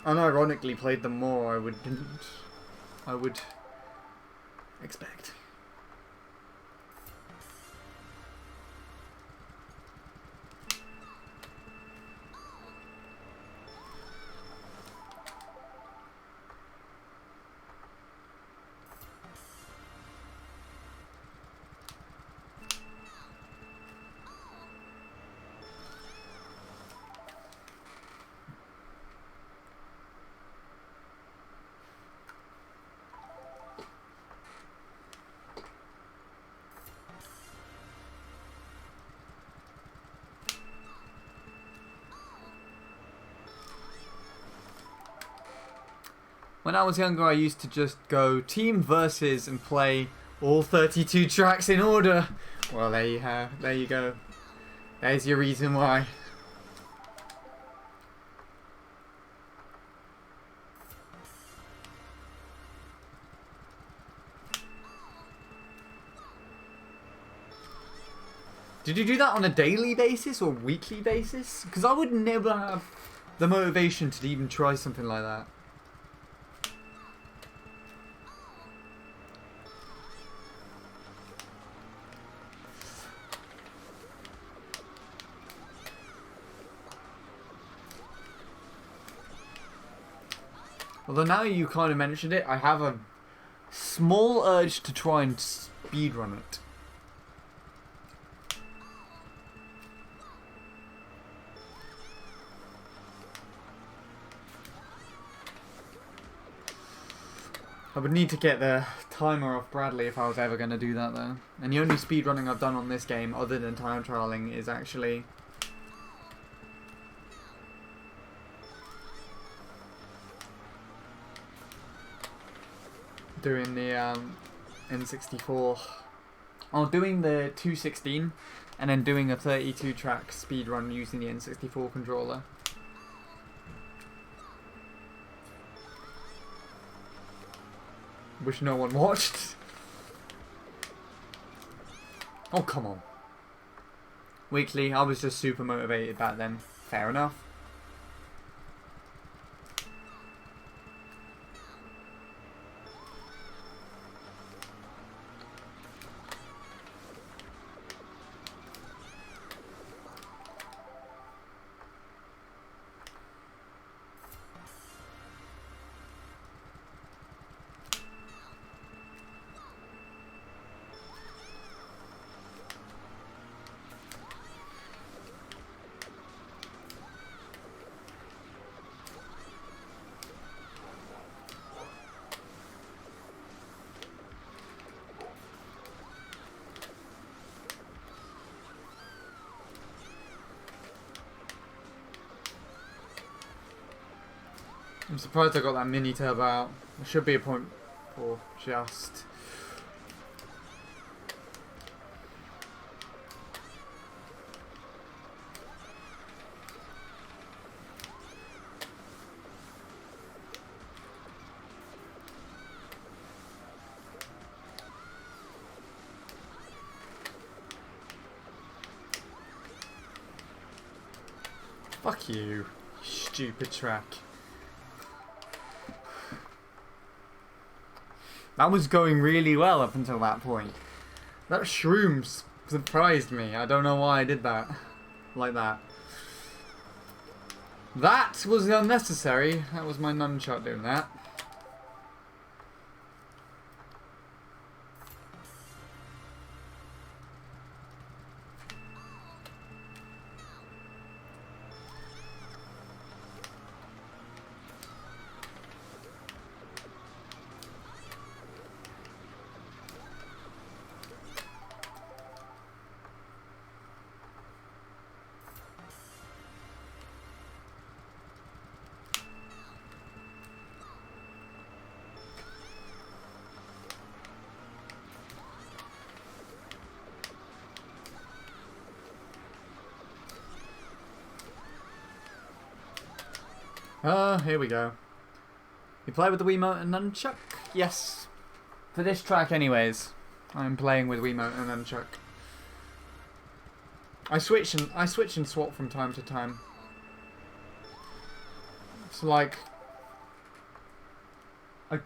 unironically played them more, I would expect. When I was younger, I used to just go team versus and play all 32 tracks in order. Well, there you have. There you go. There's your reason why. Did you do that on a daily basis or weekly basis? Because I would never have the motivation to even try something like that. Although now you kind of mentioned it, I have a small urge to try and speedrun it. I would need to get the timer off Bradley if I was ever going to do that though. And the only speedrunning I've done on this game, other than time trialing, is actually doing the N64. Oh, doing the 216 and then doing a 32 track speedrun using the N64 controller. Which no one watched. Oh, come on. Weekly, I was just super motivated back then. Fair enough. I'm surprised I got that mini turbo out. There should be a point for just. Fuck you, stupid track. That was going really well up until that point. That shrooms surprised me. I don't know why I did that. Like that. That was unnecessary. That was my nunchuck doing that. Here we go. You play with the Wiimote and Nunchuck? Yes. For this track anyways, I'm playing with Wiimote and Nunchuck. I switch and swap from time to time. So like a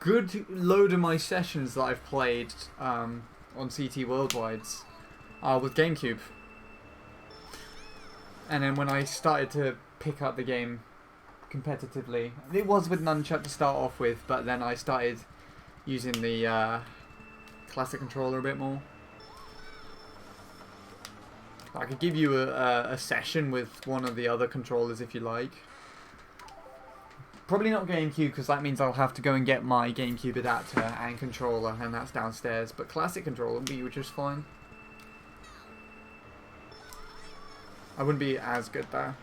good load of my sessions that I've played on CT Worldwides are with GameCube. And then when I started to pick up the game competitively, it was with Nunchuck to start off with, but then I started using the classic controller a bit more. I could give you a session with one of the other controllers if you like. Probably not GameCube, because that means I'll have to go and get my GameCube adapter and controller, and that's downstairs. But classic controller would be just fine. I wouldn't be as good though.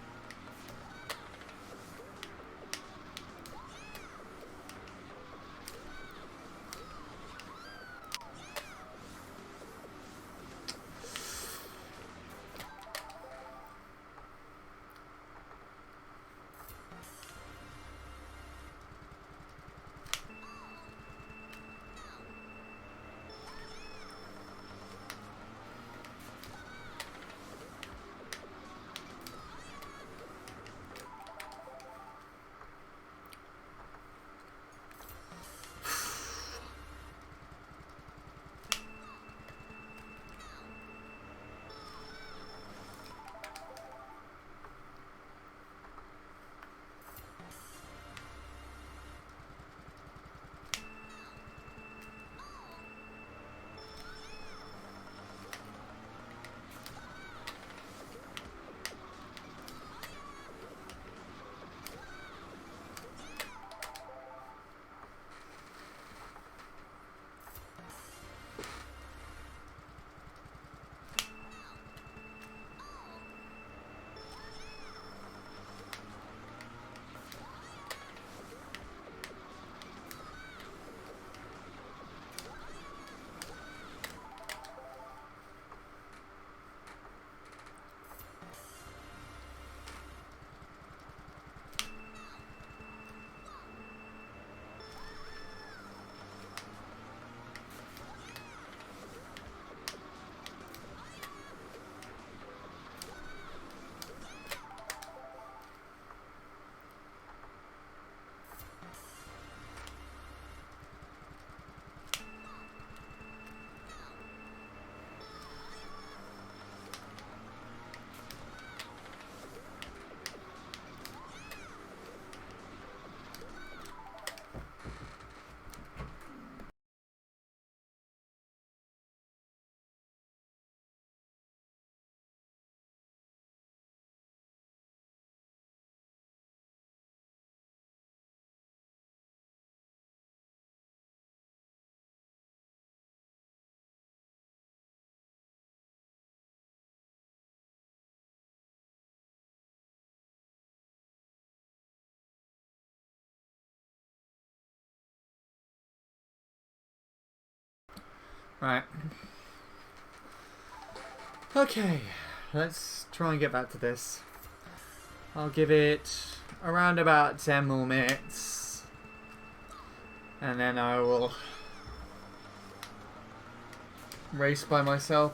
Right. Okay, let's try and get back to this. I'll give it around about 10 more minutes. And then I will race by myself.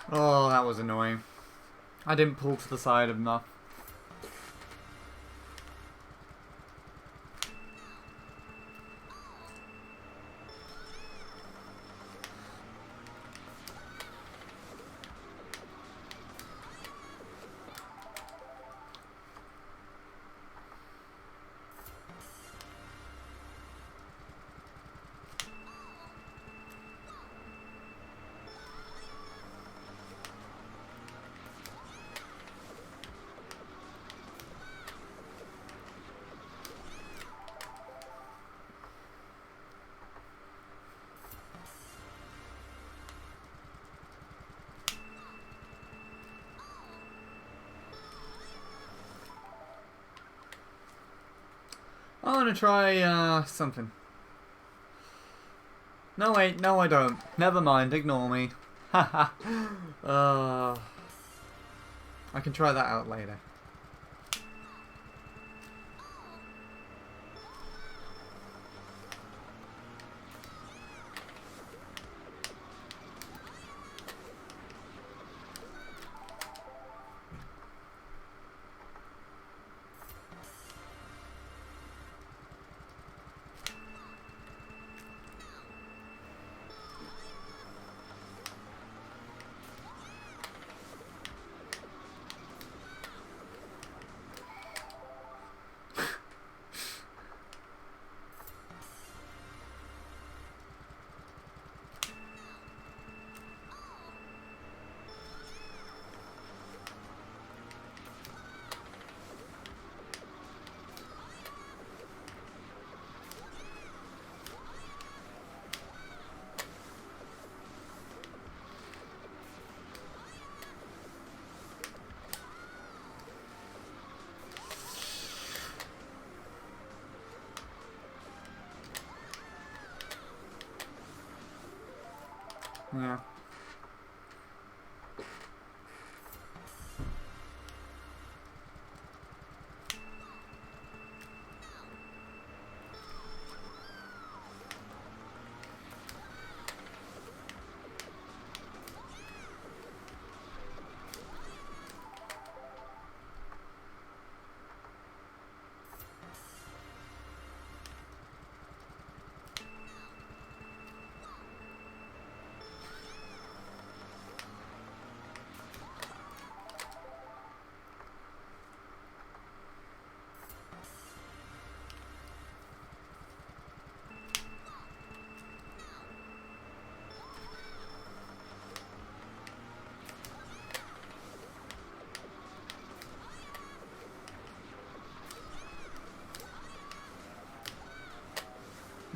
Oh, that was annoying. I didn't pull to the side enough. I want to try something. No, wait, no I don't. Never mind, ignore me. Haha. I can try that out later. Yeah.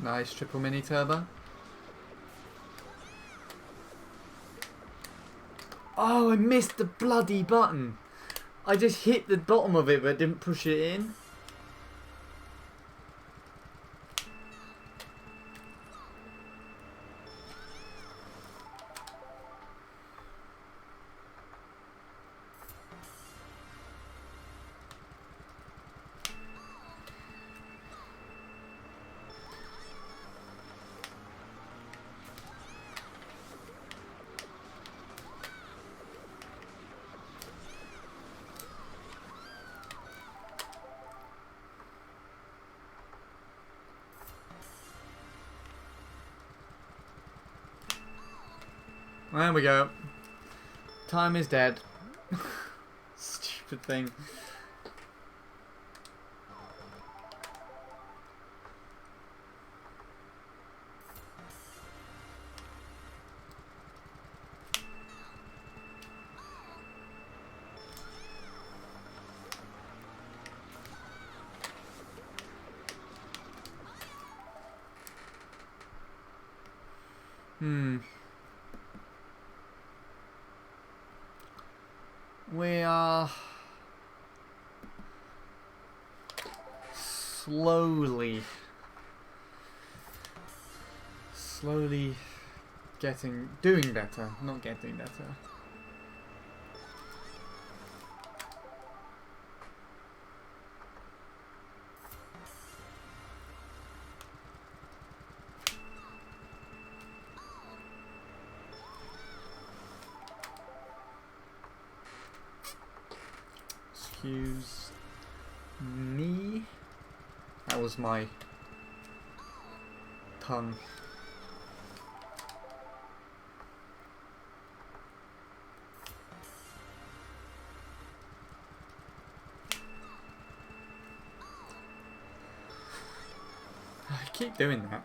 Nice triple mini turbo. Oh, I missed the bloody button. I just hit the bottom of it but didn't push it in. There we go. Time is dead. Stupid thing. We are slowly doing better, not getting better. Excuse me. That was my tongue. I keep doing that.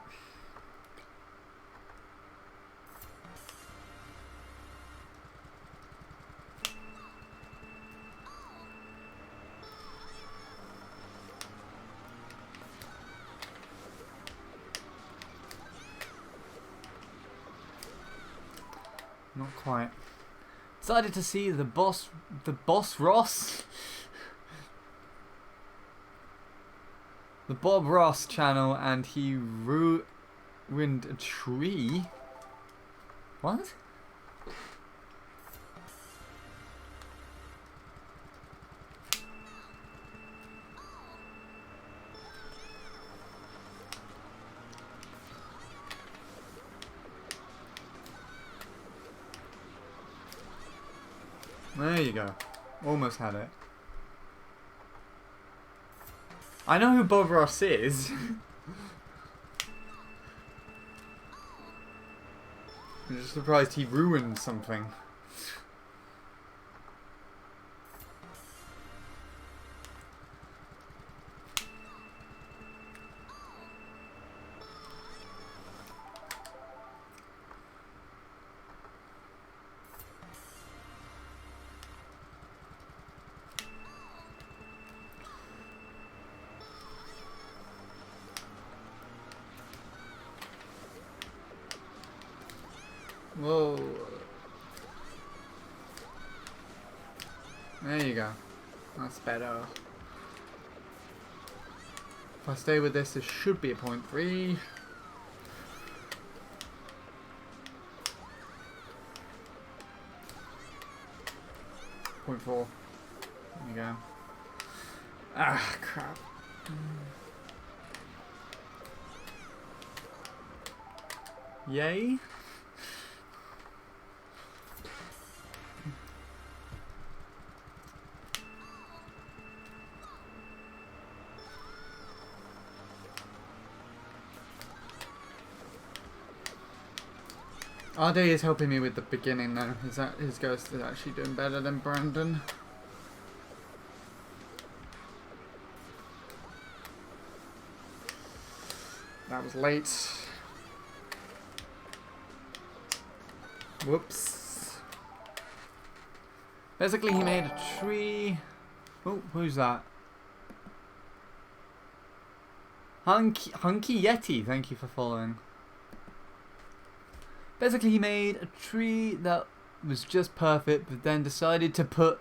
Not quite. Decided to see the boss Ross, the Bob Ross channel, and he ruined a tree. What? There you go. Almost had it. I know who Bob Ross is. I'm just surprised he ruined something. Whoa. There you go. That's better. If I stay with this, this should be a 0.3. .4. There you go. Ah, crap. Yay. RD is helping me with the beginning though. His ghost is actually doing better than Brandon. That was late. Whoops. Basically he made a tree. Oh, who's that? Hunky Yeti, thank you for following. Basically he made a tree that was just perfect, but then decided to put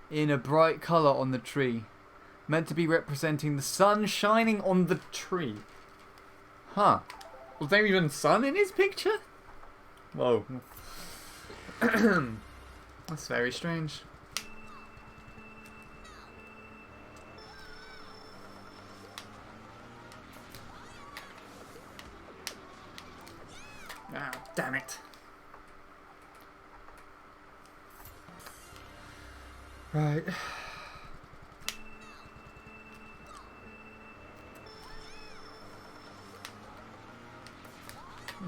in a bright colour on the tree. Meant to be representing the sun shining on the tree. Huh. Was there even sun in his picture? Whoa. That's very strange. Ah, damn it. Right.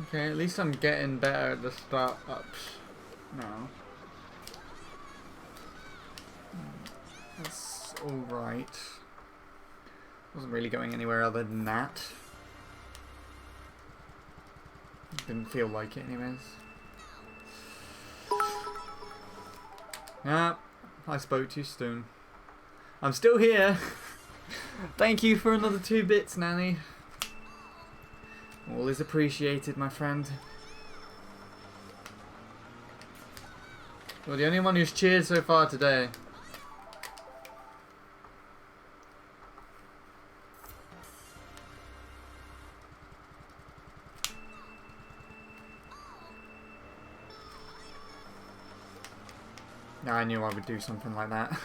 Okay, at least I'm getting better at the start-ups now. That's alright. Wasn't really going anywhere other than that. Didn't feel like it anyways. Yeah, I spoke too soon. I'm still here. Thank you for another 2 bits, Nanny. All is appreciated, my friend. You're the only one who's cheered so far today. Yeah, I knew I would do something like that.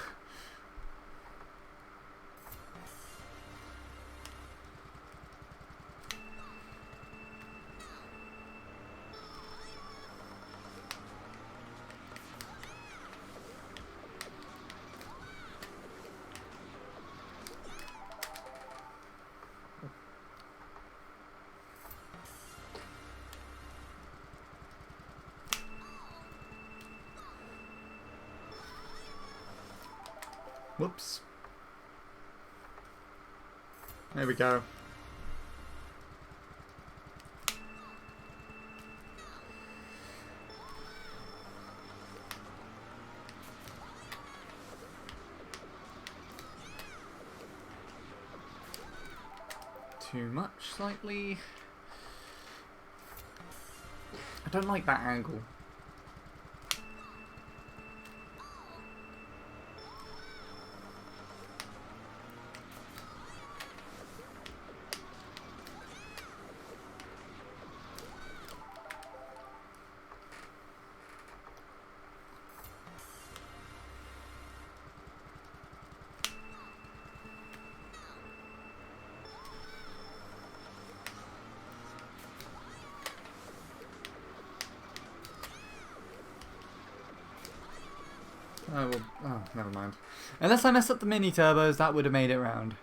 Whoops. There we go. Too much, slightly. I don't like that angle. Oh, well, oh, never mind. Unless I mess up the mini turbos, that would have made it round.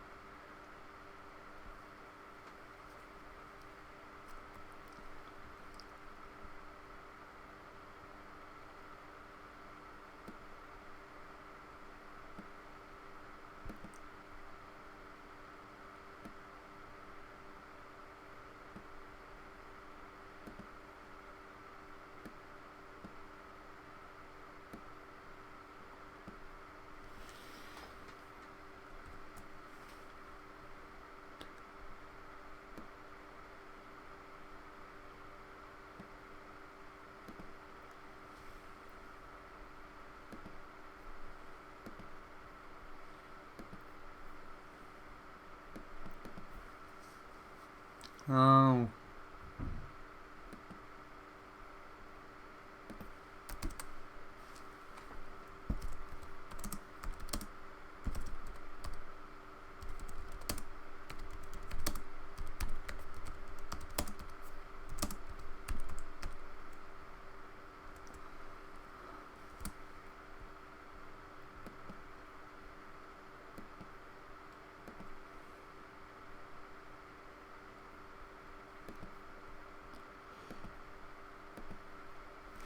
Oh.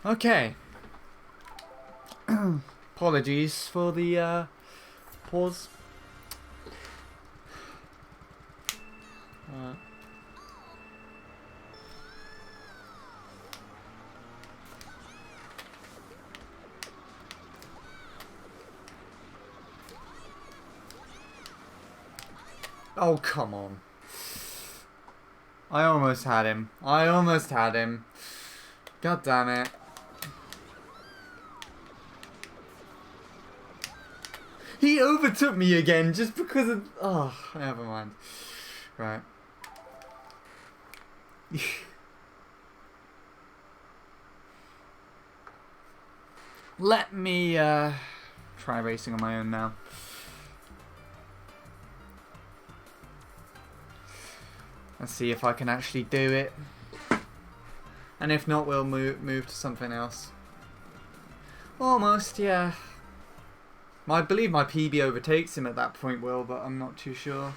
Okay. Apologies for the pause. Oh, come on. I almost had him. I almost had him. God damn it. He overtook me again just because of... Oh, never mind. Right. Let me try racing on my own now. Let's see if I can actually do it. And if not, we'll move to something else. Almost, yeah. I believe my PB overtakes him at that point, Will, but I'm not too sure.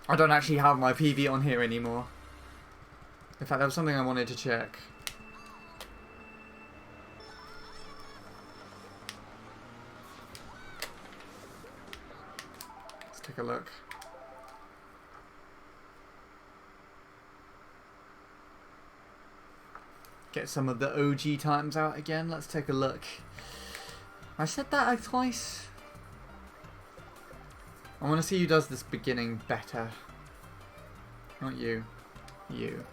I don't actually have my PB on here anymore. In fact, that was something I wanted to check. Let's take a look. Get some of the OG times out again. Let's take a look. I said that like twice. I want to see who does this beginning better. Not you. You.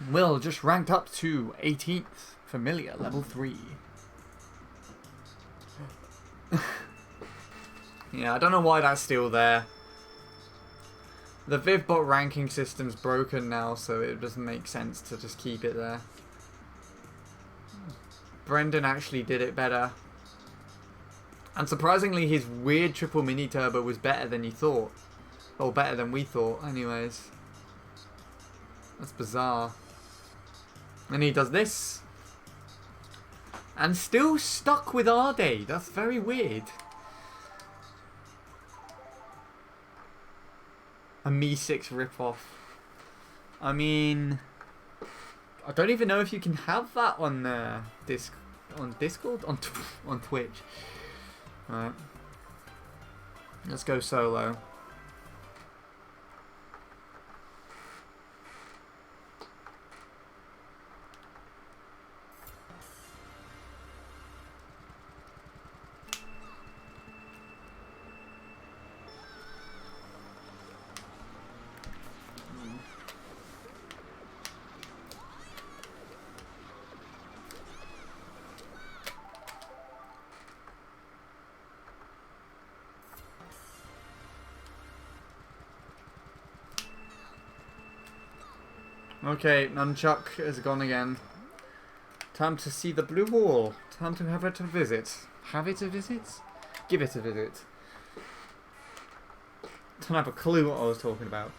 Will just ranked up to 18th. Familiar, level 3. Yeah, I don't know why that's still there. The VivBot ranking system's broken now, so it doesn't make sense to just keep it there. Brendan actually did it better. And surprisingly, his weird triple mini turbo was better than he thought. Or better than we thought, anyways. That's bizarre. And he does this. And still stuck with Arde. That's very weird. A Me 6 ripoff. I mean... I don't even know if you can have that on Discord, on Twitch. Right. Let's go solo. Okay, Nunchuck has gone again. Time to see the blue wall. Time to have it a visit. Have it a visit? Give it a visit. Don't have a clue what I was talking about.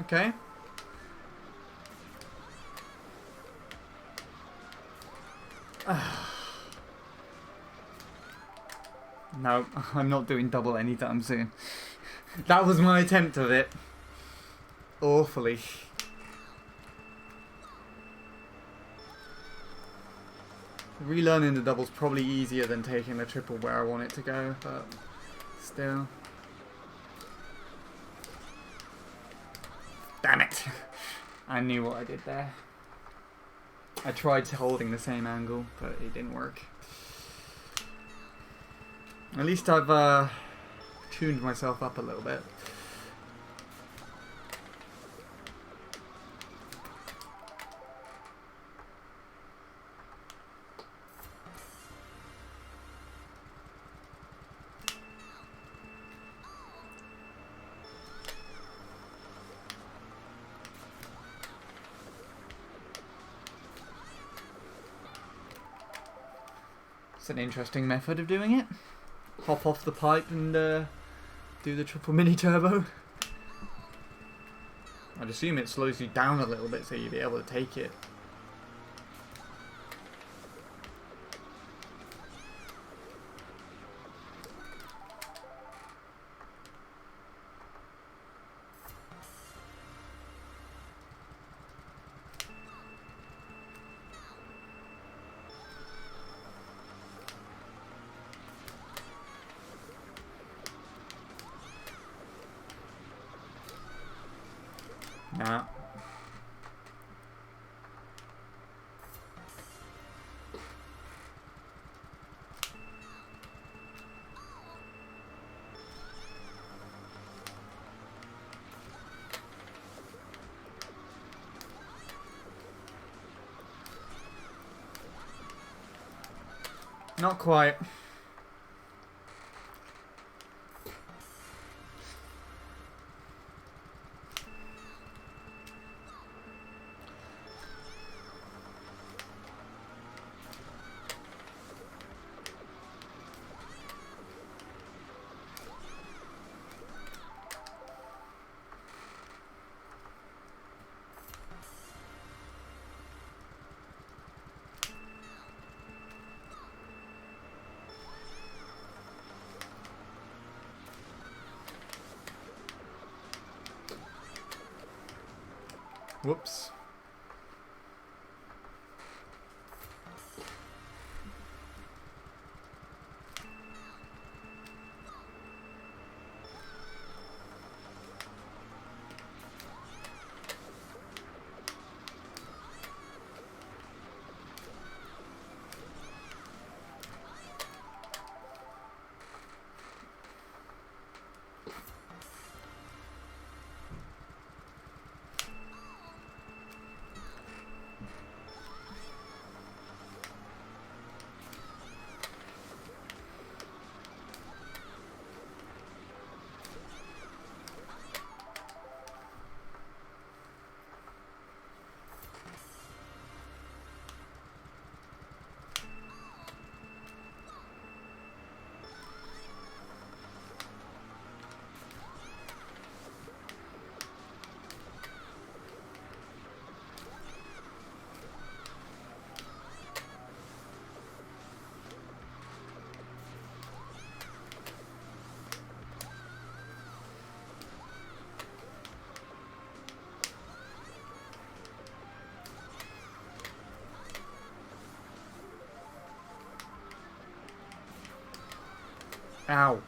Okay. No, I'm not doing double anytime soon. That was my attempt of it. Awfully. Relearning the double's probably easier than taking the triple where I want it to go, but still. Damn it! I knew what I did there. I tried holding the same angle, but it didn't work. At least I've tuned myself up a little bit. It's an interesting method of doing it. Hop off the pipe and do the triple mini turbo. I'd assume it slows you down a little bit so you'll be able to take it. Nah. Not quite. Whoops. Ow.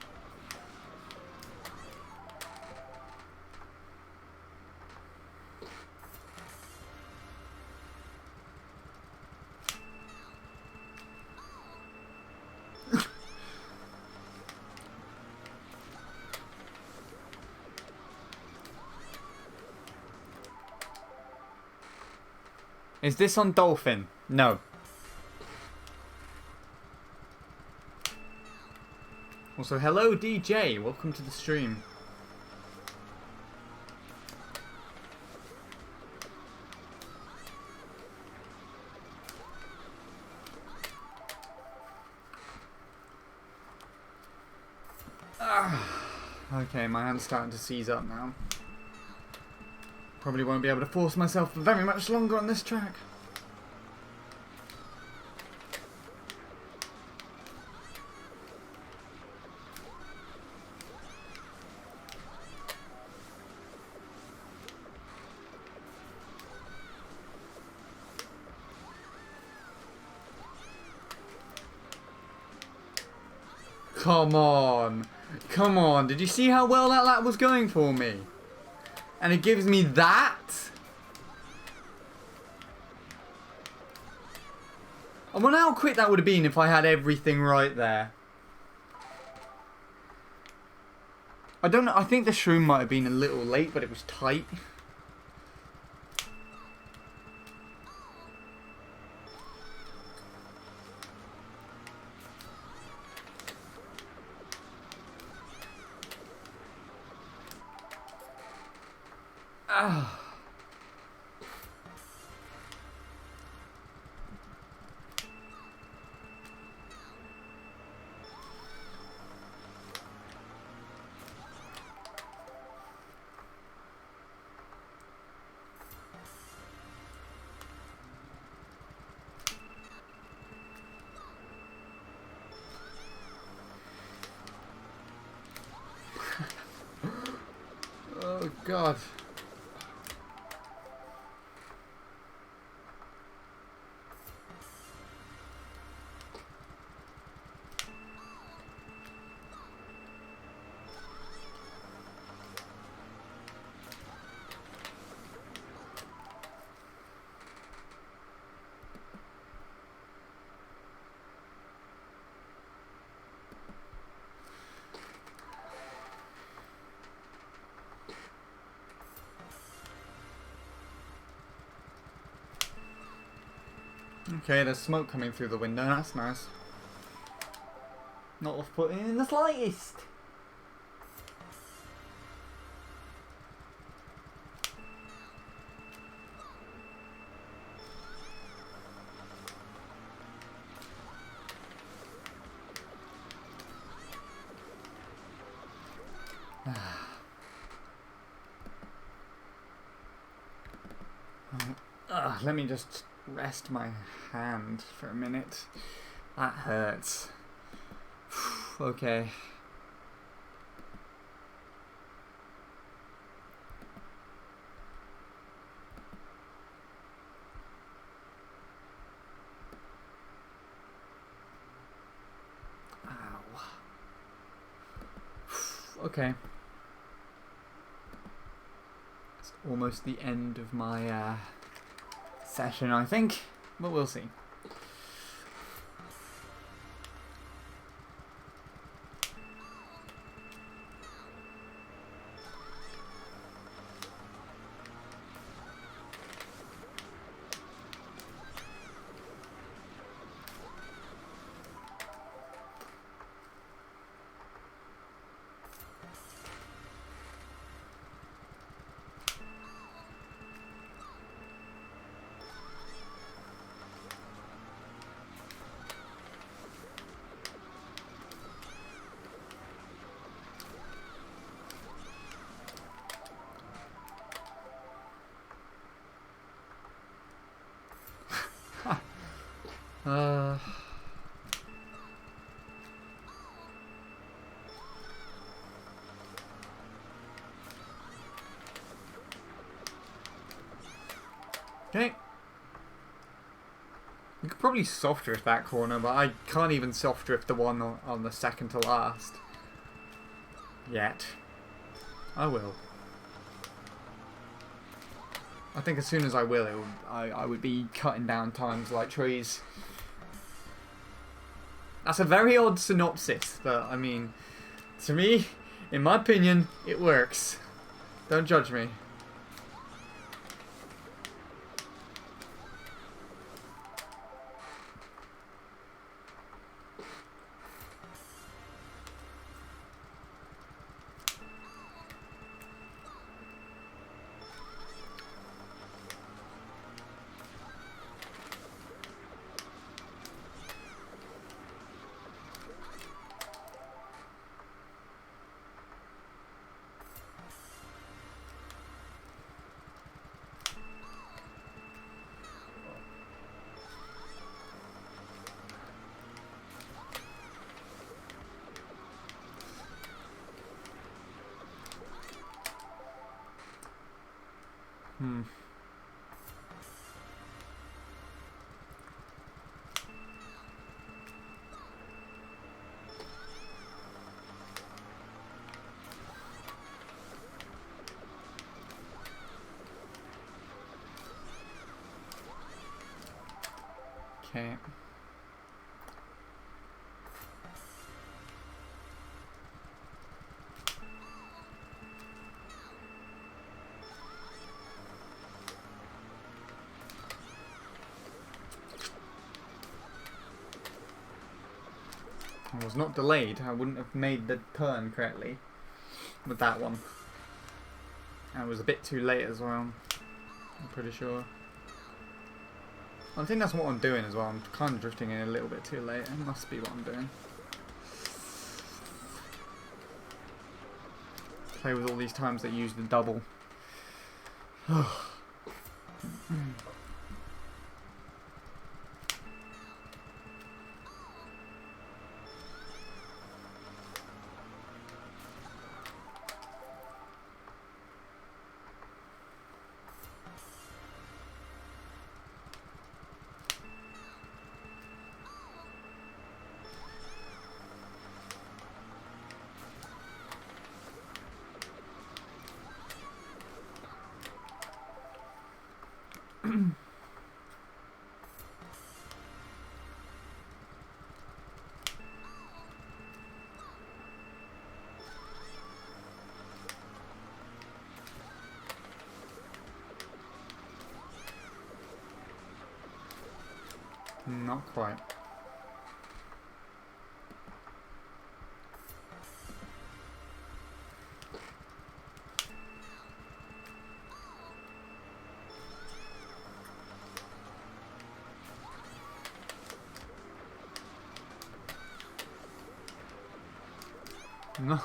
Is this on Dolphin? No. Also, hello DJ, welcome to the stream. Okay, my hand's starting to seize up now. Probably won't be able to force myself for very much longer on this track. Come on. Come on. Did you see how well that lap was going for me? And it gives me that? I wonder how quick that would have been if I had everything right there. I don't know. I think the shroom might have been a little late, but it was tight. Oh God. Okay, there's smoke coming through the window, that's nice. Not off-putting in the slightest. Let me just rest my hand for a minute. That hurts. Okay. Ow. Okay. It's almost the end of my session, I think, but we'll see. Okay. You could probably soft drift that corner, but I can't even soft drift the one on the second to last. Yet. I will. I think as soon as I will, I would be cutting down times like trees. That's a very odd synopsis, but I mean, to me, in my opinion, it works. Don't judge me. Okay. I was not delayed. I wouldn't have made the turn correctly with that one. I was a bit too late as well. I'm pretty sure. I think that's what I'm doing as well. I'm kind of drifting in a little bit too late. It must be what I'm doing. Play with all these times that use the double. Not quite. No.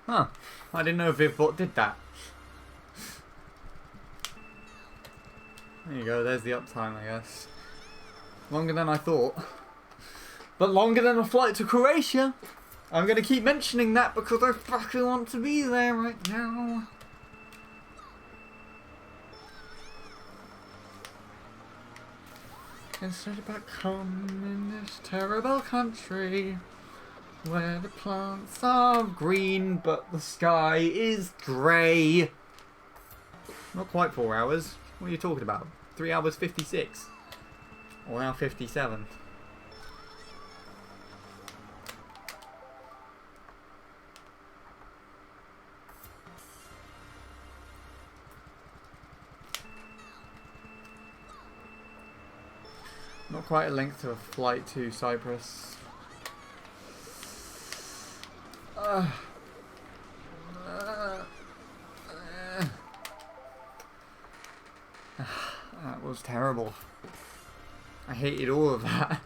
Huh. I didn't know if VivBot did that. There you go, there's the uptime, I guess. Longer than I thought. But longer than a flight to Croatia. I'm going to keep mentioning that because I fucking want to be there right now. Instead of back home in this terrible country where the plants are green but the sky is grey. Not quite 4 hours. What are you talking about? 3 hours 56. Or now 57. Not quite a length of a flight to Cyprus. That was terrible. I hated all of that.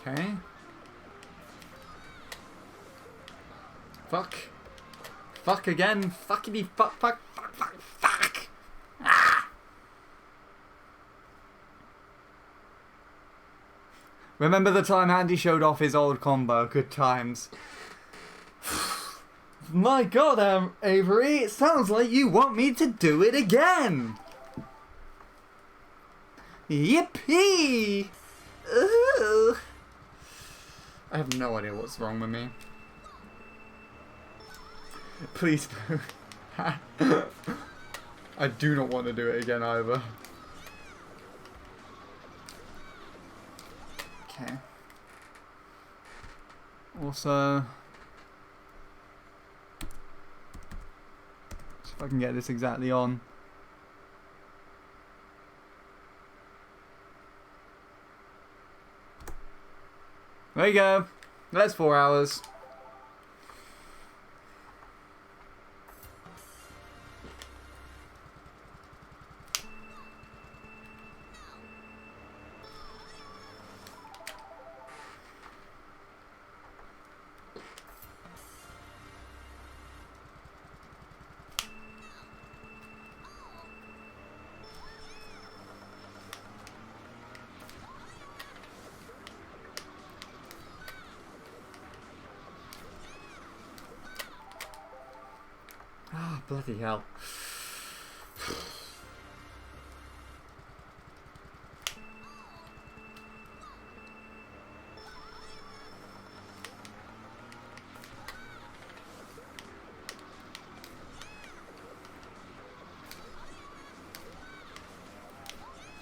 Okay. Fuck. Fuck again. Fuckity fuck fuck fuck fuck fuck. Ah! Remember the time Andy showed off his old combo? Good times. My god, Avery, it sounds like you want me to do it again. Yippee! Ooh. I have no idea what's wrong with me. Please no. I do not want to do it again either. Okay. Also, see if I can get this exactly on. There you go. That's 4 hours. Bloody hell.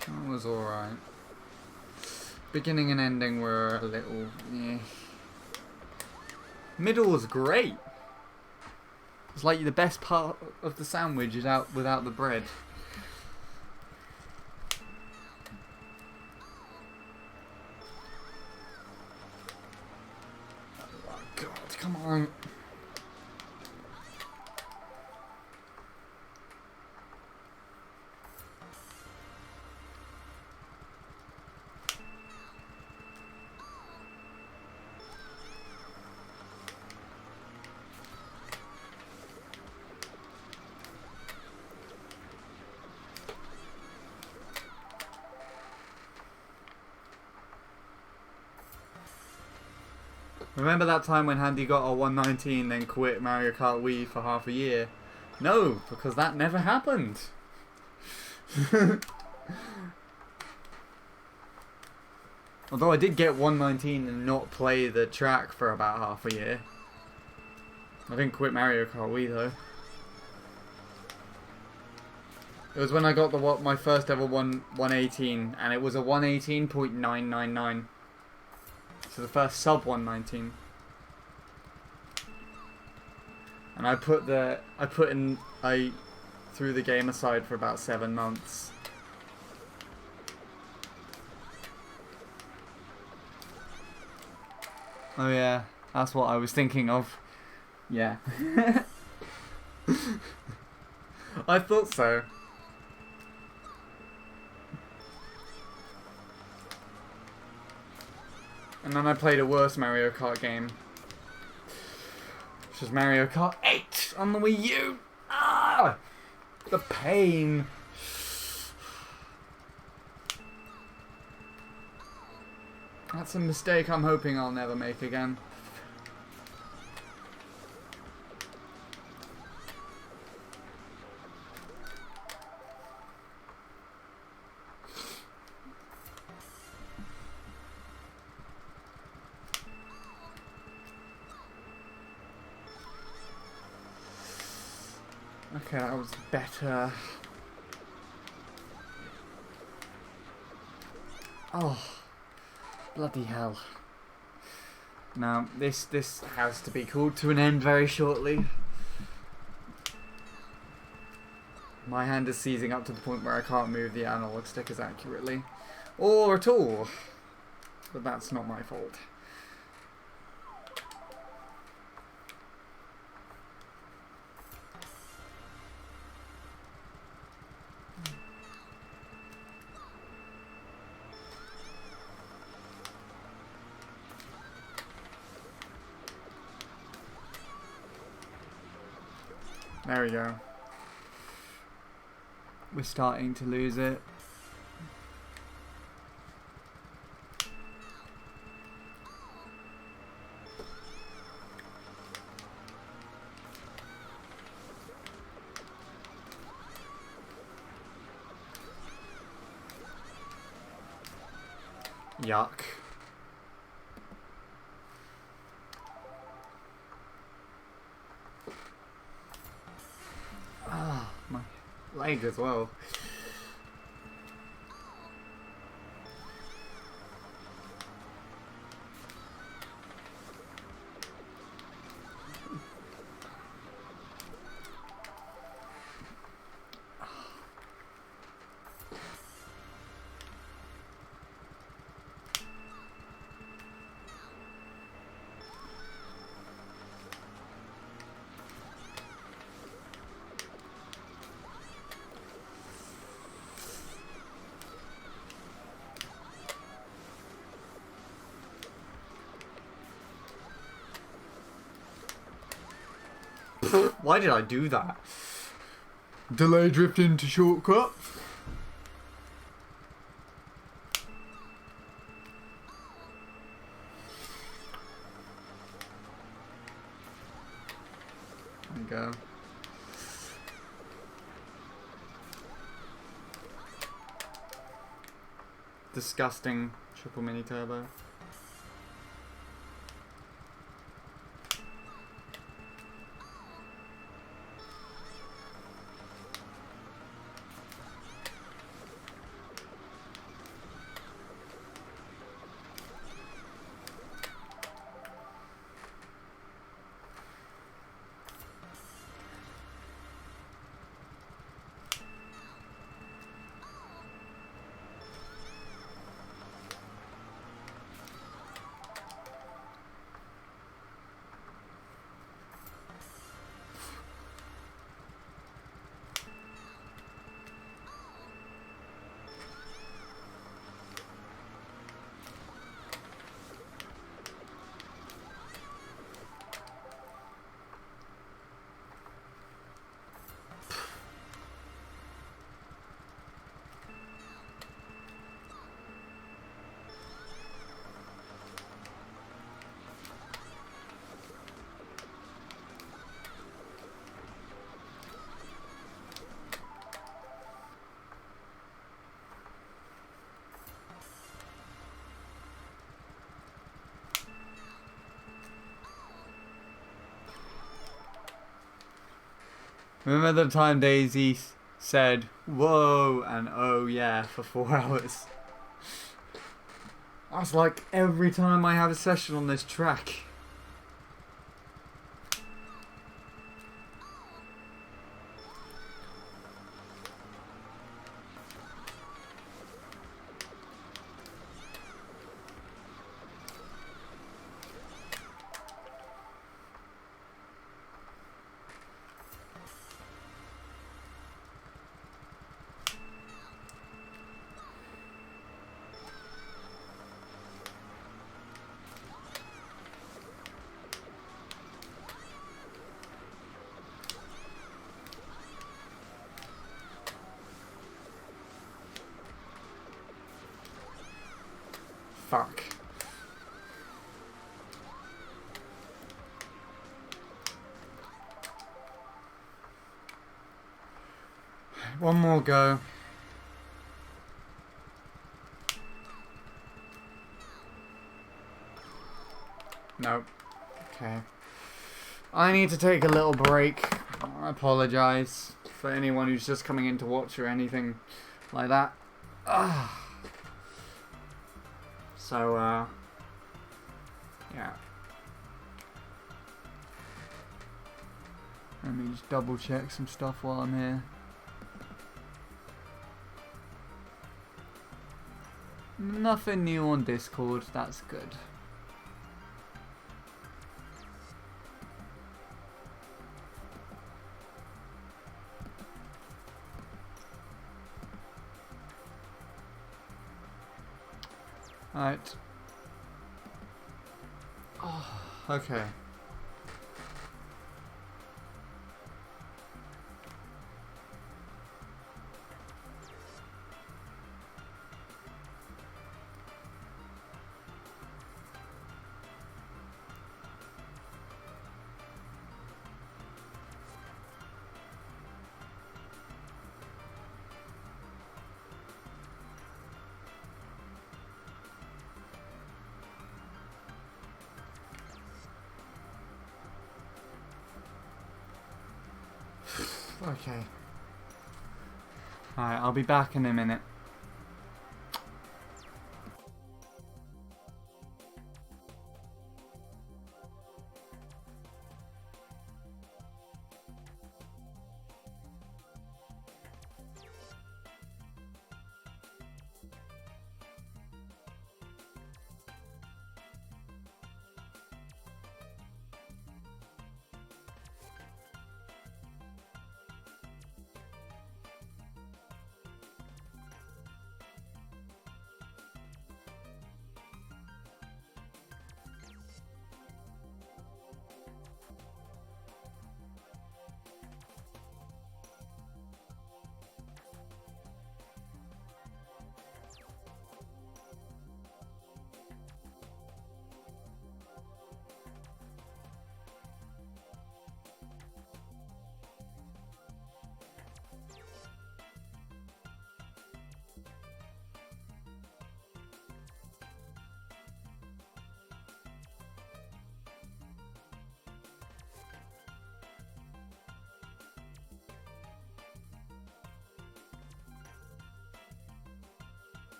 That was alright. Beginning and ending were a little... yeah. Middle was great. It's like the best part of the sandwich is out without the bread. Oh god, come on. Remember that time when Handy got a 119 then quit Mario Kart Wii for half a year? No, because that never happened. Although I did get 119 and not play the track for about half a year. I didn't quit Mario Kart Wii though. It was when I got my first ever 118, and it was a 118.999. So the first sub 119. And I threw the game aside for about 7 months. Oh yeah, that's what I was thinking of. Yeah. I thought so. And then I played a worse Mario Kart game. Which was Mario Kart 8 on the Wii U. Ah! The pain. That's a mistake I'm hoping I'll never make again. Okay, that was better. Oh, bloody hell. Now, this has to be called to an end very shortly. My hand is seizing up to the point where I can't move the analog stick as accurately. Or at all. But that's not my fault. There we go. We're starting to lose it. Yuck. Ah, my leg as well. Why did I do that? Delay drift into shortcut. There we go. Disgusting triple mini turbo. Remember the time Daisy said, whoa, and oh yeah, for 4 hours? That's like every time I have a session on this track. Fuck. One more go. Nope. Okay. I need to take a little break. I apologise for anyone who's just coming in to watch or anything like that. So, yeah. Let me just double check some stuff while I'm here. Nothing new on Discord, that's good. Right. Oh, okay. Okay. Alright, I'll be back in a minute.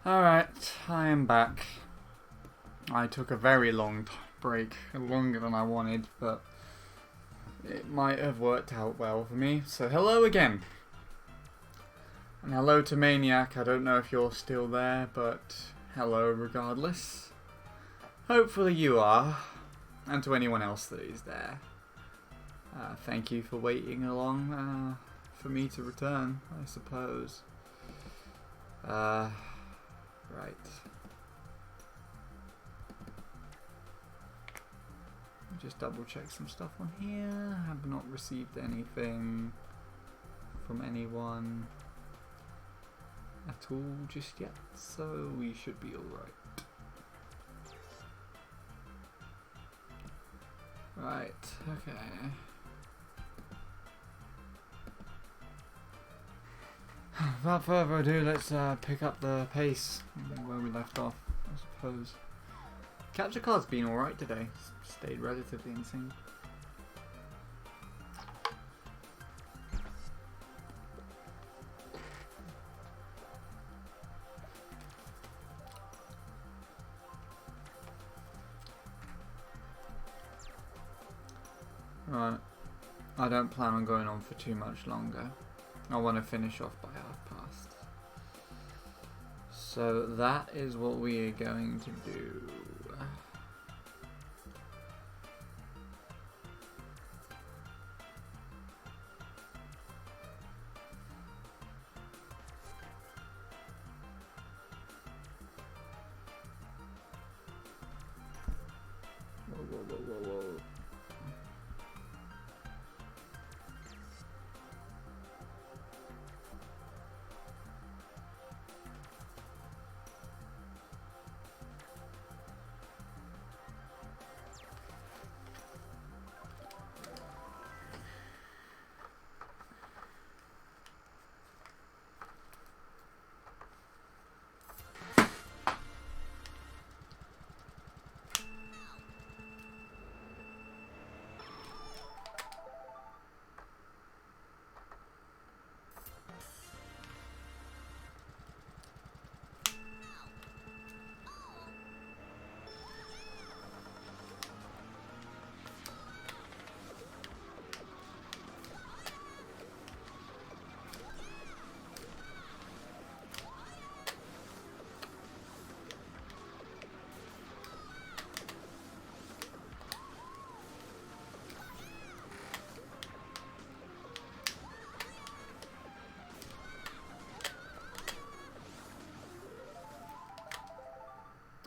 Alright, I am back. I took a very long break, longer than I wanted, but it might have worked out well for me. So hello again. And hello to Maniac. I don't know if you're still there, but hello regardless. Hopefully you are. And to anyone else that is there. Thank you for waiting along for me to return, I suppose. Right. Just double check some stuff on here. Have not received anything from anyone at all just yet, so we should be alright. Right, okay. Without further ado, let's pick up the pace where we left off, I suppose. Capture card's been alright today. Stayed relatively in sync. Right. I don't plan on going on for too much longer. I want to finish off by past. So that is what we are going to do. Whoa.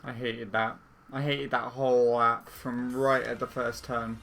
I hated that. I hated that whole app from right at the first turn.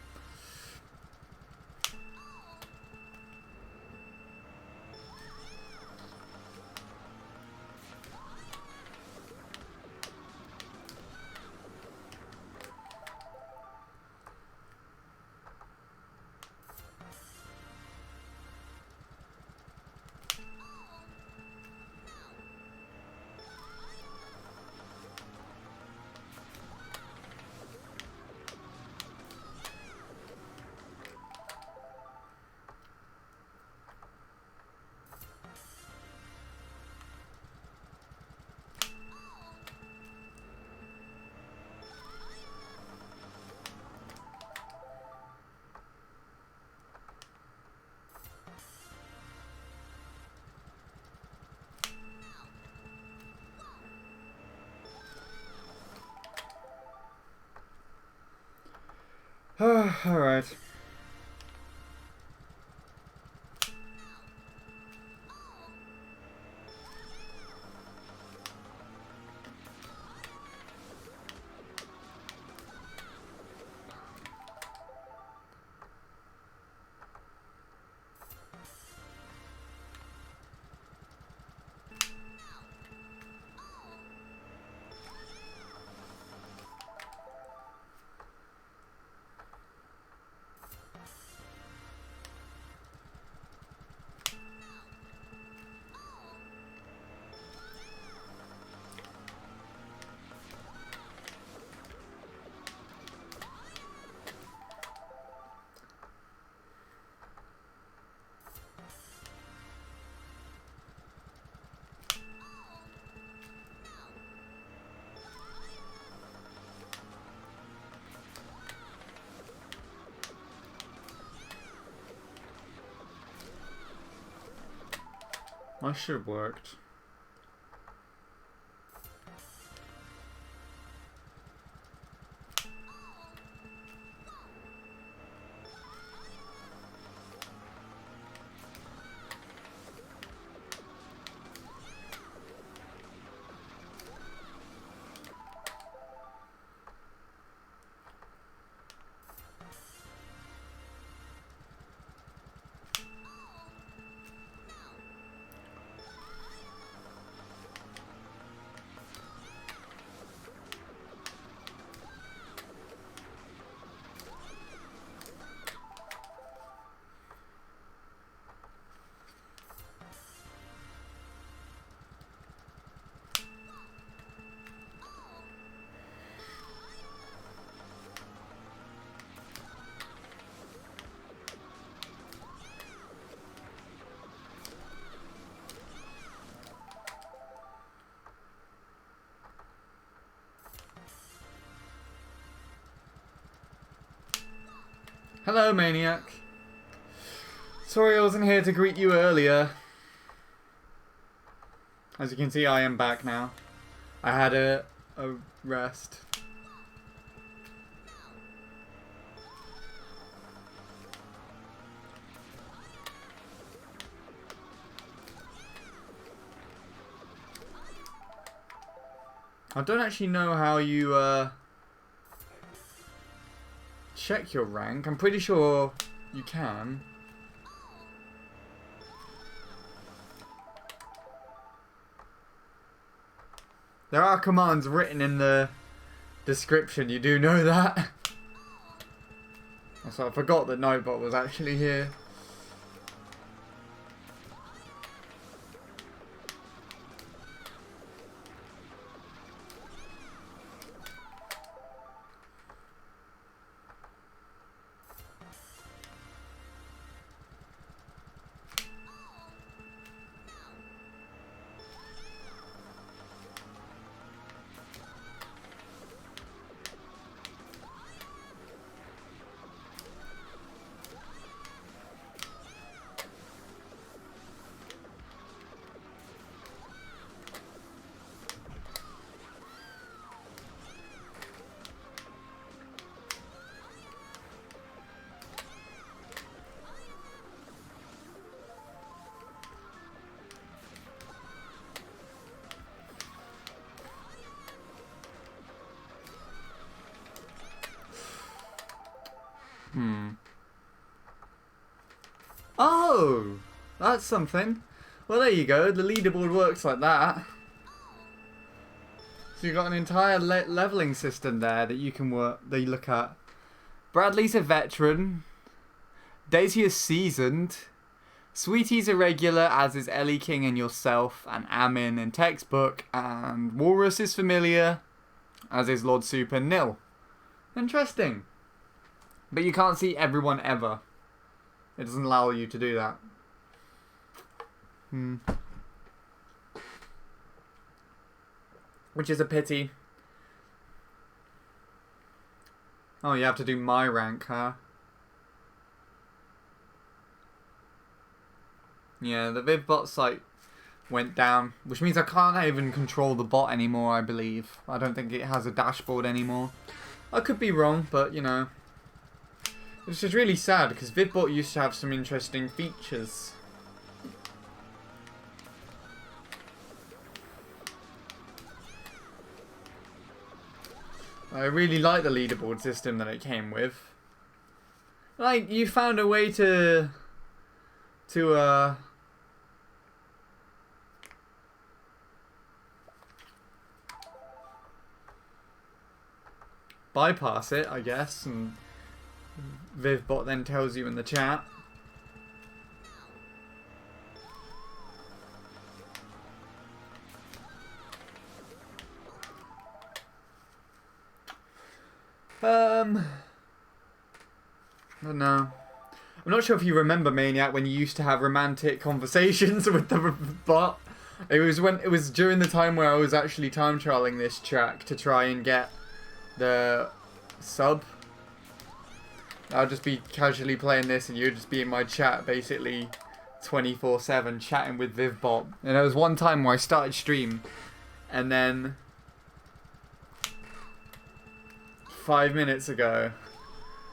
Alright. I should have worked. Hello, Maniac. Sorry I wasn't here to greet you earlier. As you can see, I am back now. I had a rest. I don't actually know how you check your rank. I'm pretty sure you can. There are commands written in the description, you do know that? So I forgot that Nightbot was actually here. Oh, that's something. Well, there you go. The leaderboard works like that. So you've got an entire leveling system there that you can that you look at. Bradley's a veteran. Daisy is seasoned. Sweetie's a regular, as is Ellie King and yourself, and Amin in textbook. And Walrus is familiar, as is Lord Super Nil. Interesting. But you can't see everyone ever. It doesn't allow you to do that. Which is a pity. Oh, you have to do my rank, huh? Yeah, the VivBot site went down, which means I can't even control the bot anymore, I believe. I don't think it has a dashboard anymore. I could be wrong, but, you know. Which is really sad, because VivBot used to have some interesting features. I really like the leaderboard system that it came with. Like, you found a way to bypass it, I guess, and VivBot then tells you in the chat. I don't know. I'm not sure if you remember, Maniac, when you used to have romantic conversations with the bot. It was during the time where I was actually time trialing this track to try and get the sub. I'll just be casually playing this and you'd just be in my chat basically 24/7 chatting with Vivbot. And there was one time where I started stream, and then 5 minutes ago,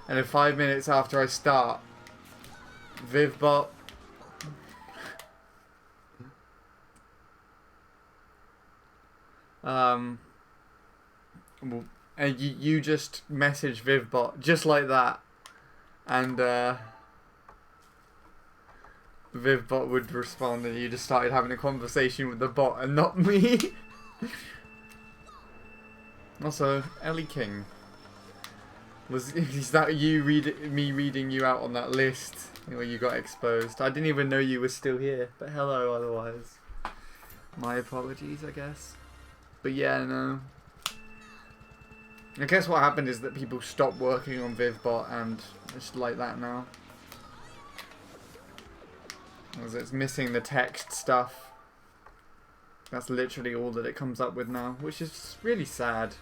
and then 5 minutes after I start, Vivbot and you just message Vivbot just like that, and Vivbot would respond, and you just started having a conversation with the bot and not me. Also, Ellie King. Is that you me reading you out on that list where you got exposed? I didn't even know you were still here, but hello otherwise. My apologies, I guess. But yeah, no. I guess what happened is that people stopped working on Vivbot, and it's like that now. As it's missing the text stuff. That's literally all that it comes up with now, which is really sad.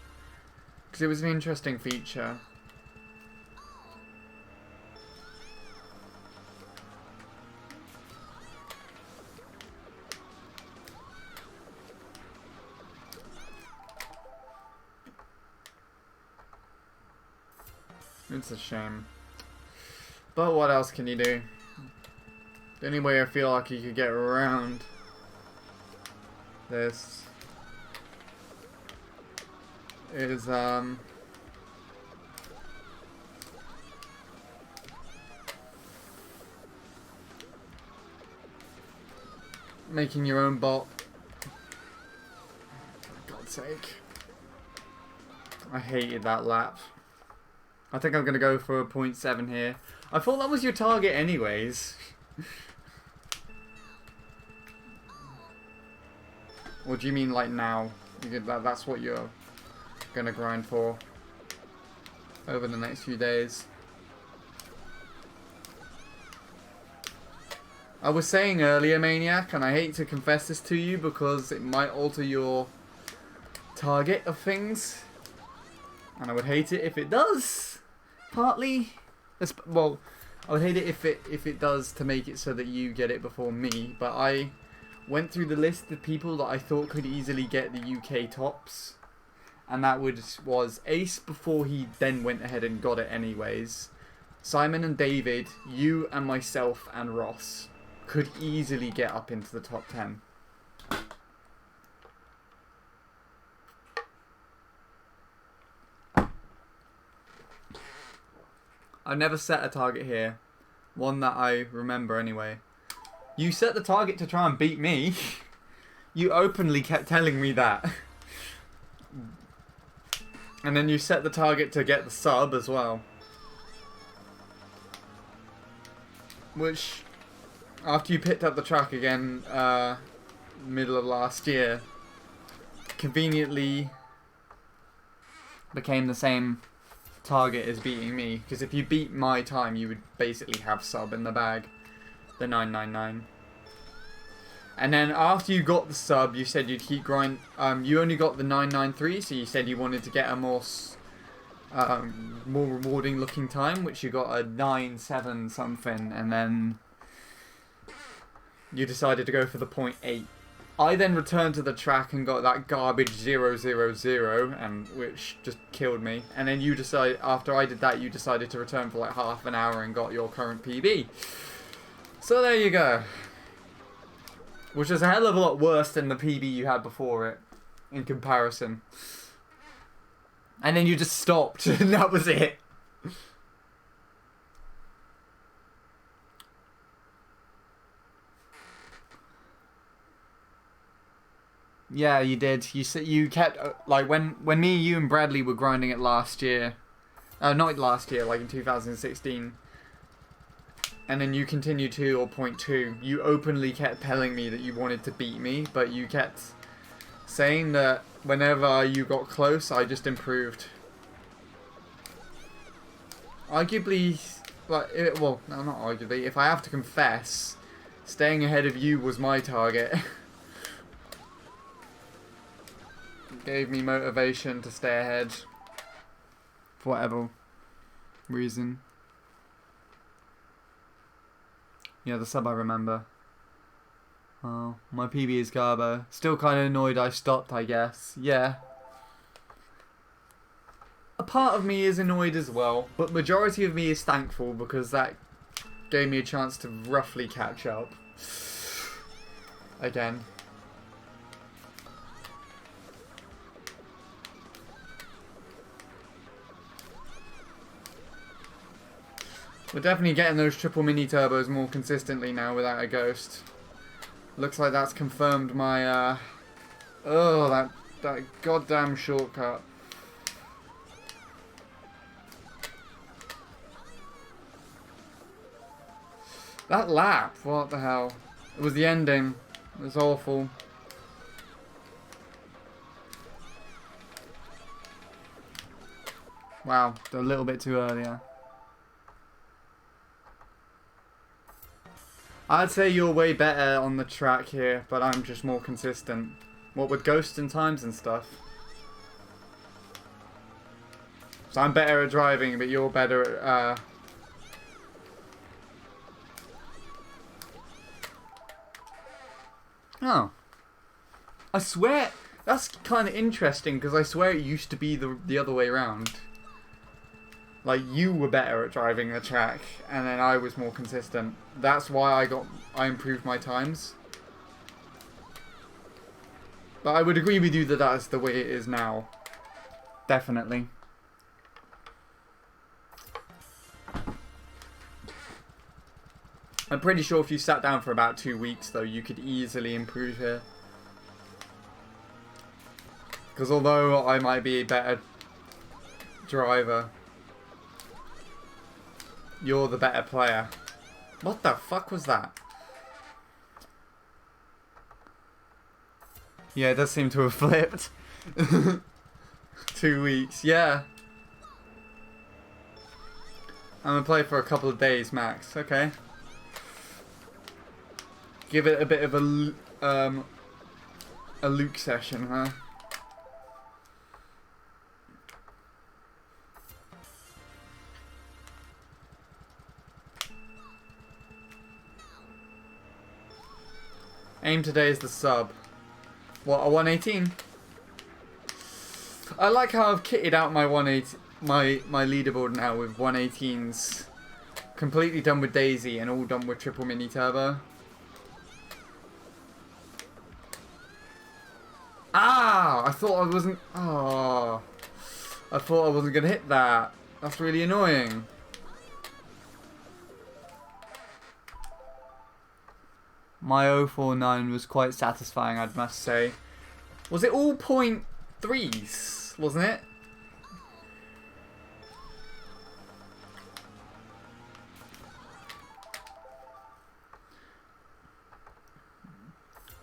Because it was an interesting feature. It's a shame. But what else can you do? The only way I feel like you could get around this is making your own bot. For God's sake. I hated that lap. I think I'm going to go for a 0.7 here. I thought that was your target anyways. Or do you mean like now? That's what you're going to grind for over the next few days? I was saying earlier, Maniac, and I hate to confess this to you because it might alter your target of things. And I would hate it if it does. Partly, well, I would hate it if it does to make it so that you get it before me. But I went through the list of people that I thought could easily get the UK tops, and that was Ace before he then went ahead and got it anyways. Simon and David, you and myself and Ross could easily get up into the top 10. I never set a target here. One that I remember anyway. You set the target to try and beat me. You openly kept telling me that. And then you set the target to get the sub as well. Which, after you picked up the track again, middle of last year, conveniently became the same target as beating me, because if you beat my time you would basically have sub in the bag, the 999. And then after you got the sub you said you'd keep grind. You only got the 993, so you said you wanted to get a more rewarding looking time, which you got a 97 something, and then you decided to go for the 0.8. I then returned to the track and got that garbage 000, and which just killed me. And then you decided, after I did that, you decided to return for like half an hour and got your current PB. So there you go. Which is a hell of a lot worse than the PB you had before it, in comparison. And then you just stopped, and that was it. Yeah, you did. You kept like when me, you, and Bradley were grinding it last year. Not last year, like in 2016. And then you continued to, or 0.2. You openly kept telling me that you wanted to beat me, but you kept saying that whenever you got close, I just improved. Arguably, well, no, not arguably. If I have to confess, staying ahead of you was my target. Gave me motivation to stay ahead for whatever reason. Yeah, the sub I remember. Oh, my PB is Garbo. Still kind of annoyed I stopped, I guess. Yeah. A part of me is annoyed as well, but majority of me is thankful because that gave me a chance to roughly catch up. Again. We're definitely getting those triple mini turbos more consistently now without a ghost. Looks like that's confirmed my, oh, that goddamn shortcut. That lap, what the hell? It was the ending. It was awful. Wow, a little bit too early, yeah. I'd say you're way better on the track here, but I'm just more consistent. What with ghosts and times and stuff. So I'm better at driving, but you're better at... Oh. I swear... That's kind of interesting, because I swear it used to be the other way around. Like, you were better at driving the track, and then I was more consistent. That's why I improved my times. But I would agree with you that that's the way it is now. Definitely. I'm pretty sure if you sat down for about 2 weeks, though, you could easily improve here. Because although I might be a better driver, you're the better player. What the fuck was that? Yeah, it does seem to have flipped. 2 weeks, yeah. I'm gonna play for a couple of days max, okay. Give it a bit of a Luke session, huh? Aim today is the sub. What, a 118? I like how I've kitted out my 118, my leaderboard now with 118s. Completely done with Daisy and all done with triple mini turbo. Ah! I thought I wasn't... Oh. I thought I wasn't going to hit that. That's really annoying. My 049 was quite satisfying, I must say. Was it all 0.3s, wasn't it?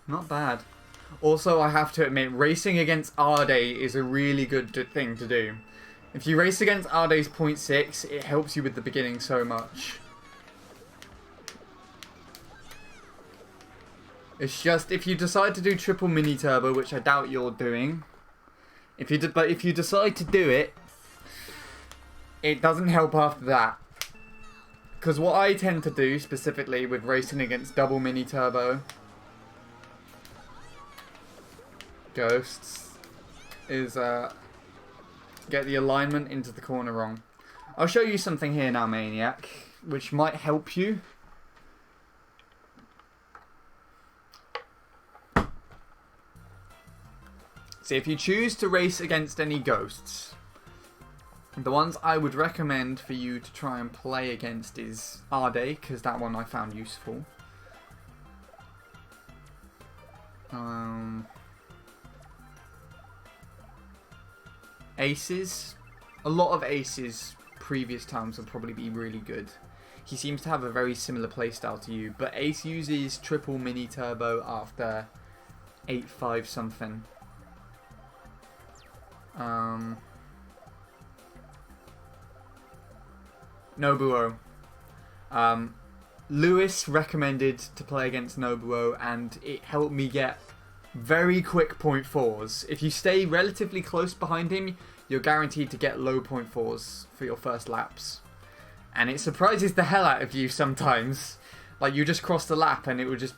Not bad. Also, I have to admit, racing against Arde is a really good thing to do. If you race against Arde's 0.6, it helps you with the beginning so much. It's just, if you decide to do triple mini turbo, which I doubt you're doing, but if you decide to do it, it doesn't help after that. Because what I tend to do, specifically with racing against double mini turbo ghosts, is get the alignment into the corner wrong. I'll show you something here now, Maniac, which might help you. So if you choose to race against any ghosts, the ones I would recommend for you to try and play against is Arde, because that one I found useful. Aces. A lot of Aces previous times will probably be really good. He seems to have a very similar playstyle to you, but Ace uses triple mini turbo after 8.5 something. Nobuo. Lewis recommended to play against Nobuo, and it helped me get very quick 0.4s. If you stay relatively close behind him, you're guaranteed to get low 0.4s for your first laps. And it surprises the hell out of you sometimes. Like, you just cross the lap and it just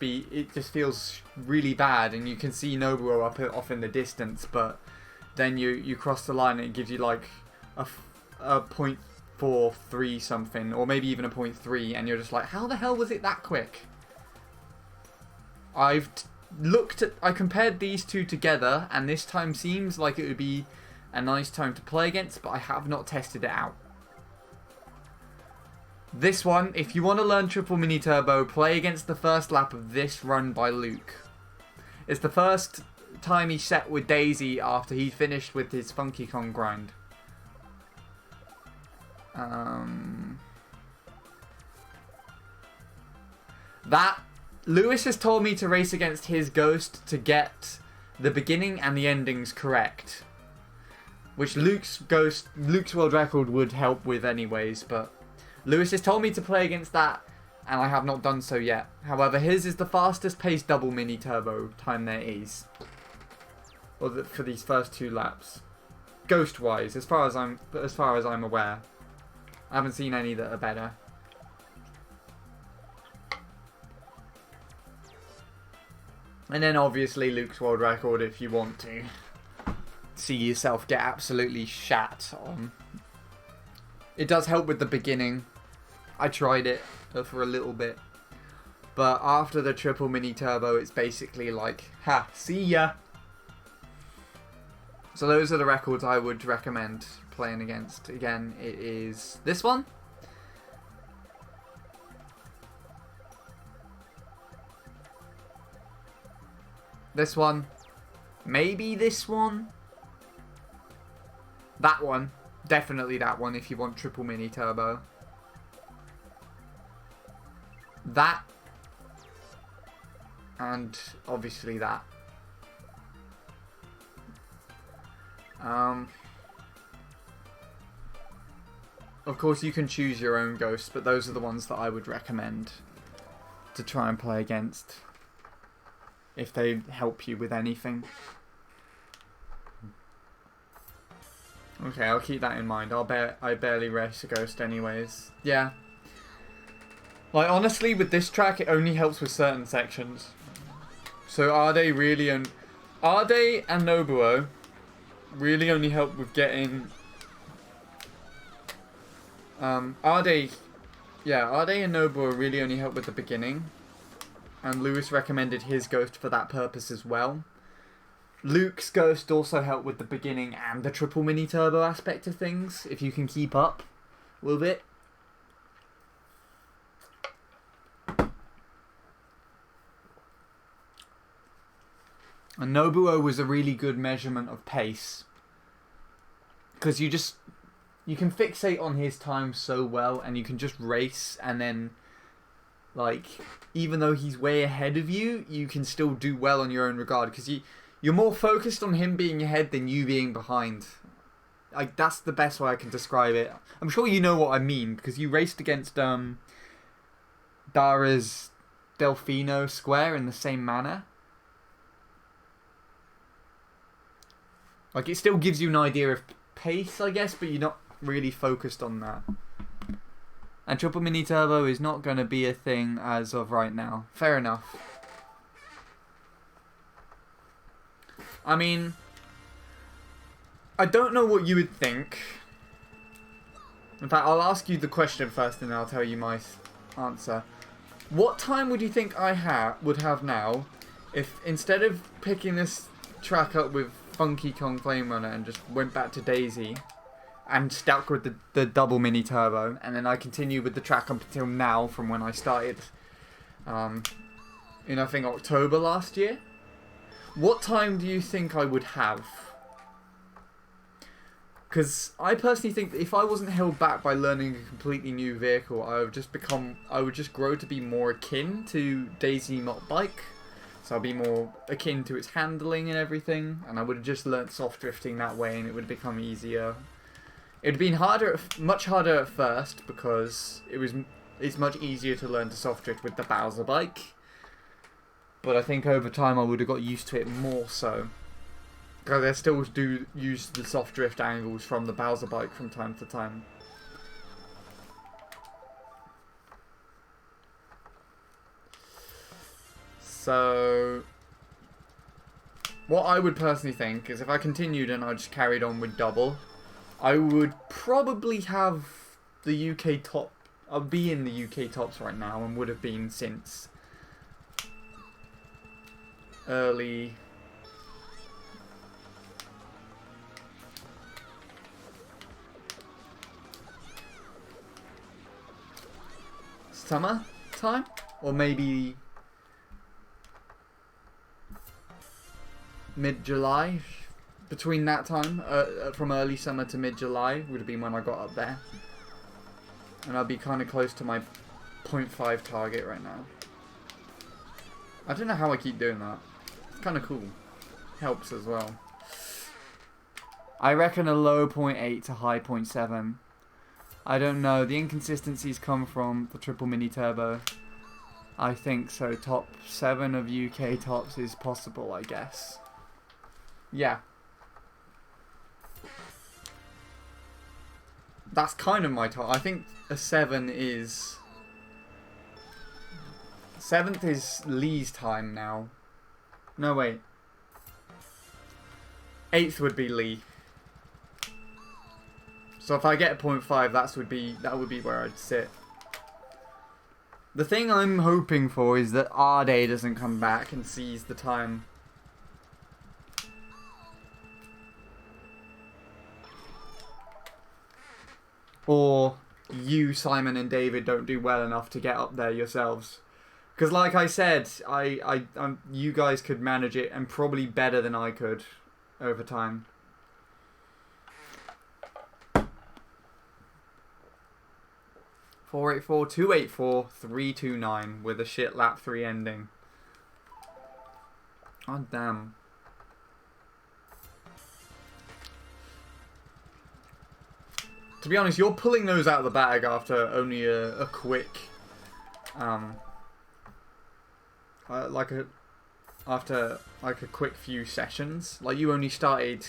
feels really bad, and you can see Nobuo off in the distance, but then you cross the line and it gives you like a 0.43 something, or maybe even a 0.3, and you're just like, how the hell was it that quick? I compared these two together, and this time seems like it would be a nice time to play against, but I have not tested it out. This one, if you want to learn triple mini turbo, play against the first lap of this run by Luke. It's the first time he set with Daisy after he finished with his Funky Kong grind. That Lewis has told me to race against his Ghost to get the beginning and the endings correct, which Luke's world record would help with anyways, but Lewis has told me to play against that, and I have not done so yet. However, his is the fastest paced double mini turbo time there is, for these first 2 laps. Ghost wise, as far as I'm aware, I haven't seen any that are better. And then obviously Luke's world record if you want to see yourself get absolutely shat on. It does help with the beginning. I tried it for a little bit, but after the triple mini turbo it's basically like, ha, see ya. So those are the records I would recommend playing against. Again, it is this one, this one, maybe this one, that one, definitely that one if you want triple mini turbo, that, and obviously that. Of course you can choose your own ghosts, but those are the ones that I would recommend to try and play against if they help you with anything. Okay, I'll keep that in mind. I barely race a Ghost anyways. Yeah. Like, honestly, with this track, it only helps with certain sections. So Ade and Nobuo really only help with getting... Ade and Nobuo really only help with the beginning. And Lewis recommended his Ghost for that purpose as well. Luke's Ghost also helped with the beginning and the triple mini turbo aspect of things, if you can keep up a little bit. And Nobuo was a really good measurement of pace, because you can fixate on his time so well, and you can just race, and then, like, even though he's way ahead of you, you can still do well on your own regard, because you're more focused on him being ahead than you being behind. Like, that's the best way I can describe it. I'm sure you know what I mean, because you raced against Dara's Delfino Square in the same manner. Like, it still gives you an idea of pace, I guess, but you're not really focused on that. And triple mini turbo is not going to be a thing as of right now. Fair enough. I mean, I don't know what you would think. In fact, I'll ask you the question first and then I'll tell you my answer. What time would you think I would have now if instead of picking this track up with Funky Kong Flame Runner and just went back to Daisy and stuck with the double mini turbo, and then I continue with the track up until now from when I started in I think October last year? What time do you think I would have? Because I personally think that if I wasn't held back by learning a completely new vehicle, I would just grow to be more akin to Daisy Mott Bike. So I'll be more akin to its handling and everything, and I would have just learnt soft drifting that way, and it would become easier. It would have been much harder at first, because it's much easier to learn to soft drift with the Bowser bike. But I think over time I would have got used to it more so. Because I still do use the soft drift angles from the Bowser bike from time to time. So, what I would personally think is if I continued and I just carried on with double, I would probably have the UK top. I'll be in the UK tops right now and would have been since early summer time, or maybe mid-July. Between that time, from early summer to mid-July would have been when I got up there. And I'll be kind of close to my 0.5 target right now. I don't know how I keep doing that. It's kind of cool. Helps as well. I reckon a low 0.8 to high 0.7. I don't know. The inconsistencies come from the triple mini turbo. I think so. Top 7 of UK tops is possible, I guess. Yeah. That's kind of my top. I think a 7 is... 7th is Lee's time now. No, wait. 8th would be Lee. So if I get a 0.5, that would be where I'd sit. The thing I'm hoping for is that Arde doesn't come back and seize the time. Or you, Simon and David, don't do well enough to get up there yourselves. Because like I said, you guys could manage it, and probably better than I could over time. (484, 284, 329) with a shit lap 3 ending. Oh damn. To be honest, you're pulling those out of the bag after only a quick, after a quick few sessions. Like, you only started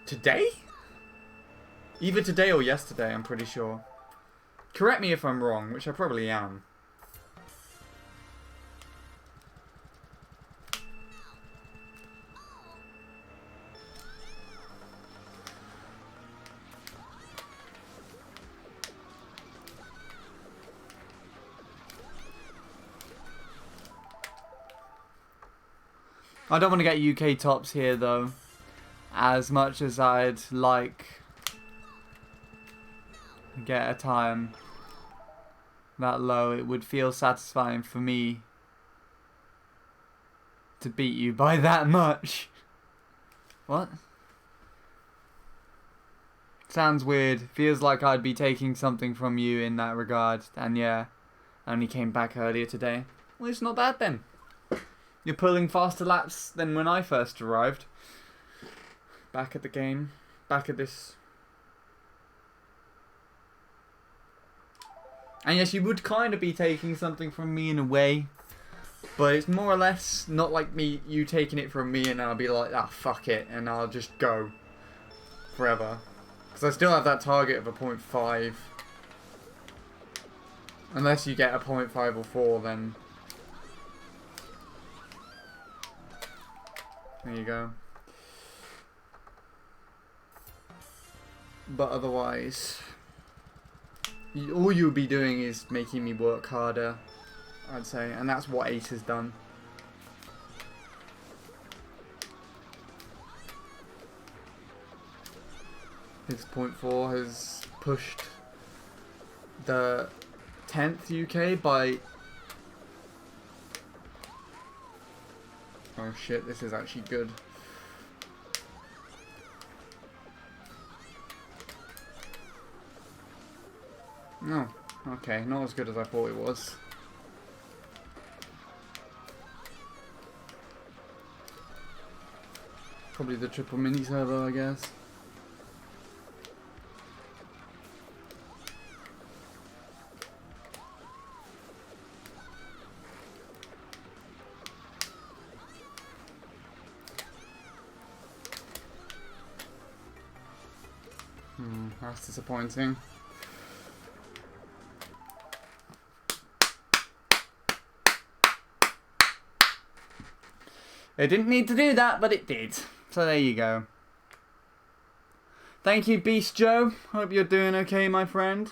today? Either today or yesterday, I'm pretty sure. Correct me if I'm wrong, which I probably am. I don't want to get UK tops here though, as much as I'd like to get a time that low. It would feel satisfying for me to beat you by that much. What? Sounds weird. Feels like I'd be taking something from you in that regard. And yeah, I only came back earlier today. Well, it's not bad then. You're pulling faster laps than when I first arrived. Back at the game. Back at this. And yes, you would kind of be taking something from me in a way. But it's more or less not like you taking it from me and I'll be like, ah, fuck it. And I'll just go. Forever. Because I still have that target of a 0.5. Unless you get a 0.5 or 4, then... There you go. But otherwise, all you'll be doing is making me work harder, I'd say. And that's what Ace has done. His 0.4 has pushed the 10th UK by... Oh shit, this is actually good. No, okay, not as good as I thought it was. Probably the triple mini turbo, I guess. That's disappointing. It didn't need to do that, but it did. So there you go. Thank you, Beast Joe. Hope you're doing okay, my friend.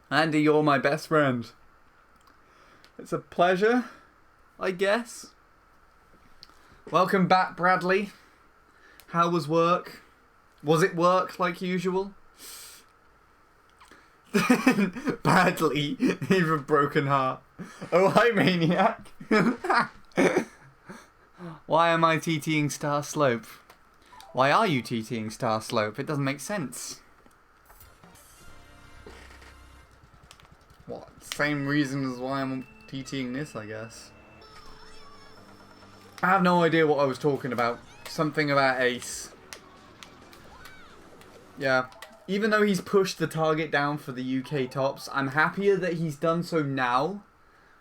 Andy, you're my best friend. It's a pleasure, I guess. Welcome back, Bradley. How was work? Was it work like usual? Badly. You've a broken heart. Oh, hi, Maniac. Why am I TTing Star Slope? Why are you TTing Star Slope? It doesn't make sense. What? Same reason as why I'm TTing this, I guess. I have no idea what I was talking about. Something about Ace. Yeah. Even though he's pushed the target down for the UK tops, I'm happier that he's done so now,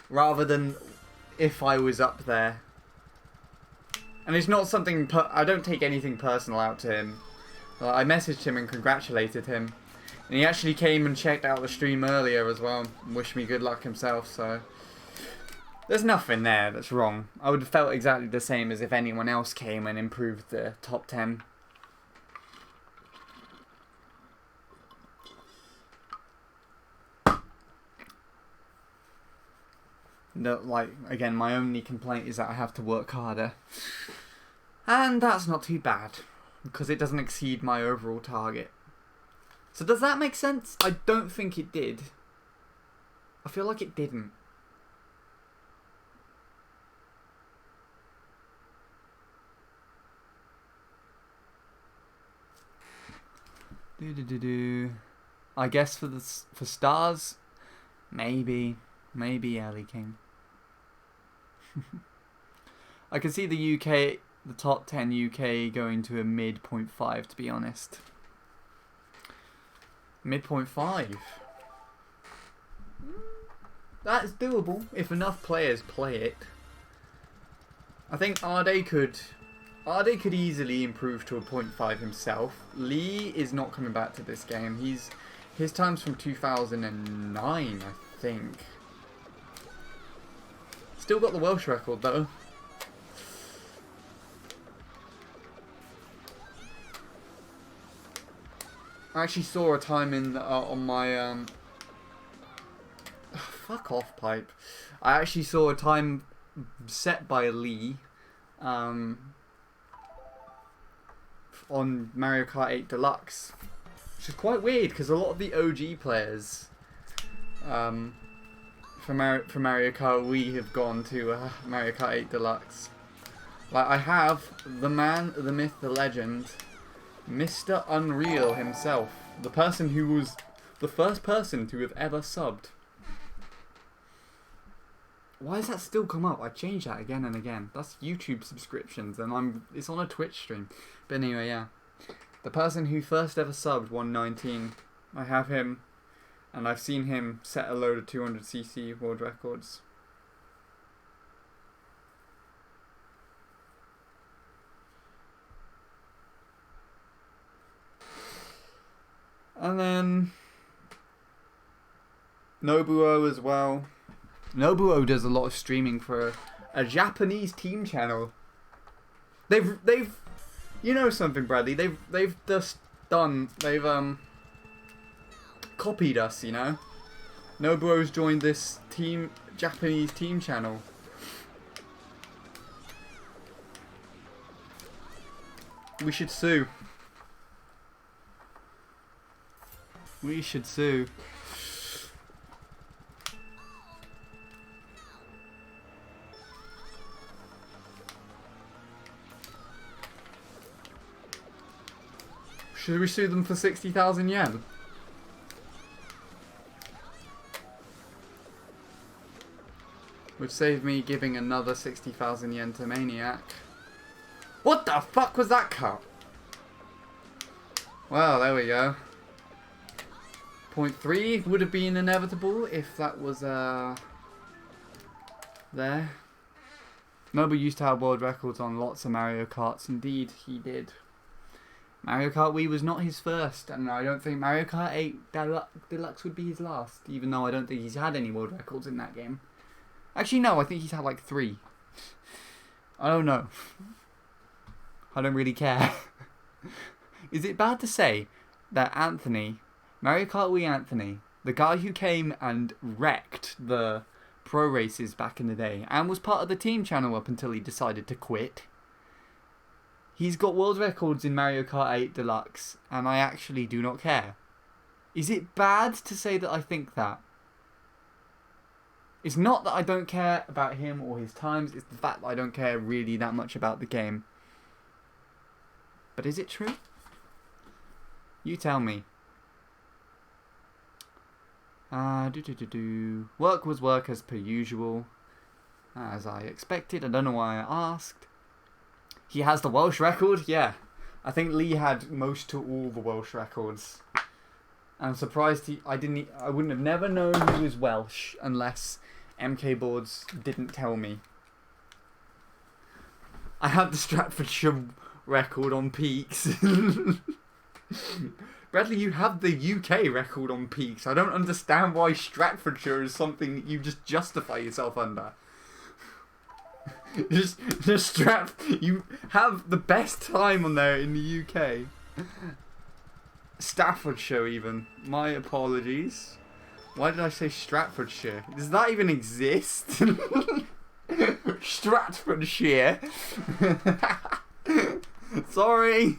rather than if I was up there. And it's not something, I don't take anything personal out to him. I messaged him and congratulated him. And he actually came and checked out the stream earlier as well, and wished me good luck himself, so... There's nothing there that's wrong. I would have felt exactly the same as if anyone else came and improved the top 10. No, like, again, my only complaint is that I have to work harder. And that's not too bad, because it doesn't exceed my overall target. So does that make sense? I don't think it did. I feel like it didn't. I guess for stars, maybe Ellie King. I can see the UK, the top 10 UK going to a mid 0.5, to be honest. Mid 0.5. That is doable if enough players play it. I think Arde could easily improve to a 0.5 himself. Lee is not coming back to this game. His time's from 2009, I think. Still got the Welsh record though. I actually saw a time in on my fuck off, pipe. I actually saw a time set by Lee on Mario Kart 8 Deluxe, which is quite weird because a lot of the OG players for Mario Kart Wii have gone to Mario Kart 8 Deluxe. Like, I have the man, the myth, the legend, Mr. Unreal himself, the person who was the first person to have ever subbed. Why does that still come up? I change that again and again. That's YouTube subscriptions, and it's on a Twitch stream. But anyway, yeah, the person who first ever subbed 119. I have him, and I've seen him set a load of 200cc world records. And then Nobuo as well. Nobuo does a lot of streaming for a Japanese team channel. They've you know something, Bradley? They've just done, copied us, you know. Nobuo's joined this Japanese team channel. We should sue. We should sue. Should we sue them for 60,000 yen? Would save me giving another 60,000 yen to Maniac. What the fuck was that cut? Well, there we go. 0.3 would have been inevitable if that was there. Nobu used to have world records on lots of Mario Karts. Indeed, he did. Mario Kart Wii was not his first, and I don't think Mario Kart 8 Deluxe would be his last, even though I don't think he's had any world records in that game. Actually, no, I think he's had like 3. I don't know. I don't really care. Is it bad to say that Anthony, Mario Kart Wii Anthony, the guy who came and wrecked the pro races back in the day and was part of the team channel up until he decided to quit, he's got world records in Mario Kart 8 Deluxe, and I actually do not care. Is it bad to say that I think that? It's not that I don't care about him or his times, it's the fact that I don't care really that much about the game. But is it true? You tell me. Work was work as per usual. As I expected. I don't know why I asked. He has the Welsh record? Yeah. I think Lee had most to all the Welsh records. I'm surprised I wouldn't have never known he was Welsh unless MK Boards didn't tell me. I had the Stratfordshire record on Peaks. Bradley, you have the UK record on Peaks. I don't understand why Stratfordshire is something that you just justify yourself under. just you have the best time on there in the UK. Staffordshire even. My apologies. Why did I say Stratfordshire? Does that even exist? Stratfordshire. Sorry.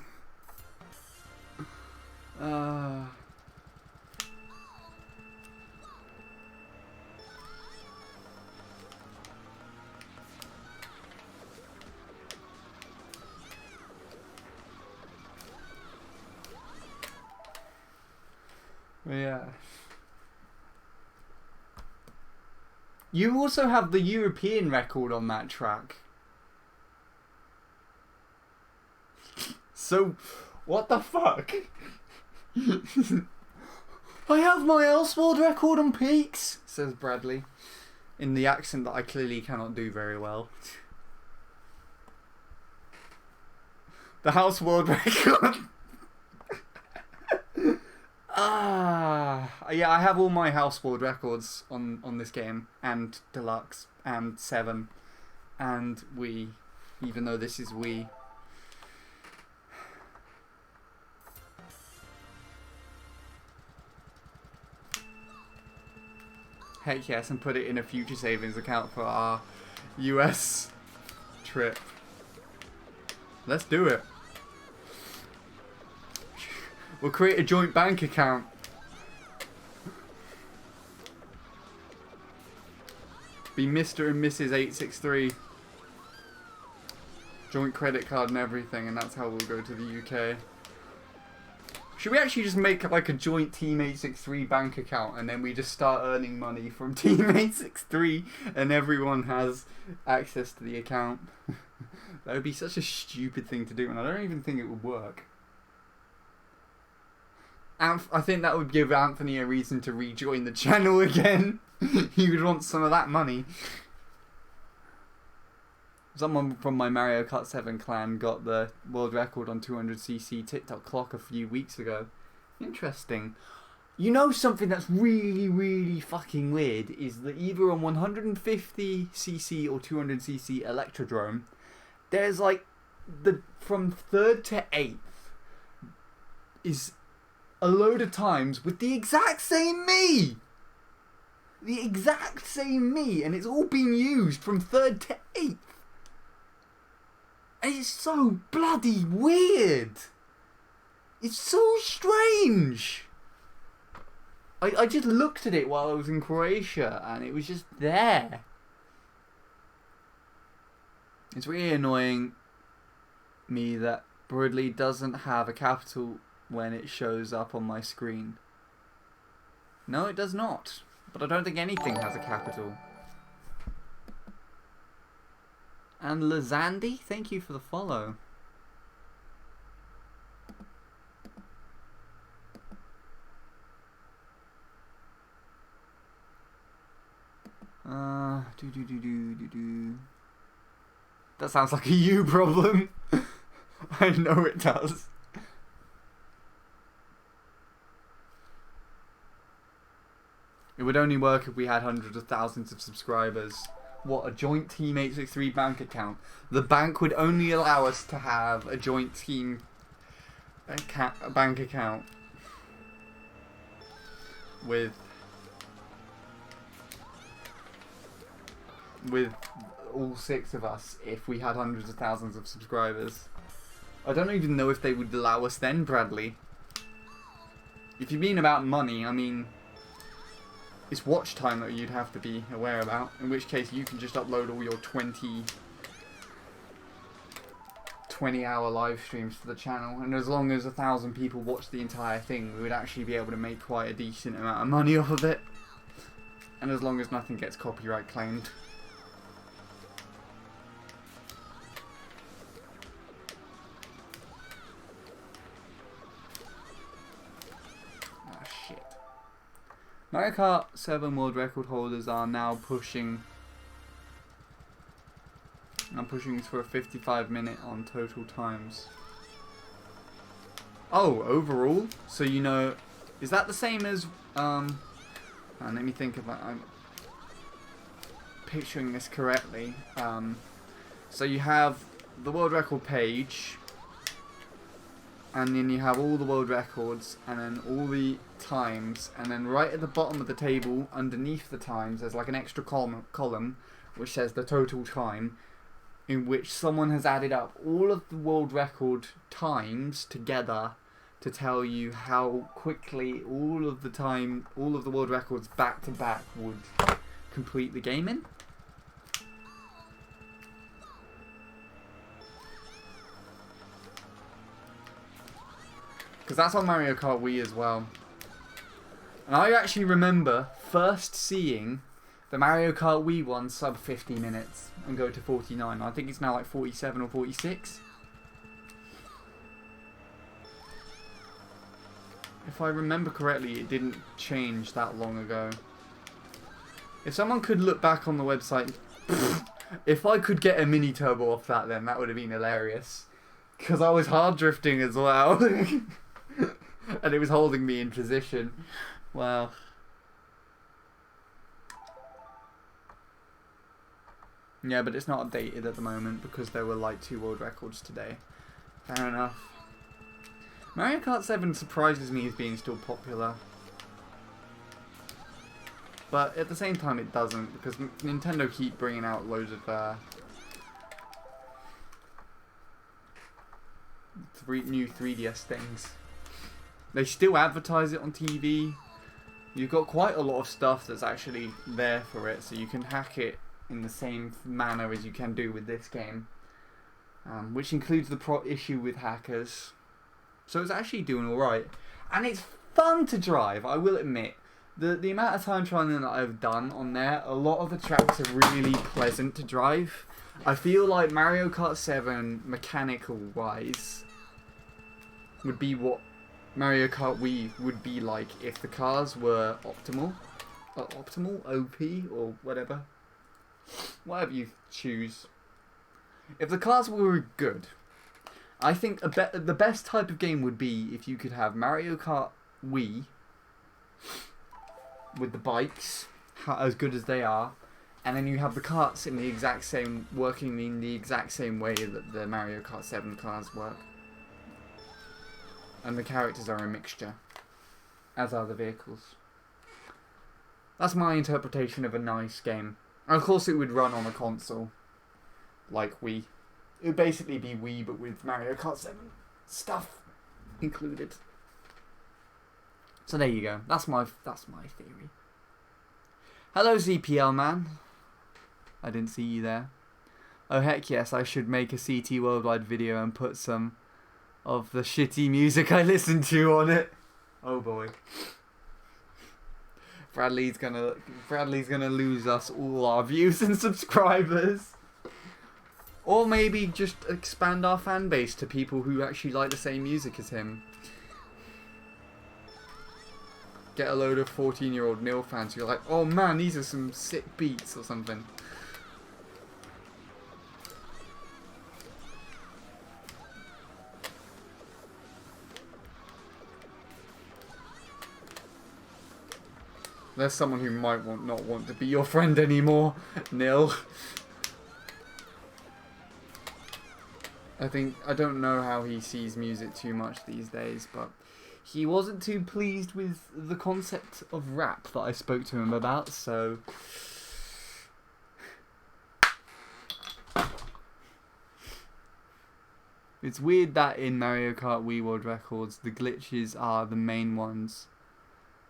Yeah. You also have the European record on that track. So, what the fuck? I have my Elseworld record on Peaks, says Bradley, in the accent that I clearly cannot do very well. The Houseworld record. Yeah, I have all my Houseworld records on this game, and Deluxe, and 7, and Wii, even though this is Wii. Heck yes, and put it in a future savings account for our US trip. Let's do it. We'll create a joint bank account. Be Mr. and Mrs. 863. Joint credit card and everything, and that's how we'll go to the UK. Should we actually just make like a joint Team 863 bank account, and then we just start earning money from Team 863 and everyone has access to the account? That would be such a stupid thing to do, and I don't even think it would work. I think that would give Anthony a reason to rejoin the channel again. He would want some of that money. Someone from my Mario Kart 7 clan got the world record on 200cc TikTok clock a few weeks ago. Interesting. You know something that's really, really fucking weird is that either on 150cc or 200cc Electrodrome, there's like from 3rd to 8th is a load of times with the exact same me. The exact same me, and it's all been used from 3rd to 8th. And it's so bloody weird. It's so strange. I just looked at it while I was in Croatia, and it was just there. It's really annoying me that Bradley doesn't have a capital when it shows up on my screen. No, it does not. But I don't think anything has a capital. And Lazandi, thank you for the follow. That sounds like a you problem. I know it does. It would only work if we had hundreds of thousands of subscribers. What, a joint Team MC3 bank account? The bank would only allow us to have a joint team bank account with all 6 of us if we had hundreds of thousands of subscribers. I don't even know if they would allow us then, Bradley. If you mean about money, I mean, it's watch time that you'd have to be aware about, in which case you can just upload all your 20-hour live streams to the channel, and as long as 1,000 people watch the entire thing, we would actually be able to make quite a decent amount of money off of it, and as long as nothing gets copyright claimed. Mario Kart 7 world record holders are now pushing. I'm pushing for a 55-minute on total times. Oh, overall? So you know, is that the same as let me think if I'm picturing this correctly. So you have the world record page, and then you have all the world records, and then all the times, and then right at the bottom of the table, underneath the times, there's like an extra column which says the total time, in which someone has added up all of the world record times together to tell you how quickly all of the world records back to back would complete the game in. Because that's on Mario Kart Wii as well. And I actually remember first seeing the Mario Kart Wii one sub 50 minutes and go to 49. I think it's now like 47 or 46. If I remember correctly, it didn't change that long ago. If someone could look back on the website, if I could get a mini turbo off that, then that would have been hilarious. Because I was hard drifting as well. And it was holding me in position. Wow. Yeah, but it's not updated at the moment because there were like 2 world records today. Fair enough. Mario Kart 7 surprises me as being still popular. But at the same time it doesn't, because Nintendo keep bringing out loads of new 3DS things. They still advertise it on TV. You've got quite a lot of stuff that's actually there for it, so you can hack it in the same manner as you can do with this game, which includes the issue with hackers. So it's actually doing alright, and it's fun to drive, I will admit. The amount of time trialing that I've done on there, a lot of the tracks are really pleasant to drive. I feel like Mario Kart 7, mechanical wise, would be what Mario Kart Wii would be like if the cars were optimal, OP, or whatever you choose. If the cars were good, I think the best type of game would be if you could have Mario Kart Wii with the bikes as good as they are, and then you have the karts in the exact same, working in the exact same way that the Mario Kart 7 cars work. And the characters are a mixture, as are the vehicles. That's my interpretation of a nice game. And of course it would run on a console, like Wii. It would basically be Wii, but with Mario Kart 7 stuff included. So there you go. That's my theory. Hello ZPL man. I didn't see you there. Oh heck yes, I should make a CT Worldwide video and put some of the shitty music I listen to on it. Oh boy. Bradley's gonna lose us all our views and subscribers. Or maybe just expand our fan base to people who actually like the same music as him. Get a load of 14-year-old Neil fans who are like, oh man, these are some sick beats or something. There's someone who might not want to be your friend anymore, Nil. I don't know how he sees music too much these days, but he wasn't too pleased with the concept of rap that I spoke to him about, so... It's weird that in Mario Kart Wii World Records, the glitches are the main ones,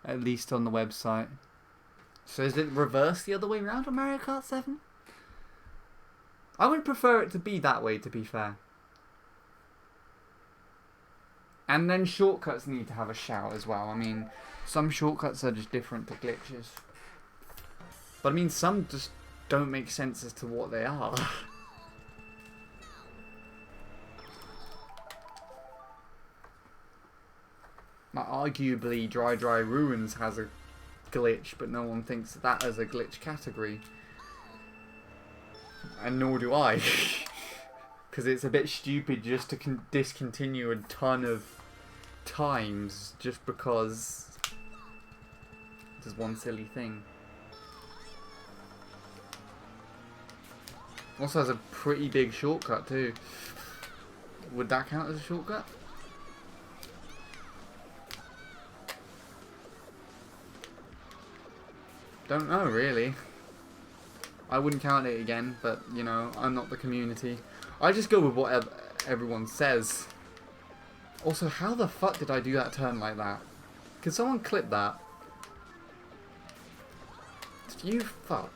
at least on the website. So is it reversed the other way around on Mario Kart 7? I would prefer it to be that way, to be fair. And then shortcuts need to have a shout as well. I mean, some shortcuts are just different to glitches. But I mean, some just don't make sense as to what they are. Like, arguably, Dry Ruins has a glitch, but no one thinks of that as a glitch category. And nor do I. Because it's a bit stupid just to discontinue a ton of times just because there's one silly thing. Also has a pretty big shortcut too. Would that count as a shortcut? Don't know really. I wouldn't count it again, but you know, I'm not the community. I just go with what everyone says. Also, how the fuck did I do that turn like that? Can someone clip that? You fuck.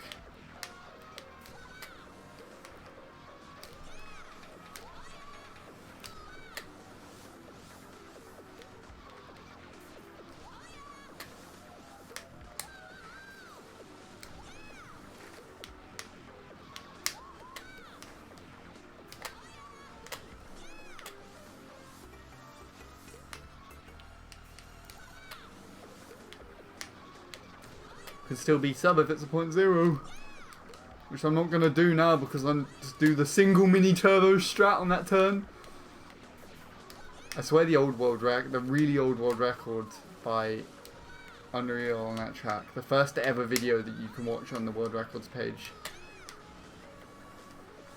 Can still be sub if it's a 0.0, which I'm not gonna do now because I'm just do the single mini turbo strat on that turn. I swear the really old world record by Unreal on that track, the first ever video that you can watch on the world records page,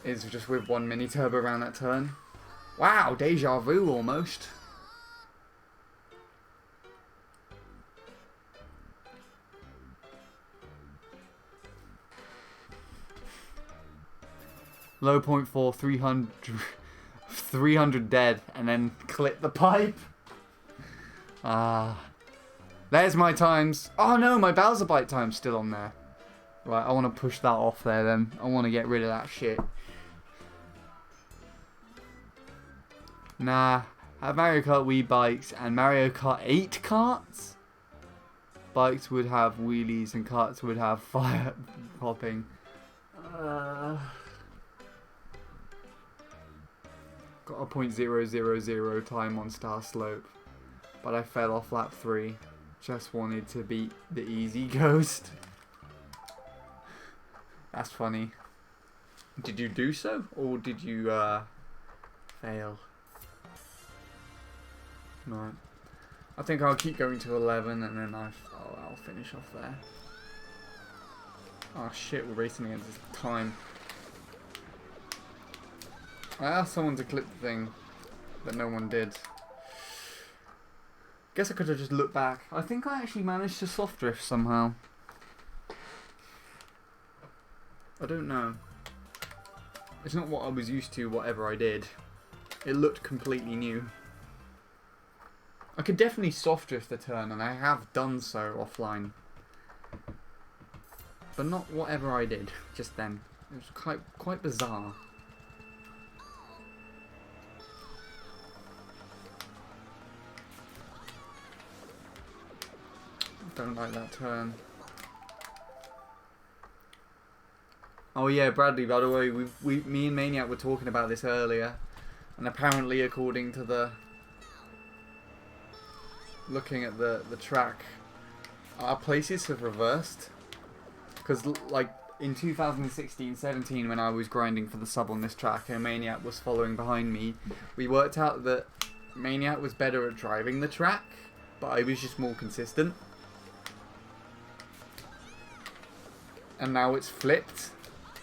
is just with one mini turbo around that turn. Wow, deja vu almost. Low point 4, 300 dead, and then clip the pipe. There's my times. Oh no, my Bowser Bite time's still on there. Right, I want to push that off there then. I want to get rid of that shit. Nah, have Mario Kart Wii bikes and Mario Kart 8 karts. Bikes would have wheelies and karts would have fire popping. Got a .000 time on Star Slope, but I fell off lap 3. Just wanted to beat the easy ghost. That's funny. Did you do so, or did you fail? Right. I think I'll keep going to 11, and then I'll finish off there. Oh shit, we're racing against this time. I asked someone to clip the thing, but no one did. Guess I could have just looked back. I think I actually managed to soft drift somehow. I don't know. It's not what I was used to, whatever I did. It looked completely new. I could definitely soft drift the turn, and I have done so offline. But not whatever I did just then. It was quite bizarre. Don't like that turn. Oh yeah, Bradley, by the way, me and Maniac were talking about this earlier, and apparently according to the looking at the track, our places have reversed. Because like in 2016-17 when I was grinding for the sub on this track and Maniac was following behind me, we worked out that Maniac was better at driving the track, but I was just more consistent. and now it's flipped.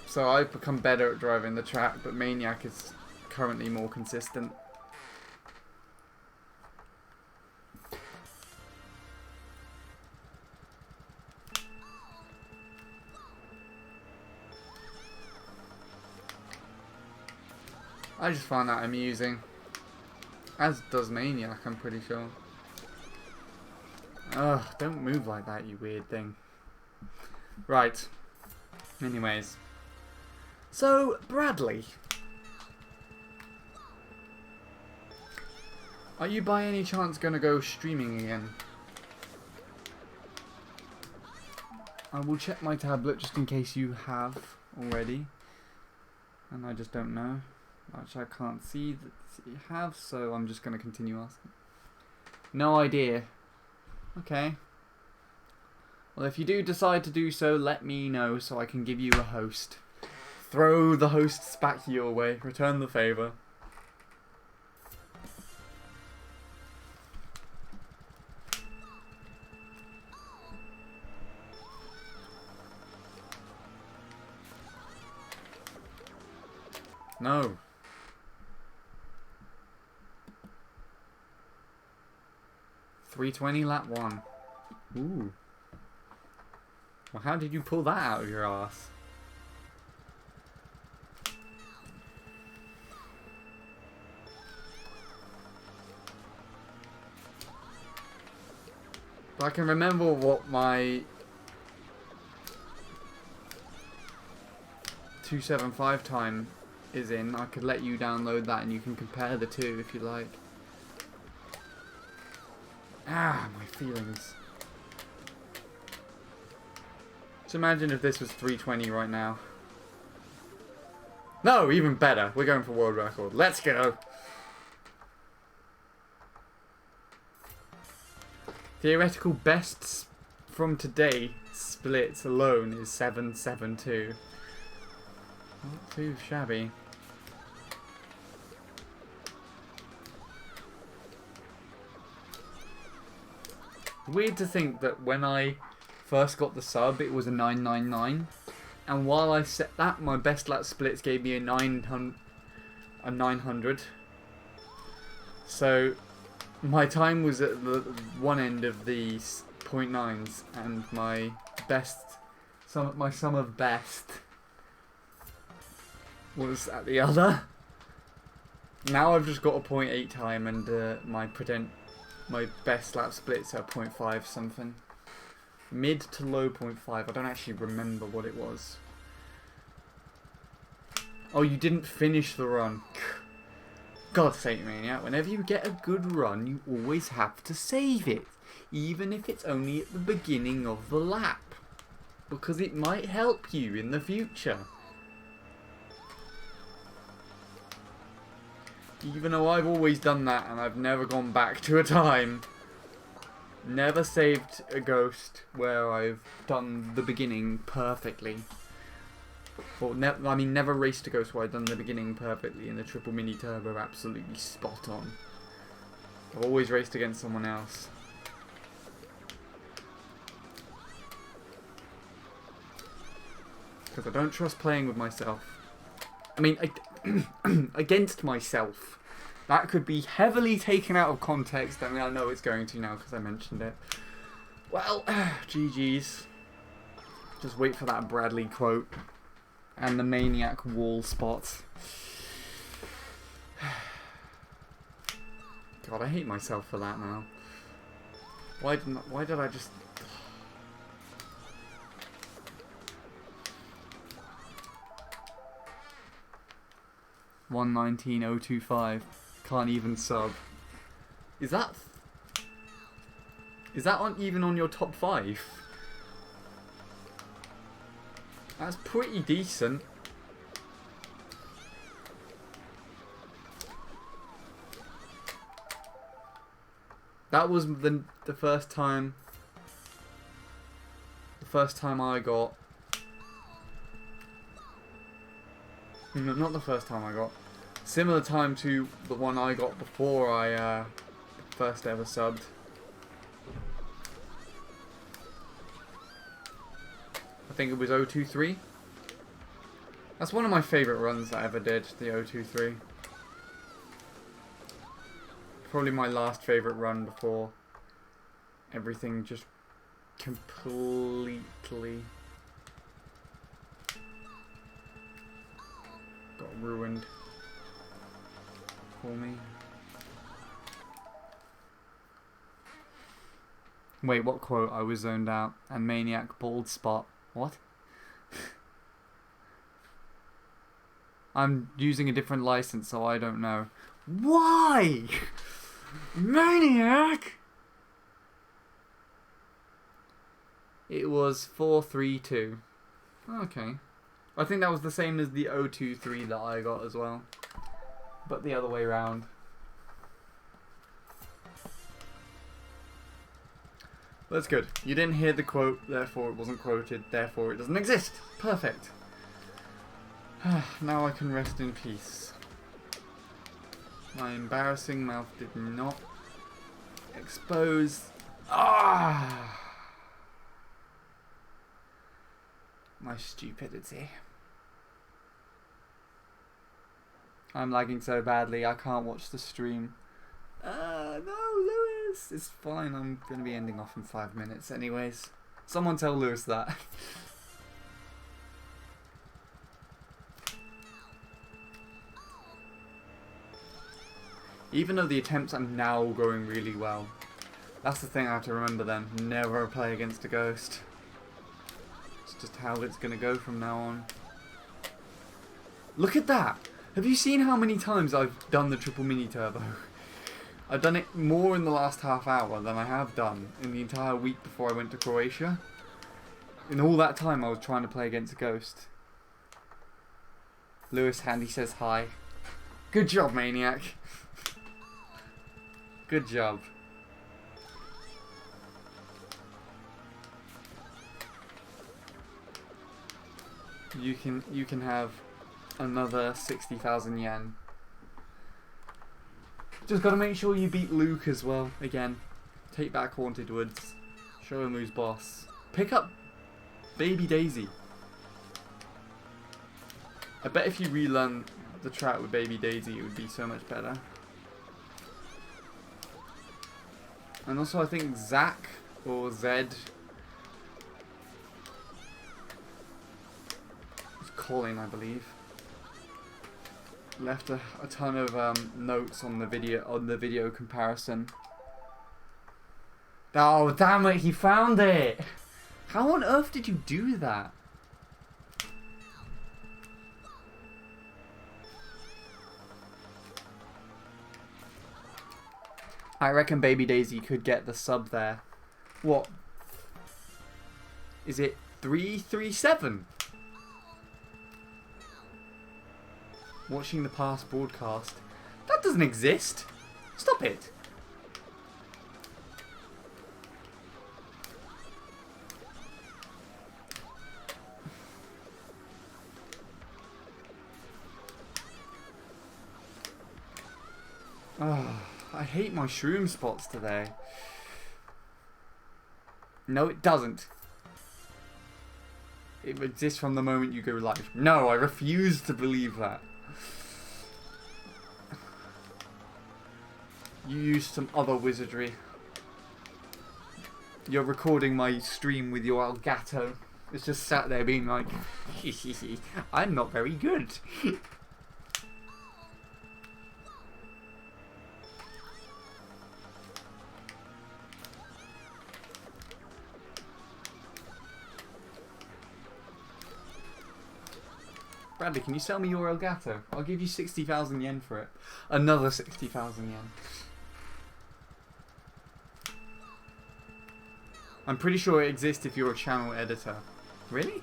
So I've become better at driving the track, but Maniac is currently more consistent. I just find that amusing. As does Maniac, I'm pretty sure. Ugh, don't move like that, you weird thing. Right. Anyways. So, Bradley. Are you by any chance gonna go streaming again? I will check my tablet just in case you have already. And I just don't know. Which I can't see that you have, so I'm just going to continue asking. No idea. Okay. Well, if you do decide to do so, let me know so I can give you a host. Throw the hosts back your way. Return the favour. No. .320 lap 1. Ooh. Well, how did you pull that out of your ass? But I can remember what my 275 time is in. I could let you download that and you can compare the two if you like. Ah, my feelings. Just imagine if this was 320 right now. No, even better. We're going for world record. Let's go. Theoretical best from today splits alone is 772. Not too shabby. Weird to think that when I first got the sub, it was a 999, and while I set that, my best lap splits gave me a 900. So my time was at the one end of the 0.9s, and my sum of best was at the other. Now I've just got a 0.8 time, and my best lap splits are 0.5 something. Mid to low 0.5. I don't actually remember what it was. Oh, you didn't finish the run. God's sake, Maniac. Whenever you get a good run, you always have to save it. Even if it's only at the beginning of the lap. Because it might help you in the future. Even though I've always done that and I've never gone back to a time. Never saved a ghost where I've done the beginning perfectly. Or never raced a ghost where I've done the beginning perfectly and the triple mini turbo absolutely spot on. I've always raced against someone else. Because I don't trust playing with myself. I mean, against myself. That could be heavily taken out of context. I mean, I know it's going to now because I mentioned it. Well, GG's. Just wait for that Bradley quote. And the Maniac wall spot. God, I hate myself for that now. Why did I just... $119,025. Can't even sub. Is that even on your top 5? That's pretty decent. That was the first time. The first time I got. No, not the first time I got. Similar time to the one I got before I first ever subbed. I think it was 023. That's one of my favourite runs I ever did, the 023. Probably my last favourite run before everything just completely got ruined for me. Wait, what quote? I was zoned out. And Maniac bald spot. What? I'm using a different license, so I don't know. Why? Maniac! It was 432. Okay. I think that was the same as the 023 that I got as well. But the other way around. That's good. You didn't hear the quote, therefore it wasn't quoted, therefore it doesn't exist. Perfect. Now I can rest in peace. My embarrassing mouth did not expose my stupidity. I'm lagging so badly I can't watch the stream. No, Lewis! It's fine, I'm going to be ending off in 5 minutes anyways. Someone tell Lewis that. Even though the attempts are now going really well. That's the thing I have to remember then. Never play against a ghost. It's just how it's going to go from now on. Look at that! Have you seen how many times I've done the triple mini turbo? I've done it more in the last half hour than I have done in the entire week before I went to Croatia. In all that time I was trying to play against a ghost. Lewis Handy says hi. Good job, Maniac. Good job. You can have another 60,000 yen. Just gotta make sure you beat Luke as well. Again, take back Haunted Woods. Show him who's boss. Pick up Baby Daisy. I bet if you relearn the track with Baby Daisy, it would be so much better. And also I think Zach or Zed, it's Colin I believe, left a ton of notes on the video comparison. Oh damn it, he found it! How on earth did you do that? I reckon Baby Daisy could get the sub there. What? Is it 337? Watching the past broadcast. That doesn't exist. Stop it. Oh, I hate my shroom spots today. No, it doesn't. It exists from the moment you go live. No, I refuse to believe that. You used some other wizardry. You're recording my stream with your Elgato. It's just sat there being like, I'm not very good. Bradley, can you sell me your Elgato? I'll give you 60,000 yen for it. Another 60,000 yen. I'm pretty sure it exists if you're a channel editor. Really?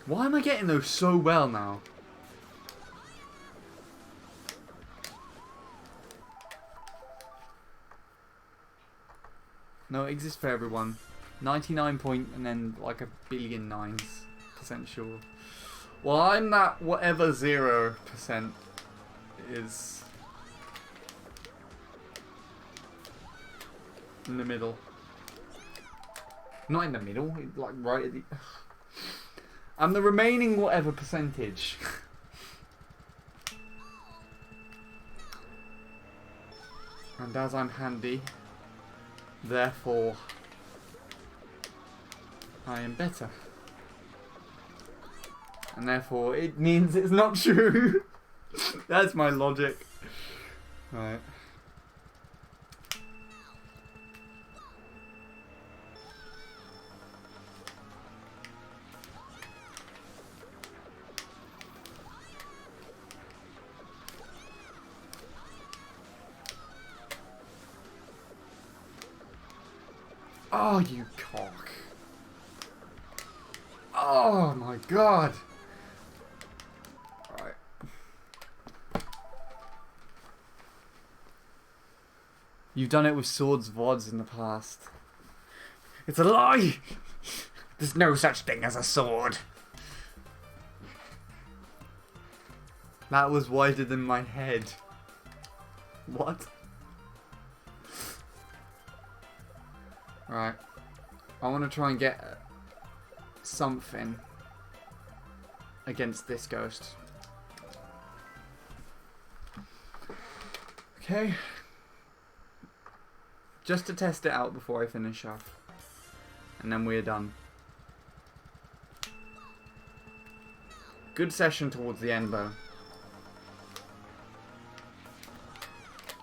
Why am I getting those so well now? No, it exists for everyone. 99 point and then like a billion nines% sure. Well, I'm that whatever 0% is in the middle. Not in the middle, like right at the... And the remaining whatever percentage. And as I'm handy, therefore I am better. And therefore it means it's not true. That's my logic. Right. Oh, you cock. Oh my god. Right. You've done it with swords VODs in the past. It's a lie! There's no such thing as a sword. That was wider than my head. What? Right. I want to try and get something against this ghost. Okay. Just to test it out before I finish off. And then we're done. Good session towards the end though.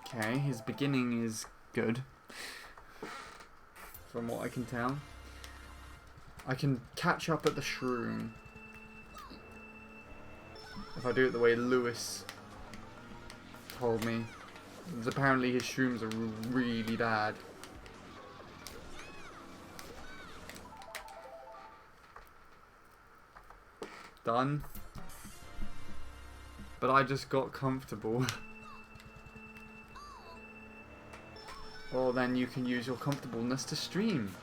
Okay, his beginning is good. From what I can tell. I can catch up at the shroom. If I do it the way Lewis told me. Because apparently his shrooms are really bad. Done. But I just got comfortable. Well, then you can use your comfortableness to stream.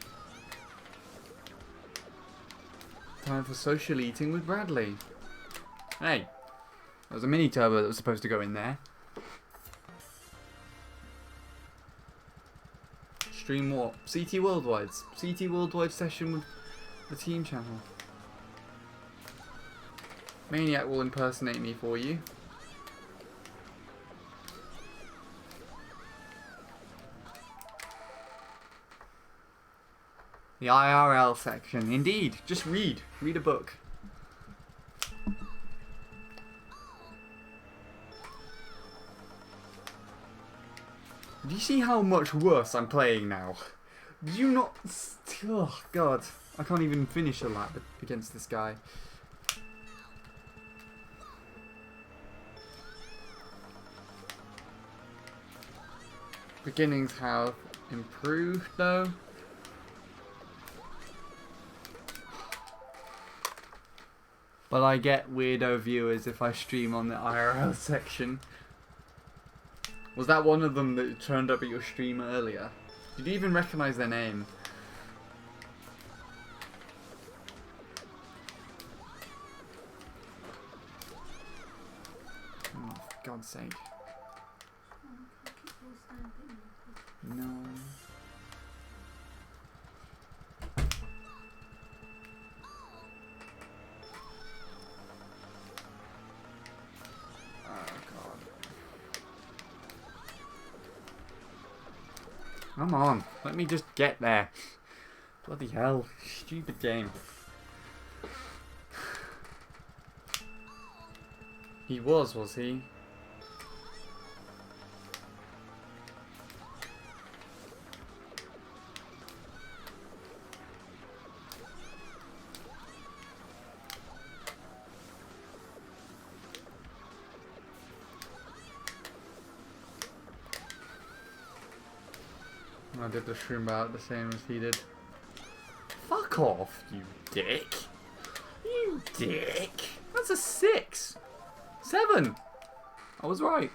Time for social eating with Bradley. Hey, there was a mini turbo that was supposed to go in there. Stream what? CT Worldwide's. CT Worldwide session with the team channel. Maniac will impersonate me for you. The IRL section. Indeed. Just read. Read a book. Do you see how much worse I'm playing now? Do you not... Oh, God. I can't even finish a lap against this guy. Beginnings have improved, though. But I get weirdo viewers if I stream on the IRL section. Was that one of them that turned up at your stream earlier? Did you even recognise their name? Oh, for God's sake. No. Come on, let me just get there. Bloody hell, stupid game. He was he? I did the shroom about the same as he did. Fuck off, you dick. You dick. That's a 6. 7. I was right.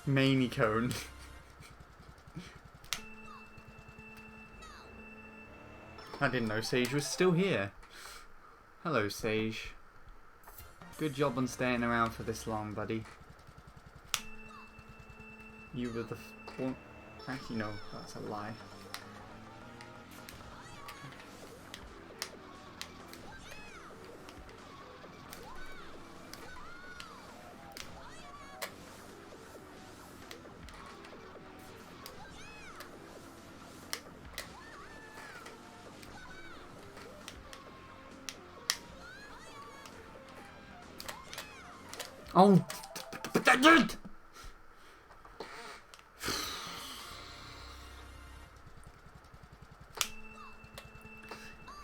Mani cone. I didn't know Sage was still here. Hello, Sage. Good job on staying around for this long, buddy. You were the one. Actually, no, that's a lie. Oh, but that did.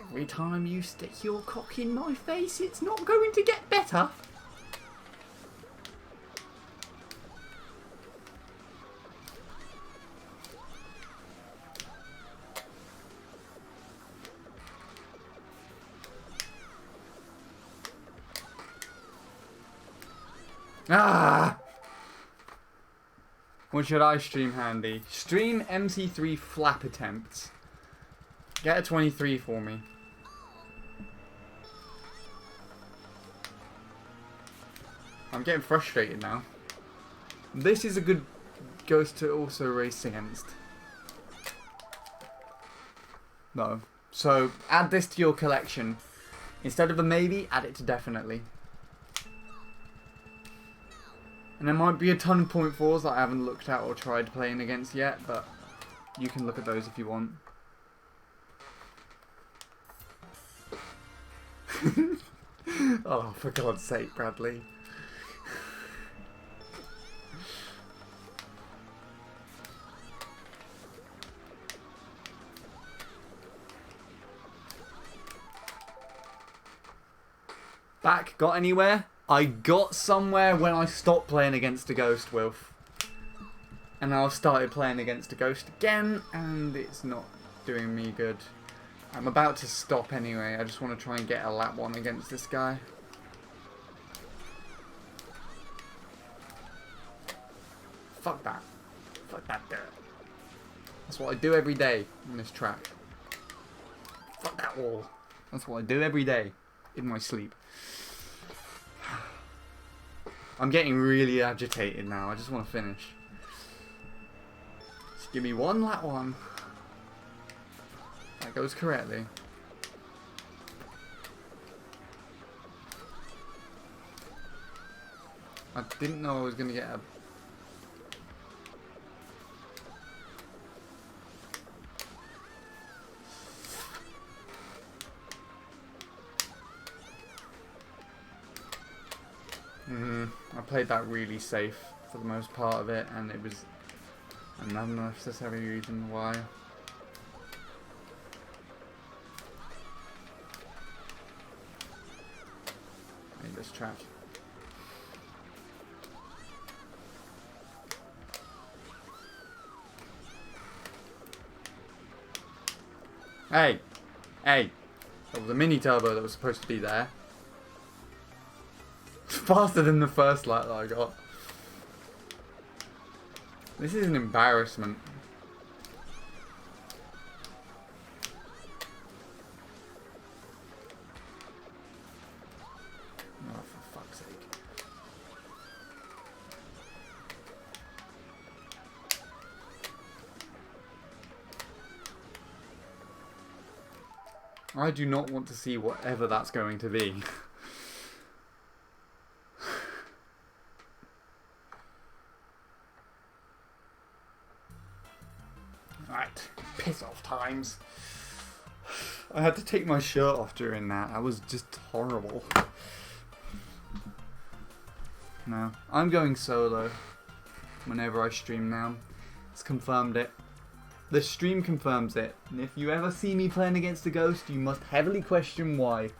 Every time you stick your cock in my face, it's not going to get better. Ah! What should I stream handy? Stream MC3 flap attempts. Get a 23 for me. I'm getting frustrated now. This is a good ghost to also race against. No. So, add this to your collection. Instead of a maybe, add it to definitely. And there might be a ton of point fours that I haven't looked at or tried playing against yet, but you can look at those if you want. Oh, for God's sake, Bradley. Back, got anywhere? I got somewhere when I stopped playing against a ghost, Wilf. And now I've started playing against a ghost again, and it's not doing me good. I'm about to stop anyway, I just want to try and get a lap one against this guy. Fuck that. Fuck that dirt. That's what I do every day on this track. Fuck that wall. That's what I do every day in my sleep. I'm getting really agitated now. I just want to finish. Just give me one lap one. That goes correctly. I didn't know I was going to get a... I played that really safe for the most part of it, and it was an unnecessary reason why. I need this track. Hey! Hey! That was a mini turbo that was supposed to be there. Faster than the first lap that I got. This is an embarrassment. Oh, for fuck's sake. I do not want to see whatever that's going to be. Right, piss off times. I had to take my shirt off during that. That was just horrible. No, I'm going solo whenever I stream now. It's confirmed it. The stream confirms it. And if you ever see me playing against a ghost, you must heavily question why.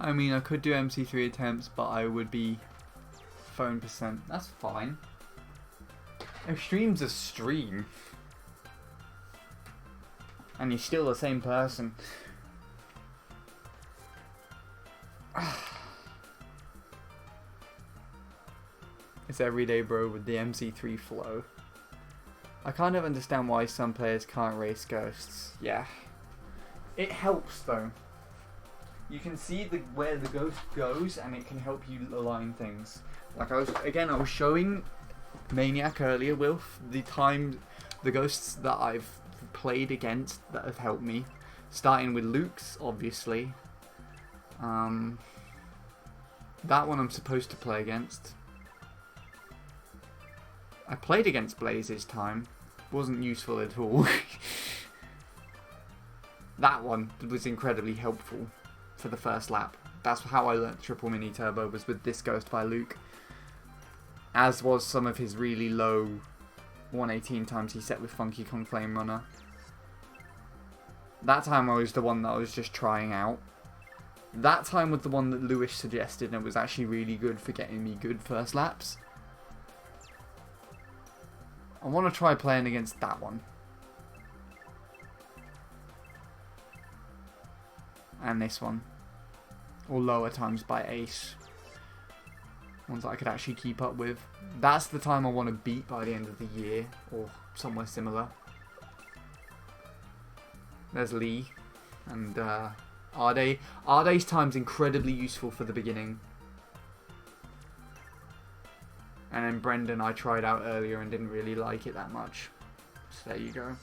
I mean, I could do MC3 attempts, but I would be phone percent. That's fine. A stream's a stream. And you're still the same person. It's everyday bro with the MC3 flow. I kind of understand why some players can't race ghosts. Yeah. It helps though. You can see where the ghost goes and it can help you align things. Like I was showing Maniac earlier, Wilf, the ghosts that I've played against that have helped me. Starting with Luke's, obviously. That one I'm supposed to play against. I played against Blaze this time. Wasn't useful at all. That one was incredibly helpful for the first lap. That's how I learnt triple mini turbo, was with this ghost by Luke. As was some of his really low 118 times he set with Funky Kong Flame Runner. That time I was the one that I was just trying out. That time was the one that Lewis suggested and it was actually really good for getting me good first laps. I want to try playing against that one. And this one. Or lower times by Ace. Ones that I could actually keep up with. That's the time I want to beat by the end of the year. Or somewhere similar. There's Lee. And Arde. Arde's time's incredibly useful for the beginning. And then Brendan I tried out earlier and didn't really like it that much. So there you go.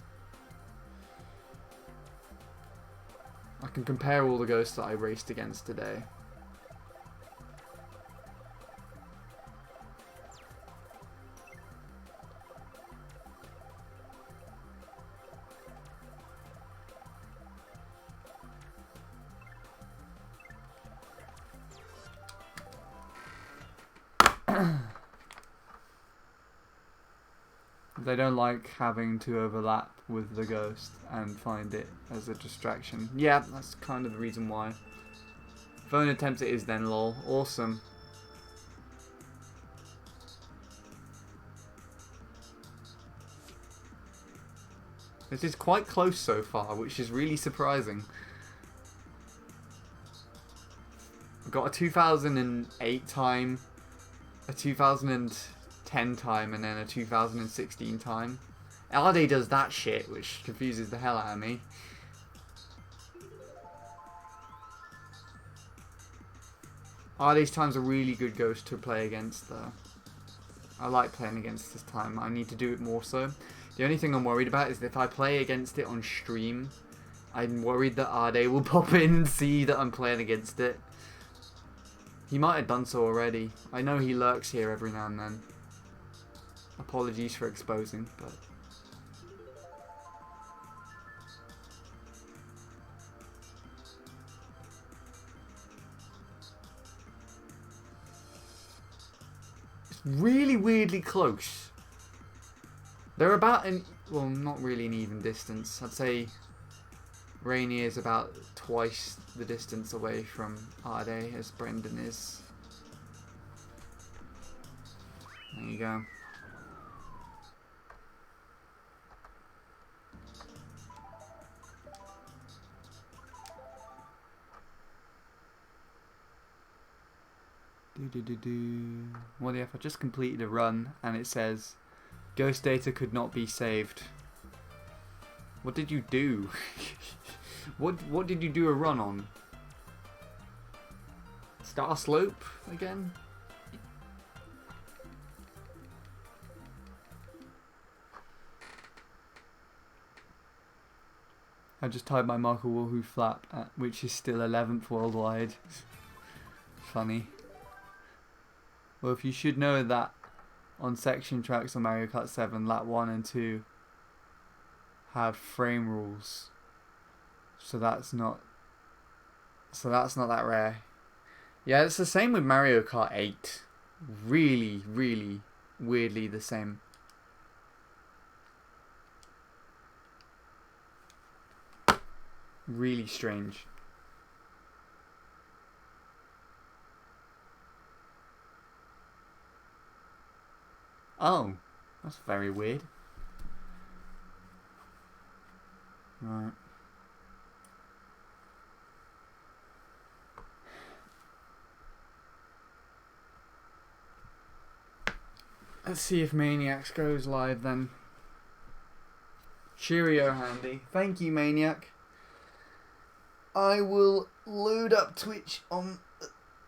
I can compare all the ghosts that I raced against today. They don't like having to overlap with the ghost and find it as a distraction. Yeah, that's kind of the reason why. Phone attempt it is then, lol. Awesome. This is quite close so far, which is really surprising. I've got a 2008 time, a 2010 time, and then a 2016 time. Arde does that shit, which confuses the hell out of me. Arde's time's a really good ghost to play against, though. I like playing against this time. I need to do it more so. The only thing I'm worried about is that if I play against it on stream, I'm worried that Arde will pop in and see that I'm playing against it. He might have done so already. I know he lurks here every now and then. Apologies for exposing, but... it's really weirdly close. They're about an... well, not really an even distance. I'd say Rainier is about twice the distance away from Arde as Brendan is. There you go. What if I just completed a run and it says ghost data could not be saved? What did you do? What did you do a run on? Star Slope again? I just tied my Michael Woohoo flap, which is still 11th worldwide. Funny. Well, if you should know that on section tracks on Mario Kart 7, lap 1 and 2 have frame rules. So that's not that rare. Yeah, it's the same with Mario Kart 8. Really, really weirdly the same. Really strange. Oh, that's very weird. Right. Let's see if Maniacs goes live then. Cheerio, Handy. Thank you, Maniac. I will load up Twitch on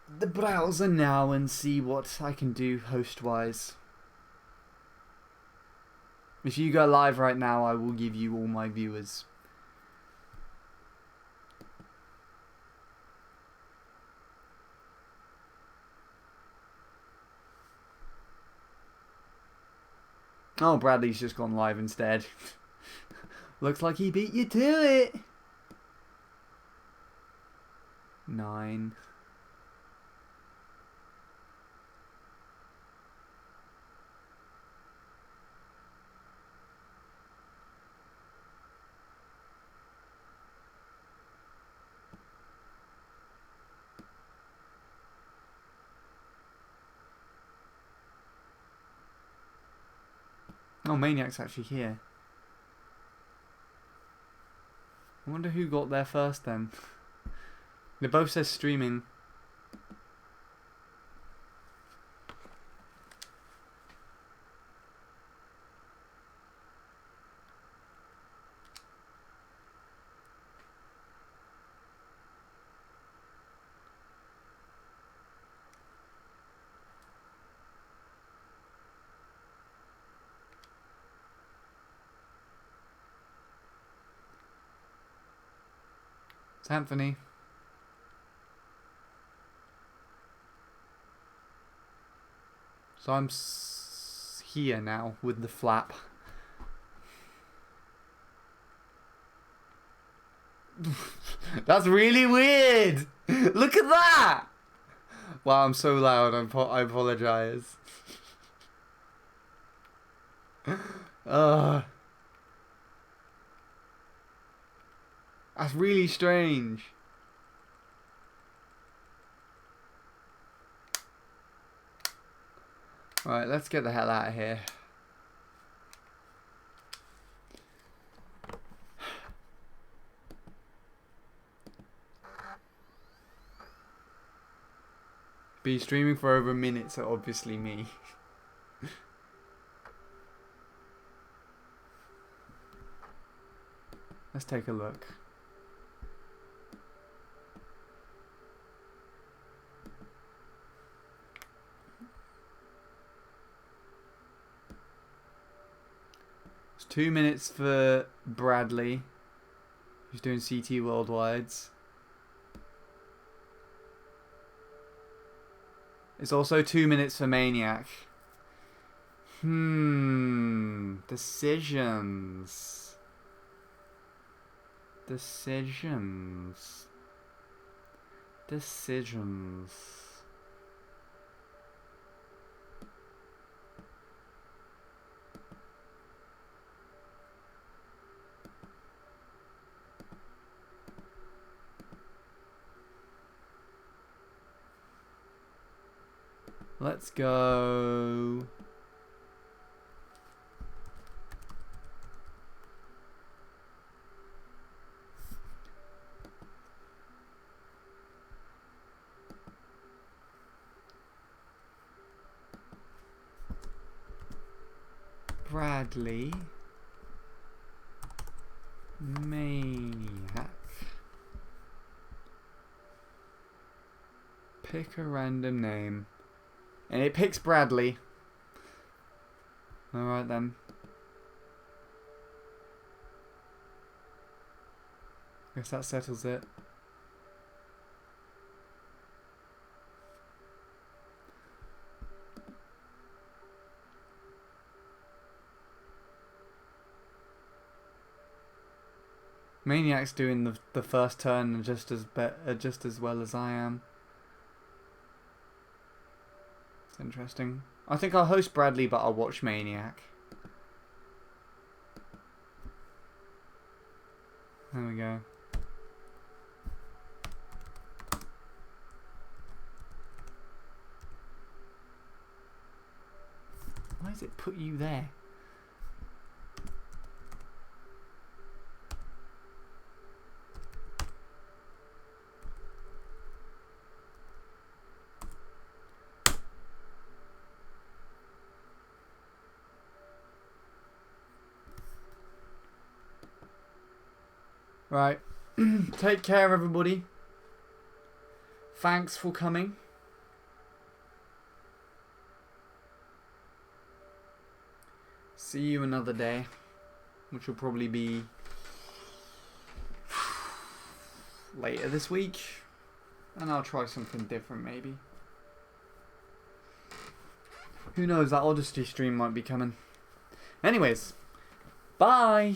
the browser now and see what I can do host-wise. If you go live right now, I will give you all my viewers. Oh, Bradley's just gone live instead. Looks like he beat you to it. 9. Oh, Maniac's actually here. I wonder who got there first then. They both says streaming. It's Anthony. So I'm here now with the flap. That's really weird. Look at that. Wow, I'm so loud. I apologize. That's really strange. Right, let's get the hell out of here. Be streaming for over a minute, so obviously me. Let's take a look. It's 2 minutes for Bradley, who's doing CT Worldwides. It's also 2 minutes for Maniac. Decisions. Let's go. Bradley. Maniac. Pick a random name. And it picks Bradley. Alright then. Guess that settles it. Maniac's doing the first turn just as well as I am. It's interesting. I think I'll host Bradley, but I'll watch Maniac. There we go. Why does it put you there? Right. Take care, everybody. Thanks for coming. See you another day, which will probably be later this week. And I'll try something different, maybe. Who knows, that Odyssey stream might be coming. Anyways, bye!